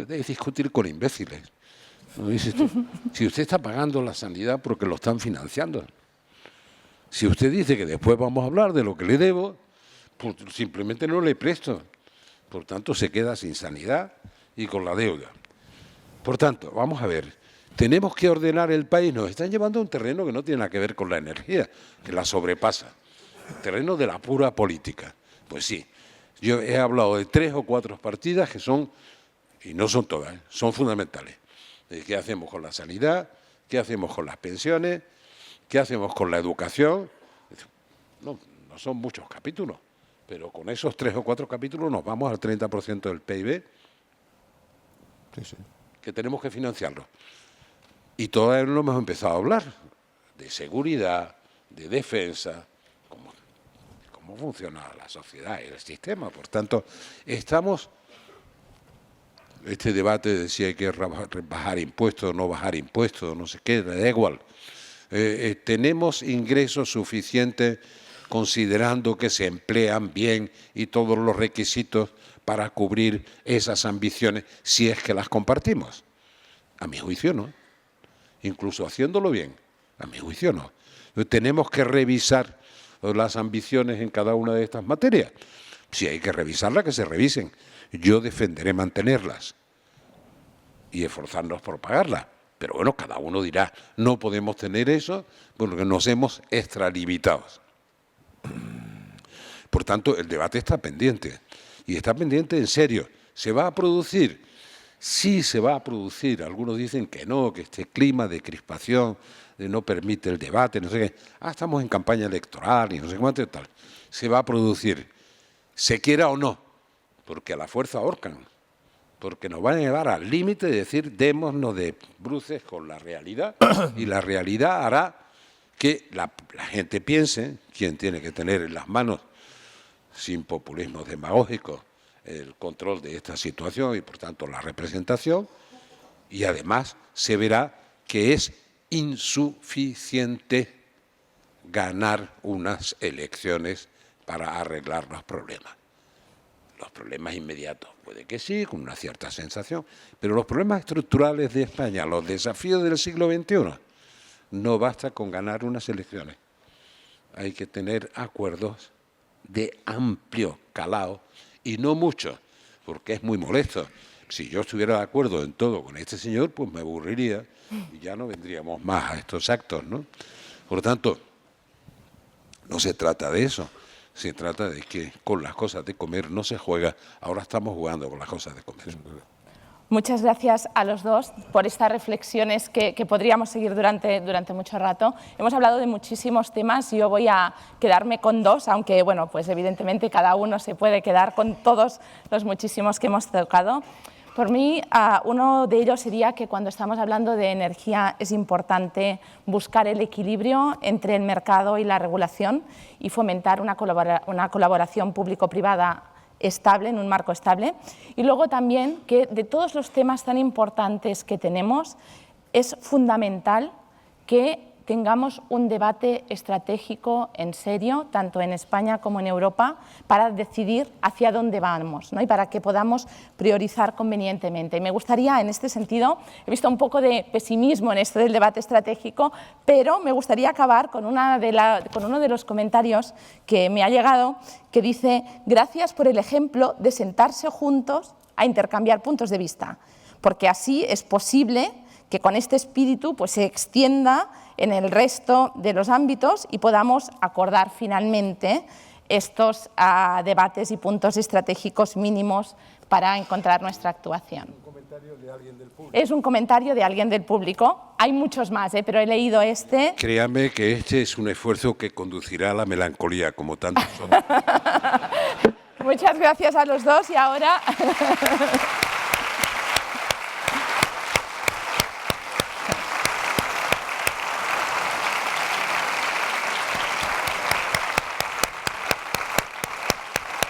Es discutir con imbéciles. ¿No dices tú? Si usted está pagando la sanidad porque lo están financiando. Si usted dice que después vamos a hablar de lo que le debo, pues simplemente no le presto. Por tanto, se queda sin sanidad y con la deuda. Por tanto, vamos a ver, tenemos que ordenar el país. Nos están llevando a un terreno que no tiene nada que ver con la energía, que la sobrepasa. El terreno de la pura política. Pues sí, yo he hablado de 3 o 4 partidas que son, y no son todas, son fundamentales. ¿Qué hacemos con la sanidad? ¿Qué hacemos con las pensiones? ¿Qué hacemos con la educación? No son muchos capítulos, pero con esos 3 o 4 capítulos nos vamos al 30% del PIB, que tenemos que financiarlo. Y todavía no hemos empezado a hablar de seguridad, de defensa, cómo funciona la sociedad y el sistema. Por tanto, estamos... Este debate de si hay que bajar impuestos, no bajar impuestos, no sé qué, da igual. Tenemos ingresos suficientes considerando que se emplean bien y todos los requisitos para cubrir esas ambiciones, si es que las compartimos. A mi juicio no. Incluso haciéndolo bien, a mi juicio no. Tenemos que revisar las ambiciones en cada una de estas materias. Si hay que revisarlas, que se revisen. Yo defenderé mantenerlas y esforzarnos por pagarlas. Pero bueno, cada uno dirá, no podemos tener eso porque nos hemos extralimitado. Por tanto, el debate está pendiente. Y está pendiente en serio. ¿Se va a producir? Sí se va a producir. Algunos dicen que no, que este clima de crispación no permite el debate, no sé qué. Estamos en campaña electoral y no sé cuánto y tal. Se va a producir, se quiera o no, porque a la fuerza ahorcan, porque nos van a llevar al límite de decir démonos de bruces con la realidad y la realidad hará que la gente piense, quien tiene que tener en las manos, sin populismo demagógico, el control de esta situación y por tanto la representación, y además se verá que es insuficiente ganar unas elecciones para arreglar los problemas. Los problemas inmediatos, puede que sí, con una cierta sensación, pero los problemas estructurales de España, los desafíos del siglo XXI, no basta con ganar unas elecciones. Hay que tener acuerdos de amplio calado y no muchos, porque es muy molesto. Si yo estuviera de acuerdo en todo con este señor, pues me aburriría y ya no vendríamos más a estos actos, ¿no? Por lo tanto, no se trata de eso. Se trata de que con las cosas de comer no se juega. Ahora estamos jugando con las cosas de comer. Muchas gracias a los dos por estas reflexiones que podríamos seguir durante mucho rato. Hemos hablado de muchísimos temas, yo voy a quedarme con 2, aunque bueno, pues evidentemente cada uno se puede quedar con todos los muchísimos que hemos tocado. Por mí, uno de ellos sería que cuando estamos hablando de energía es importante buscar el equilibrio entre el mercado y la regulación y fomentar una colaboración público-privada estable, en un marco estable. Y luego también que de todos los temas tan importantes que tenemos, es fundamental que tengamos un debate estratégico en serio, tanto en España como en Europa, para decidir hacia dónde vamos, ¿no? Y para que podamos priorizar convenientemente. Y me gustaría, en este sentido, he visto un poco de pesimismo en esto del debate estratégico, pero me gustaría acabar con uno de los comentarios que me ha llegado, que dice: gracias por el ejemplo de sentarse juntos a intercambiar puntos de vista, porque así es posible que con este espíritu pues, se extienda en el resto de los ámbitos y podamos acordar finalmente estos debates y puntos estratégicos mínimos para encontrar nuestra actuación. ¿Un comentario de alguien del público? Es un comentario de alguien del público. Hay muchos más, pero he leído este. Créame que este es un esfuerzo que conducirá a la melancolía, como tantos otros. Muchas gracias a los dos y ahora...